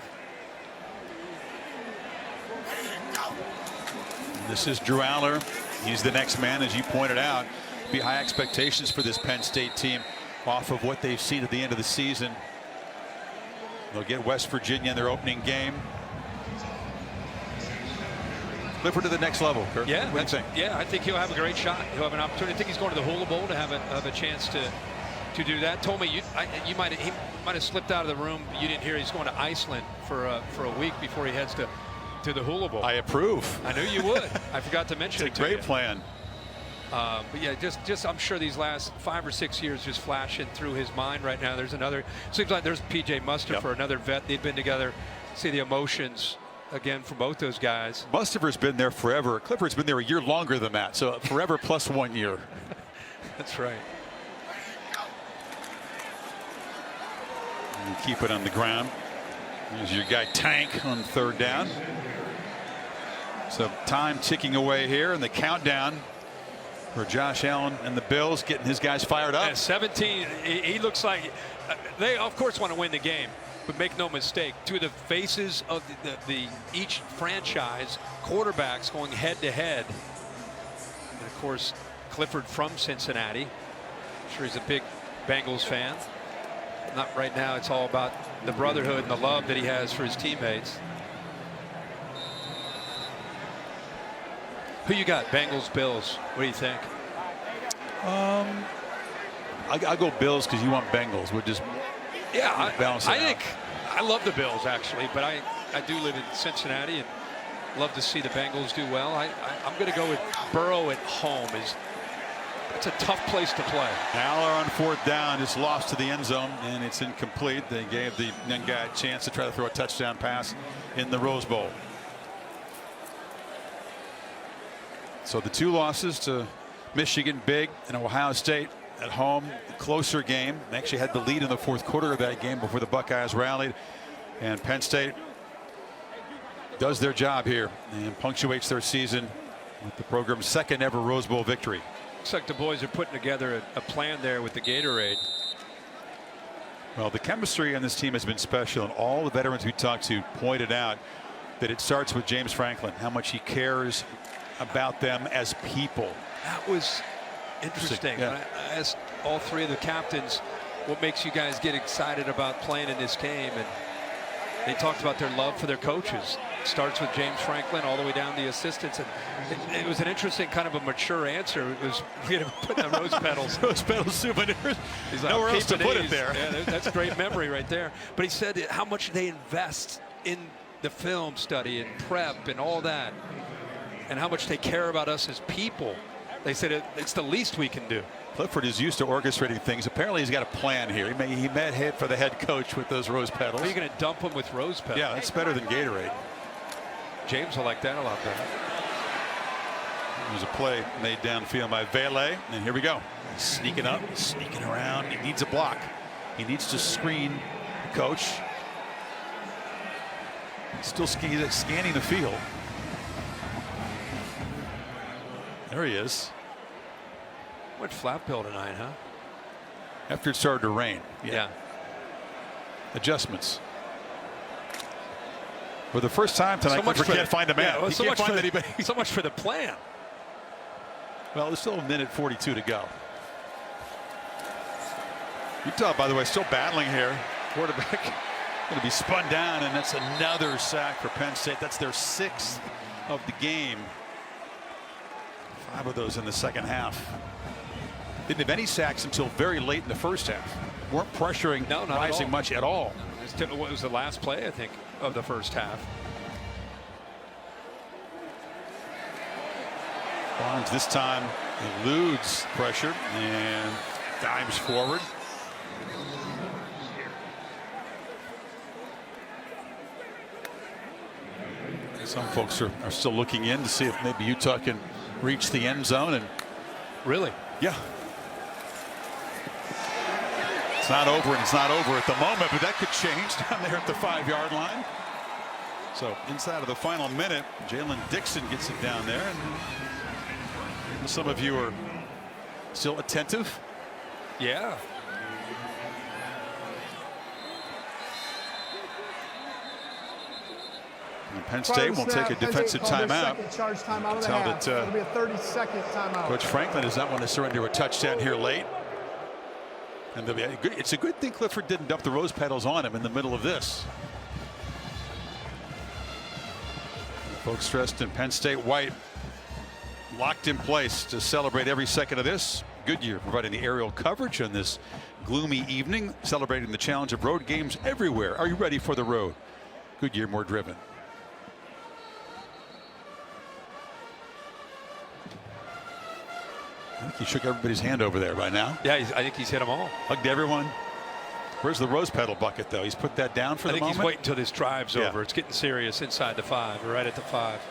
This is Drew Aller. He's the next man, as you pointed out. Be high expectations for this Penn State team off of what they've seen at the end of the season. They'll get West Virginia in their opening game. Clifford to the next level, Kurt. Yeah, what do you think? Yeah, I think he'll have a great shot. He'll have an opportunity. I think he's going to the Hula Bowl to have a chance to do that. Told me he might have slipped out of the room. You didn't hear he's going to Iceland for a week before he heads to the Hula Bowl. I approve. I knew you would. I forgot to mention it's a great plan. But yeah, just I'm sure these last 5 or 6 years just flashing through his mind right now. There's another. Seems like there's PJ Mustard for another vet. They've been together. See the emotions again from both those guys. Mustafer's been there forever. Clifford's been there a year longer than that. So forever plus 1 year. That's right. You keep it on the ground. There's your guy Tank on third down. So time ticking away here, and the countdown for Josh Allen and the Bills getting his guys fired up. At 17, he looks like they of course want to win the game, But make no mistake, two of the faces of each franchise, quarterbacks going head to head. And of course, Clifford from Cincinnati. I'm sure he's a big Bengals fan. Not right now. It's all about the brotherhood and the love that he has for his teammates. Who you got? Bengals, Bills. What do you think? I'll go Bills because you want Bengals. We're just balance it I out. think I love the Bills actually, but I do live in Cincinnati and love to see the Bengals do well. I'm going to go with Burrow at home. It's a tough place to play. Aller on 4th down, just lost to the end zone, and it's incomplete. They gave the young guy a chance to try to throw a touchdown pass in the Rose Bowl. So the 2 losses to Michigan, big, and Ohio State at home, closer game. They actually had the lead in the 4th quarter of that game before the Buckeyes rallied. And Penn State does their job here and punctuates their season with the program's 2nd ever Rose Bowl victory. Looks like the boys are putting together a plan there with the Gatorade. Well, the chemistry on this team has been special, and all the veterans we talked to pointed out that it starts with James Franklin, how much he cares about them as people. That was interesting. Yeah. I asked all 3 of the captains, what makes you guys get excited about playing in this game? And they talked about their love for their coaches. It starts with James Franklin all the way down to the assistants. And it was an interesting kind of a mature answer. It was putting the rose petals. Rose petals souvenirs. He's like, nowhere else to put it there. Yeah, that's great memory right there. But he said how much they invest in the film study and prep and all that, and how much they care about us as people. They said it's the least we can do. Clifford is used to orchestrating things. Apparently he's got a plan here. He met hit for the head coach with those rose petals. Are you going to dump them with rose petals? Yeah, that's better than Gatorade. James will like that a lot better. There's a play made downfield by Vele, and here we go. Sneaking up, sneaking around. He needs a block. He needs to screen the coach. Still scanning the field. There he is. Went flat bill tonight, huh? After it started to rain. Yeah. Adjustments. For the first time tonight, Clifford can't find a man. Yeah, well, he can't find anybody. So much for the plan. Well, there's still a minute 42 to go. Utah, by the way, still battling here. Quarterback going to be spun down, and that's another sack for Penn State. That's their 6th of the game. 5 of those in the second half. Didn't have any sacks until very late in the first half. Weren't pressuring Rising much at all. What was the last play, I think, of the first half? Barnes this time eludes pressure and dives forward. Some folks are still looking in to see if maybe Utah can reach the end zone. And really? Yeah. It's not over, and it's not over at the moment, but that could change down there at the 5-yard line. So inside of the final minute, Jalen Dixon gets it down there. And some of you are still attentive. Yeah. And Penn State will take a defensive timeout. Charge timeout of the half. It'll be a 30-second timeout. Coach Franklin does not want to surrender a touchdown here late. And it's a good thing Clifford didn't dump the rose petals on him in the middle of this. Folks dressed in Penn State white, locked in place to celebrate every second of this. Goodyear providing the aerial coverage on this gloomy evening, celebrating the challenge of road games everywhere. Are you ready for the road? Goodyear, more driven. I think he shook everybody's hand over there by now. Yeah, I think he's hit them all. Hugged everyone. Where's the rose petal bucket, though? He's put that down for the moment. I think he's waiting until this drive's over. It's getting serious inside the 5, or right at the 5.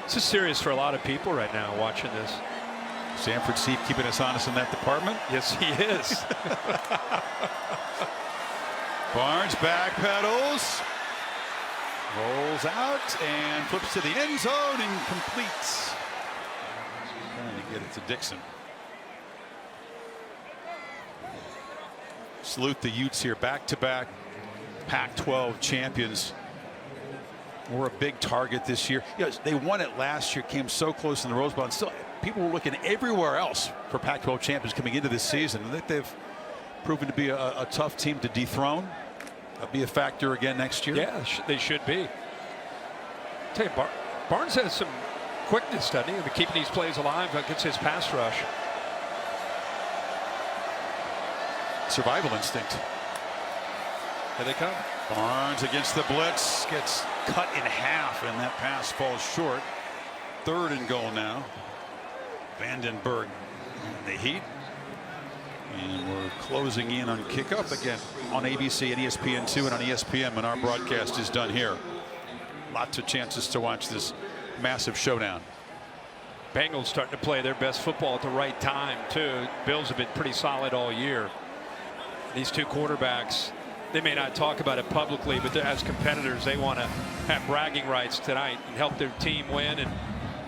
This is serious for a lot of people right now watching this. Sanford Steve keeping us honest in that department. Yes, he is. Barnes back pedals. Rolls out and flips to the end zone and completes. Trying to get it to Dixon. salute the Utes here, back-to-back Pac-12 champions. We're a big target this year. You know, they won it last year, came so close in the Rose Bowl, and still people were looking everywhere else for Pac-12 champions coming into this season. I think they've proven to be a tough team to dethrone. That'll be a factor again next year. Yeah, they should be. Tell you, Barnes has some quickness, doesn't he? They're keeping these plays alive against his pass rush. Survival instinct. Here they come. Barnes against the blitz, gets cut in half, and that pass falls short. 3rd and goal now. Vandenberg in the heat. And we're closing in on kickoff again on ABC and ESPN2 and on ESPN when our broadcast is done here. Lots of chances to watch this massive showdown. Bengals starting to play their best football at the right time, too. Bills have been pretty solid all year. These two quarterbacks, they may not talk about it publicly, but as competitors, they want to have bragging rights tonight and help their team win and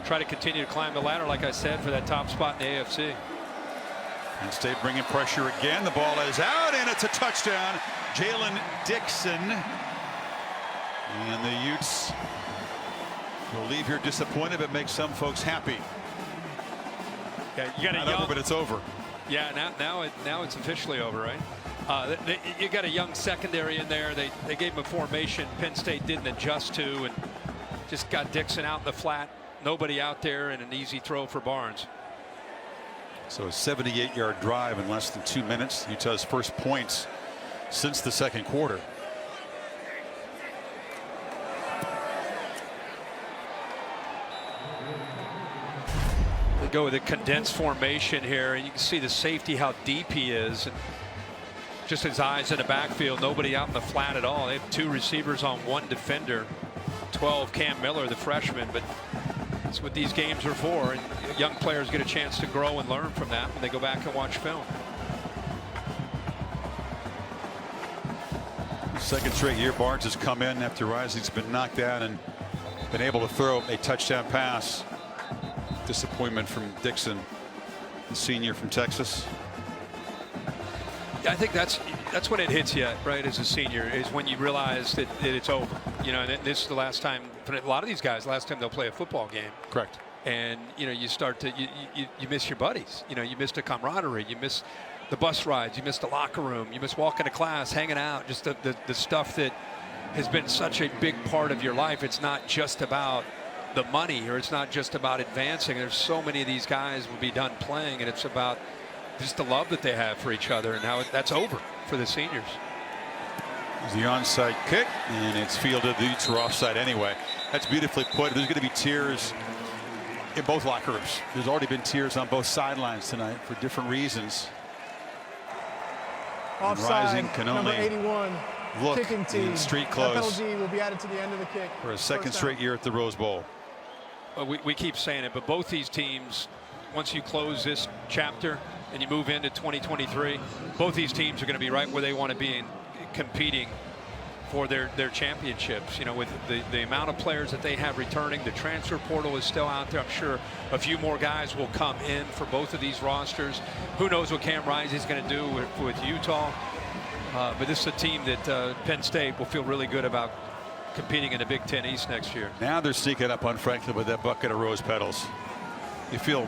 try to continue to climb the ladder, like I said, for that top spot in the AFC. Penn State bringing pressure again. The ball is out, and it's a touchdown. Jalen Dixon. And the Utes will leave here disappointed, but make some folks happy. Yeah, you got Not over, but it's over. Yeah, now it's officially over, right? You got a young secondary in there. They gave him a formation Penn State didn't adjust to, and just got Dixon out in the flat. Nobody out there, and an easy throw for Barnes. So a 78-yard drive in less than 2 minutes. Utah's first points since the second quarter. They go with a condensed formation here, and you can see the safety, how deep he is. And just his eyes in the backfield, nobody out in the flat at all. They have 2 receivers on 1 defender. 12, Cam Miller, the freshman, but that's what these games are for. And young players get a chance to grow and learn from that when they go back and watch film. Second straight year Barnes has come in after Rising's been knocked out and been able to throw a touchdown pass. Disappointment from Dixon, the senior from Texas. I think that's when it hits you, right, as a senior, is when you realize that it's over. You know, and this is the last time for a lot of these guys, last time they'll play a football game. Correct. And you know, you start to you miss your buddies. You know, you miss the camaraderie, you miss the bus rides, you miss the locker room, you miss walking to class, hanging out, just the stuff that has been such a big part of your life. It's not just about the money, or it's not just about advancing. There's so many of these guys will be done playing, and it's about just the love that they have for each other, and how that's over for the seniors. The onside kick, and it's fielded. The Utes are offside anyway. That's beautifully put. There's going to be tears in both locker rooms. There's already been tears on both sidelines tonight for different reasons. Offside, Rising can number only 81, look kicking team. in street That clothes penalty will be added to the end of the kick. for a second First straight down. year at the Rose Bowl. Well, we keep saying it, but both these teams, once you close this chapter and you move into 2023, both these teams are going to be right where they want to be in competing for their championships. You know, with the amount of players that they have returning, the transfer portal is still out there. I'm sure a few more guys will come in for both of these rosters. Who knows what Cam Rising is going to do with Utah. But this is a team that Penn State will feel really good about competing in the Big Ten East next year. Now they're sneaking up on Franklin with that bucket of rose petals. You feel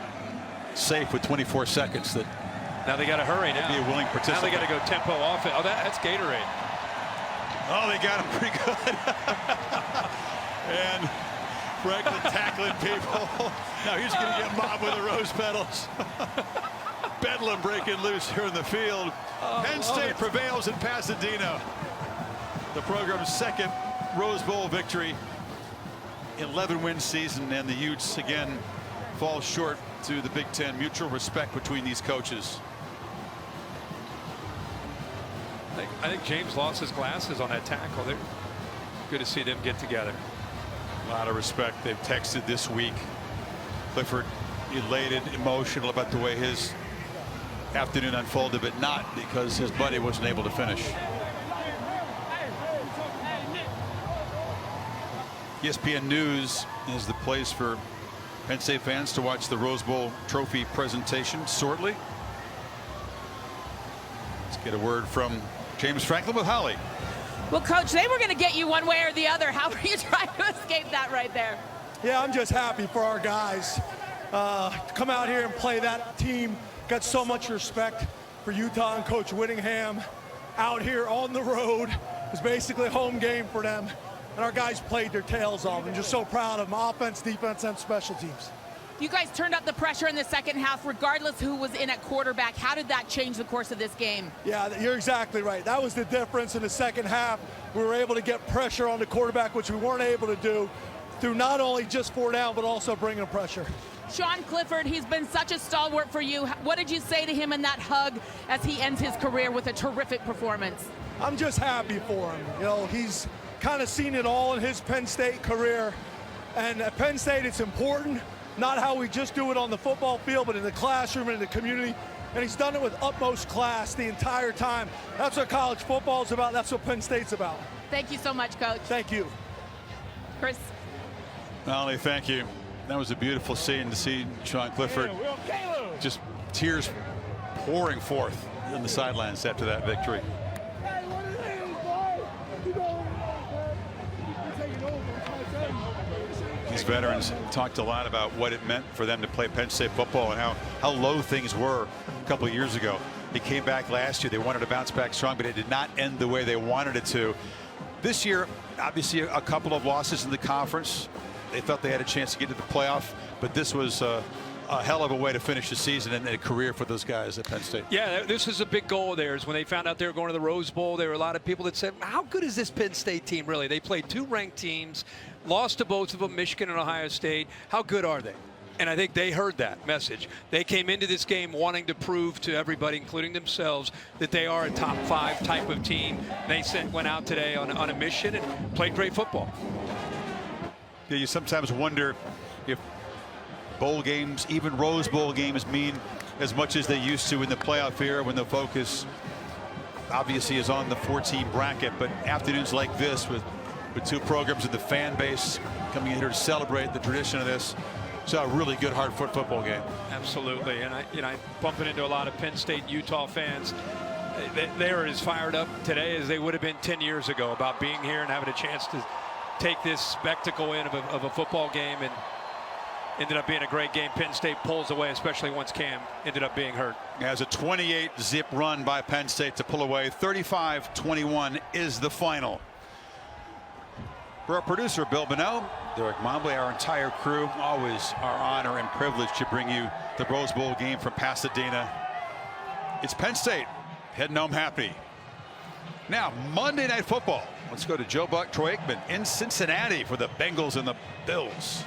safe with 24 seconds that now they got to hurry now. be a willing participant. Now they got to go tempo offense. Oh, that's Gatorade. Oh, they got him pretty good. And Franklin tackling people. Now he's going to get mobbed with the rose petals. Bedlam breaking loose here in the field. Penn State prevails in Pasadena. The program's second Rose Bowl victory. 11-win season, and the Utes again fall short to the Big Ten. Mutual respect between these coaches. I think James lost his glasses on that tackle. They're good to see them get together. A lot of respect. They've texted this week. Clifford elated, emotional about the way his afternoon unfolded, but not because his buddy wasn't able to finish. ESPN News is the place for Penn State fans to watch the Rose Bowl trophy presentation shortly. Let's Get a word from James Franklin with Holly. Well, Coach, they were going to get you one way or the other. How are you trying to escape that right there? Yeah, I'm just happy for our guys. To come out here and play that team. Got so much respect for Utah and Coach Whittingham. Out here on the road. It was basically a home game for them. And our guys played their tails off. I'm just so proud of them, offense, defense, and special teams. You guys turned up the pressure in the second half, regardless who was in at quarterback. How did that change the course of this game? Yeah, you're exactly right. That was the difference in the second half. We were able to get pressure on the quarterback, which we weren't able to do through not only just 4 down, but also bringing pressure. Sean Clifford, he's been such a stalwart for you. What did you say to him in that hug as he ends his career with a terrific performance? I'm just happy for him. You know, he's kind of seen it all in his Penn State career. And at Penn State, it's important, not how we just do it on the football field, but in the classroom and in the community. And he's done it with utmost class the entire time. That's what college football is about. That's what Penn State's about. Thank you so much, Coach. Thank you. Chris. Ollie, thank you. That was a beautiful scene to see Sean Clifford. Just tears pouring forth on the sidelines after that victory. These veterans talked a lot about what it meant for them to play Penn State football and how low things were a couple of years ago. They came back last year. They wanted to bounce back strong, but it did not end the way they wanted it to. This year, obviously, a couple of losses in the conference. They thought they had a chance to get to the playoff, but this was a hell of a way to finish the season and a career for those guys at Penn State. Yeah, this is a big goal of theirs. When they found out they were going to the Rose Bowl, there were a lot of people that said, how good is this Penn State team really? They played 2 ranked teams, lost to both of them, Michigan and Ohio State. How good are they? And I think they heard that message. They came into this game wanting to prove to everybody, including themselves, that they are a top 5 type of team. They went out today on a mission and played great football. Yeah, you sometimes wonder if bowl games, even Rose Bowl games, mean as much as they used to in the playoff era when the focus obviously is on the 4-team bracket. But afternoons like this with 2 programs and the fan base coming in here to celebrate the tradition of this, it's a really good hard football game. Absolutely, and I'm bumping into a lot of Penn State Utah fans. They are as fired up today as they would have been 10 years ago about being here and having a chance to take this spectacle in of a football game, and ended up being a great game. Penn State pulls away, especially once Cam ended up being hurt. As a 28-zip run by Penn State to pull away. 35-21 is the final. For our producer, Bill Bonneau, Derek Mombley, our entire crew, always our honor and privilege to bring you the Rose Bowl game from Pasadena. It's Penn State heading home happy. Now, Monday Night Football. Let's go to Joe Buck, Troy Aikman in Cincinnati for the Bengals and the Bills.